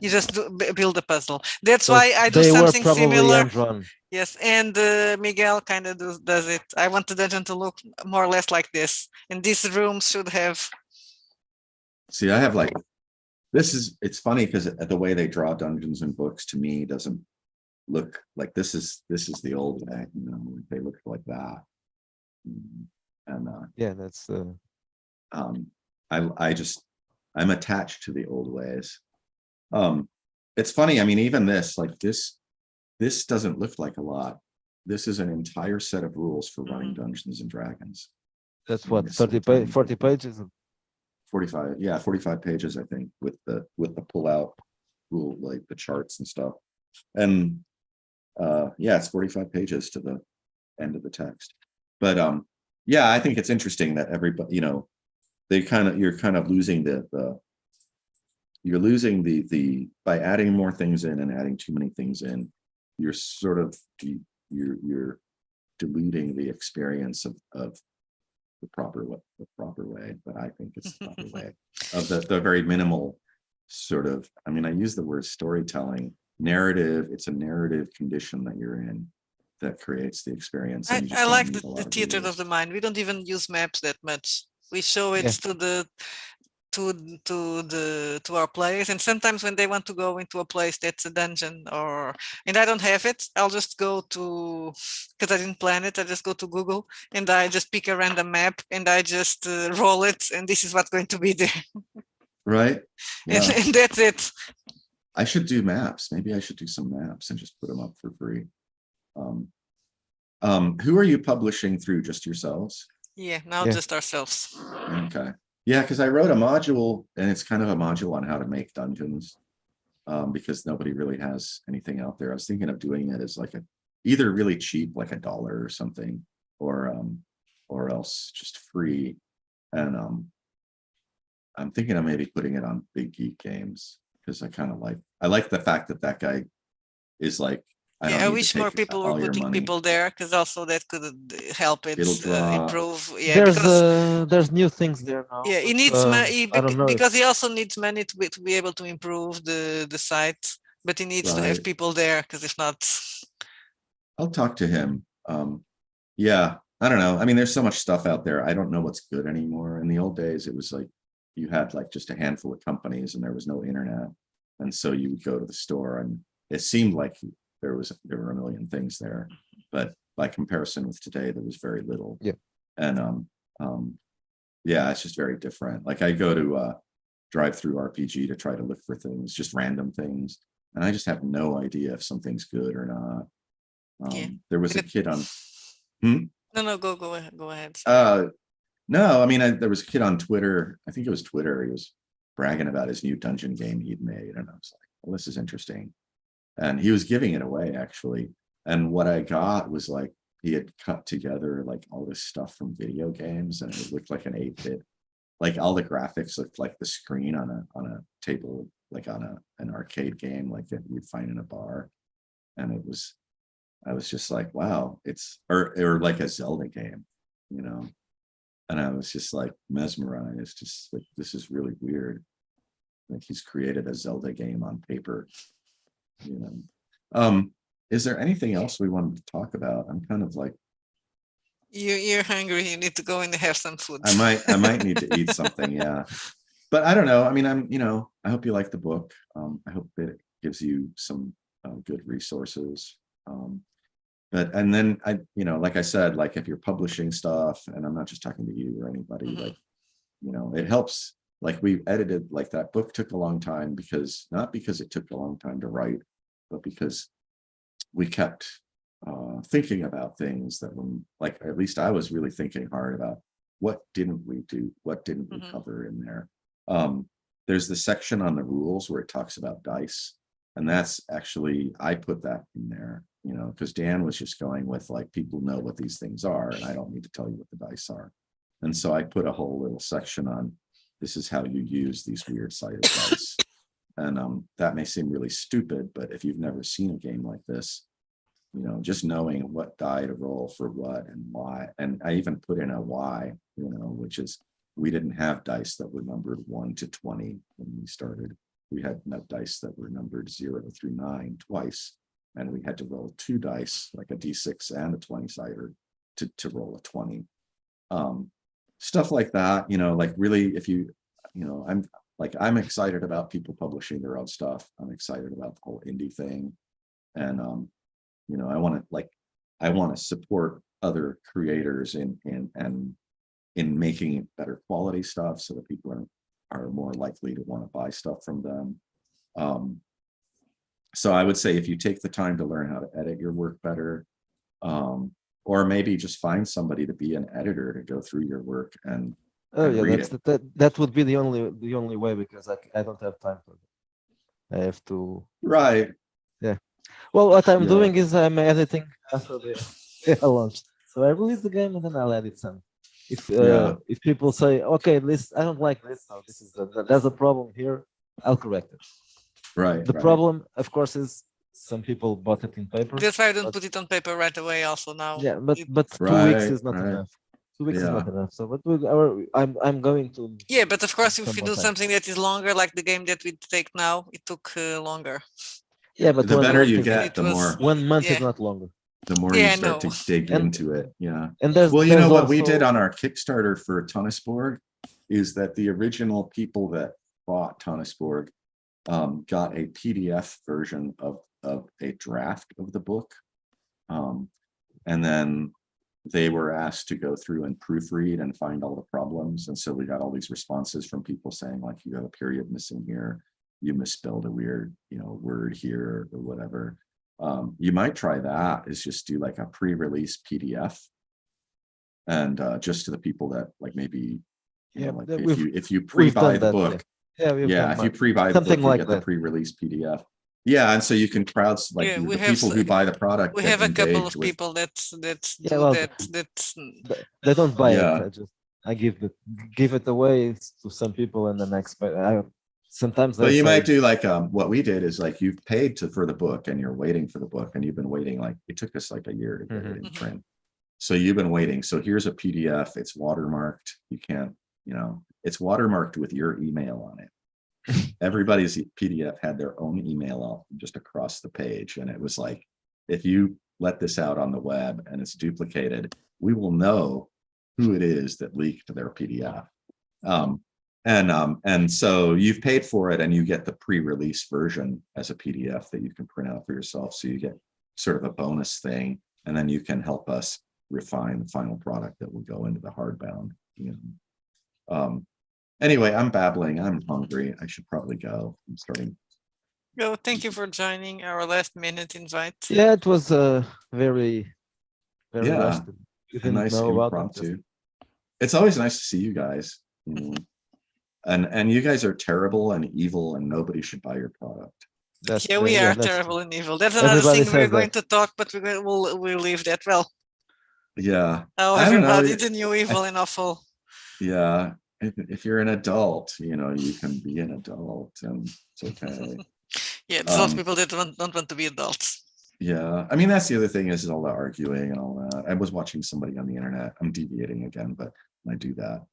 you just build a puzzle. That's so why I do they were something probably similar. hand-drawn. Yes, and Miguel kind of does it. I want the dungeon to look more or less like this, and this room should have. See, I have like, it's funny because the way they draw dungeons in books to me doesn't look like this is the old way, you know, they look like that. And Yeah, that's I'm attached to the old ways. It's funny, I mean, even this, like this doesn't look like a lot. This is an entire set of rules for running Dungeons and Dragons. that's what It's so 40 pages. 45, yeah, 45 pages, I think, with the pull-out rule, like the charts and stuff. And yeah, it's 45 pages to the end of the text. But yeah, I think it's interesting that everybody, you know, you're kind of losing you're losing the by adding more things in and adding too many things in, you're sort of you're diluting the experience of the proper way, but I think it's the proper way of the very minimal sort of, I mean, I use the word storytelling, narrative. It's a narrative condition that you're in that creates the experience. I like the theater of the mind. We don't even use maps that much. We show it Yeah. to the to our players, and sometimes when they want to go into a place that's a dungeon, and I don't have it, I'll just go to, because I didn't plan it, I just go to Google and I just pick a random map and I just roll it, and this is what's going to be there. Right. Yeah. And that's it. I should do maps. Maybe I should do some maps and just put them up for free. Who are you publishing through? Just yourselves? Yeah, now Yeah. just ourselves. Okay. Yeah, because I wrote a module, and it's kind of a module on how to make dungeons, because nobody really has anything out there. I was thinking of doing it as like either really cheap, like $1 or something, or else just free. And I'm thinking of maybe putting it on Big Geek Games, because I like the fact that that guy is like, I don't Yeah, I need wish to more take people were all your putting money. people there, because also that could help it It'll draw. improve. Yeah, because There's new things there now. yeah, he but, needs money I don't know because if he also needs money to be able to improve the site, but he needs to have Right. people there, because if not, I'll talk to him. Yeah, I don't know. I mean, there's so much stuff out there. I don't know what's good anymore. In the old days, it was like you had like just a handful of companies and there was no internet. And so you would go to the store and it seemed like there were a million things there. But by comparison with today, there was very little. Yeah. And yeah, it's just very different. Like I go to drive through RPG to try to look for things, just random things. And I just have no idea if something's good or not. Yeah. There was a kid on. no, go ahead. Sorry. No, I mean, there was a kid on Twitter. I think it was Twitter. He was bragging about his new dungeon game he'd made, and I was like, "Well, this is interesting." And he was giving it away actually. And what I got was like he had cut together like all this stuff from video games, and it looked like an 8-bit. Like all the graphics looked like the screen on a table, like on an arcade game, like that you'd find in a bar. And I was just like, wow, it's or like a Zelda game, you know. And I was just like mesmerized, just like this is really weird. Like he's created a Zelda game on paper, you know. Is there anything else we wanted to talk about? I'm kind of like You're hungry. You need to go and have some food. I might need to eat something, yeah. But I don't know. I mean, I hope you like the book. I hope that it gives you some good resources. And then like I said, like if you're publishing stuff, and I'm not just talking to you or anybody, like, it helps. Like we edited, like that book took a long time not because it took a long time to write, but because we kept thinking about things that like, at least I was really thinking hard about what didn't we do? What didn't we cover in there? There's the section on the rules where it talks about dice. And that's actually, I put that in there, because Dan was just going with like, people know what these things are, and I don't need to tell you what the dice are. And so I put a whole little section on, this is how you use these weird sided dice. And that may seem really stupid, but if you've never seen a game like this, just knowing what die to roll for what and why. And I even put in a why, which is, we didn't have dice that were numbered 1 to 20 when we started. We had dice that were numbered 0 through 9 twice, and we had to roll 2 dice, like a d6 and a 20-sider, to roll a 20. Stuff like that, like really, if I'm excited about people publishing their own stuff. I'm excited about the whole indie thing, and I want to support other creators in making better quality stuff, so that people are more likely to want to buy stuff from them. So I would say if you take the time to learn how to edit your work better, or maybe just find somebody to be an editor to go through your work and read it. That would be the only way, because I don't have time for it. I have to. Right. Yeah. Well, what I'm doing is I'm editing after the launch. So I release the game and then I'll edit some. If people say, okay, this I don't like this, no, this is there's a problem here, I'll correct it. Right. The problem, of course, is some people bought it in paper. That's why I don't put it on paper right away. Also now. Yeah, but 2 weeks is not enough. 2 weeks is not enough. So, but I'm going to. Yeah, but of course, if you do time. something that is longer, like the game that we take now, it took longer. Yeah, but the better you get, the more. 1 month is not longer. the more Yeah, you I start to know. dig And- into it. Yeah. And there's Well, you know what we also- did on our Kickstarter for Tonisborg is that the original people that bought Tonisborg got a PDF version of a draft of the book. And then they were asked to go through and proofread and find all the problems. And so we got all these responses from people saying, like, you got a period missing here, you misspelled a weird, word here or whatever. You might try that, is just do like a pre-release PDF. And just to the people that like maybe, Yeah, like that if you we've pre-buy done the that, book, we've yeah, done if you that. pre-buy the Something book, you like get the that. pre-release PDF. Yeah, and so you can Yeah, the people who buy the product We get have a couple engaged of with. people that Yeah, do well, that. They don't buy Yeah. it. I give it away to some people, and the next. But sometimes But they you say, might do like what we did is like you've paid for the book and you're waiting for the book and you've been waiting, like it took us like a year to get it in print. So you've been waiting. So here's a PDF. It's watermarked. You can't, it's watermarked with your email on it. Everybody's PDF had their own email off just across the page. And it was like, if you let this out on the web and it's duplicated, we will know who it is that leaked their PDF. And so you've paid for it and you get the pre-release version as a PDF that you can print out for yourself. So you get sort of a bonus thing, and then you can help us refine the final product that will go into the hardbound. Anyway, I'm babbling. I'm hungry. I should probably go. I'm starting. Oh, thank you for joining our last minute invite. yeah, it was very, very Yeah, rushed. You A didn't nice know about it. impromptu. It's always nice to see you guys. And you guys are terrible and evil, and nobody should buy your product. Yeah, we are that's terrible true. and evil. That's another Everybody thing we're says going that. to talk, but we'll leave that. Well, Yeah, oh, I don't know. everybody, the new evil and awful. Yeah, if you're an adult, you can be an adult, and it's okay. Yeah, there's a lot of people that don't want to be adults. Yeah, I mean, that's the other thing is all the arguing and all that. I was watching somebody on the internet. I'm deviating again, but I do that.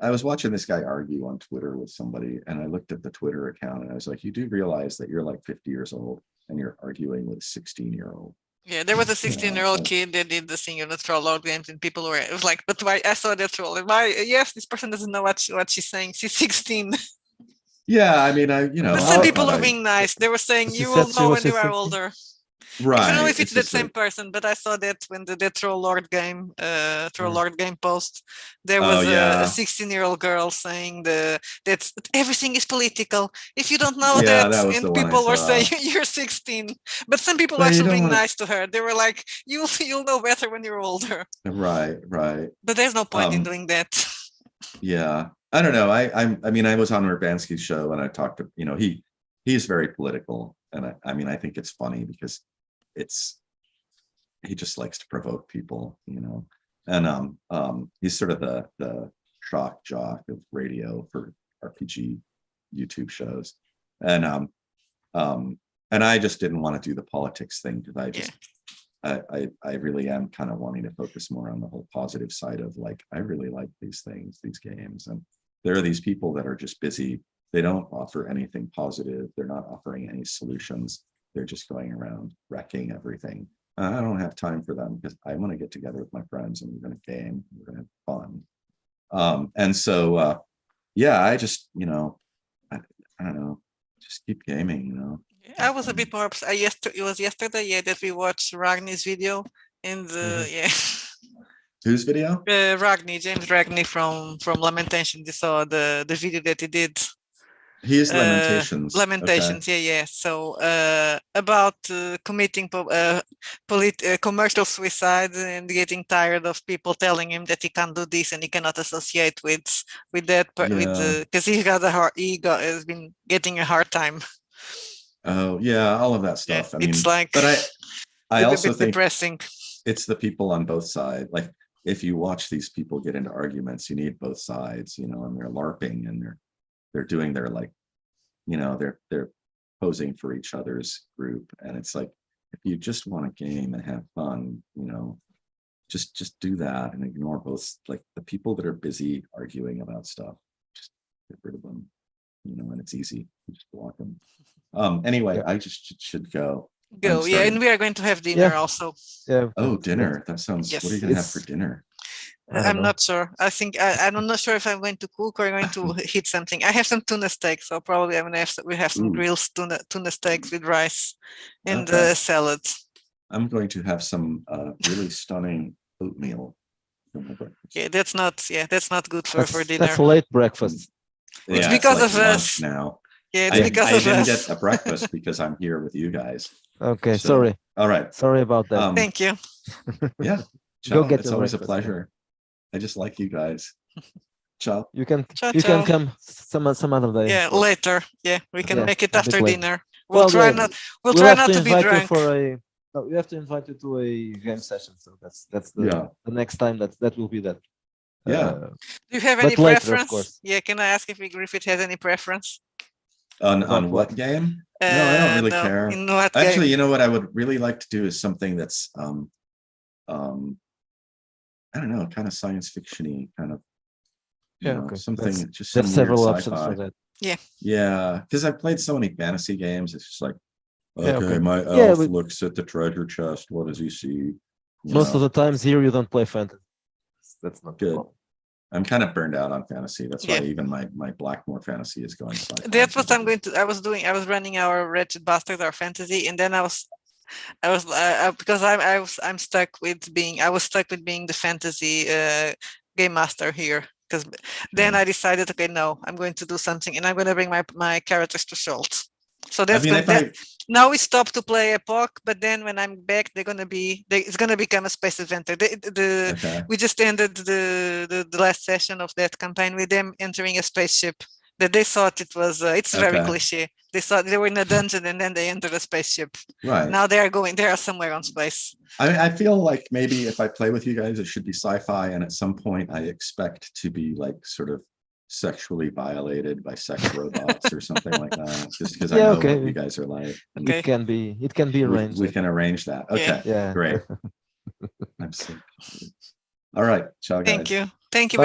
I was watching this guy argue on Twitter with somebody, and I looked at the Twitter account, and I was like, you do realize that you're like 50 years old and you're arguing with a 16-year-old. Yeah, there was a 16-year-old kid that did the thing in the troll load games, and people were, it was like, but why? I saw that troll, and why? Yes, this person doesn't know what she's saying. She's 16. Yeah, I mean, But some people were being nice. They were saying, She you will said she know was when you are 16? older. right. I don't know if it's that just same like, person, but I saw that when the Troll Lord game, Lord game post, there Oh, was a yeah. 16-year-old girl saying that everything is political. If you don't know Yeah, that, that was the and one I people were saw. saying you're 16, but some people But were you actually don't being wanna- nice to her. They were like, you'll know better when you're older. Right. But there's no point in doing that. Yeah, I don't know. I mean, I was on Urbanski's show and I talked to, he's very political, and I mean, I think it's funny because he just likes to provoke people, and he's sort of the shock jock of radio for RPG YouTube shows, and I just didn't want to do the politics thing because I really am kind of wanting to focus more on the whole positive side of like, I really like these things, these games. And there are these people that are just busy. They don't offer anything positive. They're not offering any solutions. They're just going around wrecking everything. I don't have time for them because I want to get together with my friends and we're going to game. We're going to have fun. And so, yeah, I just, I don't know, just keep gaming, I was a bit more upset. It was yesterday, yeah, that we watched Ragni's video in the Whose video? James Ragni from Lamentations. You saw the video that he did. He is Lamentations. Lamentations, Okay. yeah. So about committing commercial suicide and getting tired of people telling him that he can't do this and he cannot associate with that because he has been getting a hard time. Oh yeah, all of that stuff. Yeah, I mean, it's like, but I also think depressing. It's the people on both sides. Like if you watch these people get into arguments, you need both sides, and they're LARPing and they're doing their like, they're posing for each other's group. And it's like, if you just want a game and have fun, just do that and ignore both, like the people that are busy arguing about stuff, just get rid of them, and it's easy. You just block them. Anyway, I just should go. Go. Yeah, sorry. and we are going to have dinner Yeah. also. Yeah. Oh, dinner. That sounds. What are you Yes. gonna have for It's- dinner? I don't I'm know. not sure. I think I'm not sure if I'm going to cook or going to hit something. I have some tuna steaks, so probably I'm gonna we have some Ooh. grilled tuna steaks with rice and Okay. salad. I'm going to have some really stunning oatmeal for my breakfast. Yeah, that's not good for dinner. That's late breakfast. It's Yeah, because like of lunch us. now. Yeah, it's because I of didn't us. get a breakfast because I'm here with you guys. Okay, So, sorry. All right. Sorry about that. Thank you. Yeah. Go Ciao. get It's your always a breakfast, yeah. pleasure. I just like you guys. Ciao. You can Ciao, you can ciao. come some other day. Yeah, later. Yeah, we can Yeah, make it a bit after later. dinner. Well, We'll try yeah, not. We'll we'll try have not to to be invite you drunk. for a. No, we have to invite you to a game session. So that's the Yeah. the next time that will be that. Yeah. Do you have but any later, of preference? course. Yeah, can I ask if Griffith has any preference? On About what what? game? No, I don't really No, care. in what Actually, game? you know what I would really like to do is something that's I don't know, kind of science fiction-y, kind of, you Yeah, know, okay. something There's just some weird several options sci-fi. for that. Yeah, because I've played so many fantasy games. It's just like, Yeah, okay, okay. my Yeah, elf we- looks at the treasure chest. What does he see? You Most of know? the times here you don't play fantasy. That's not Good. the problem. I'm kind of burned out on fantasy. That's why Yeah. even my Blackmore fantasy is going sci-fi. That's what I'm going to. I was doing. I was running our Wretched Bastards, our fantasy, and then I was because I'm stuck with being. I was stuck with being the fantasy game master here. Because then I decided, okay, no, I'm going to do something, and I'm going to bring my characters to Schultz. So that's now we stop to play Epoch, but then when I'm back, it's gonna become a space adventure. We just ended the last session of that campaign with them entering a spaceship that they thought it was. It's very cliche. They thought they were in a dungeon and then they entered a spaceship. Right. Now they are somewhere on space. I feel like maybe if I play with you guys, it should be sci-fi, and at some point I expect to be like sort of sexually violated by sex robots or something like that. Just because I know what you guys are like. Okay. It can be arranged. We can arrange that. Okay. Yeah. Great. I'm sick. All right. Ciao, guys. Thank you. Thank you.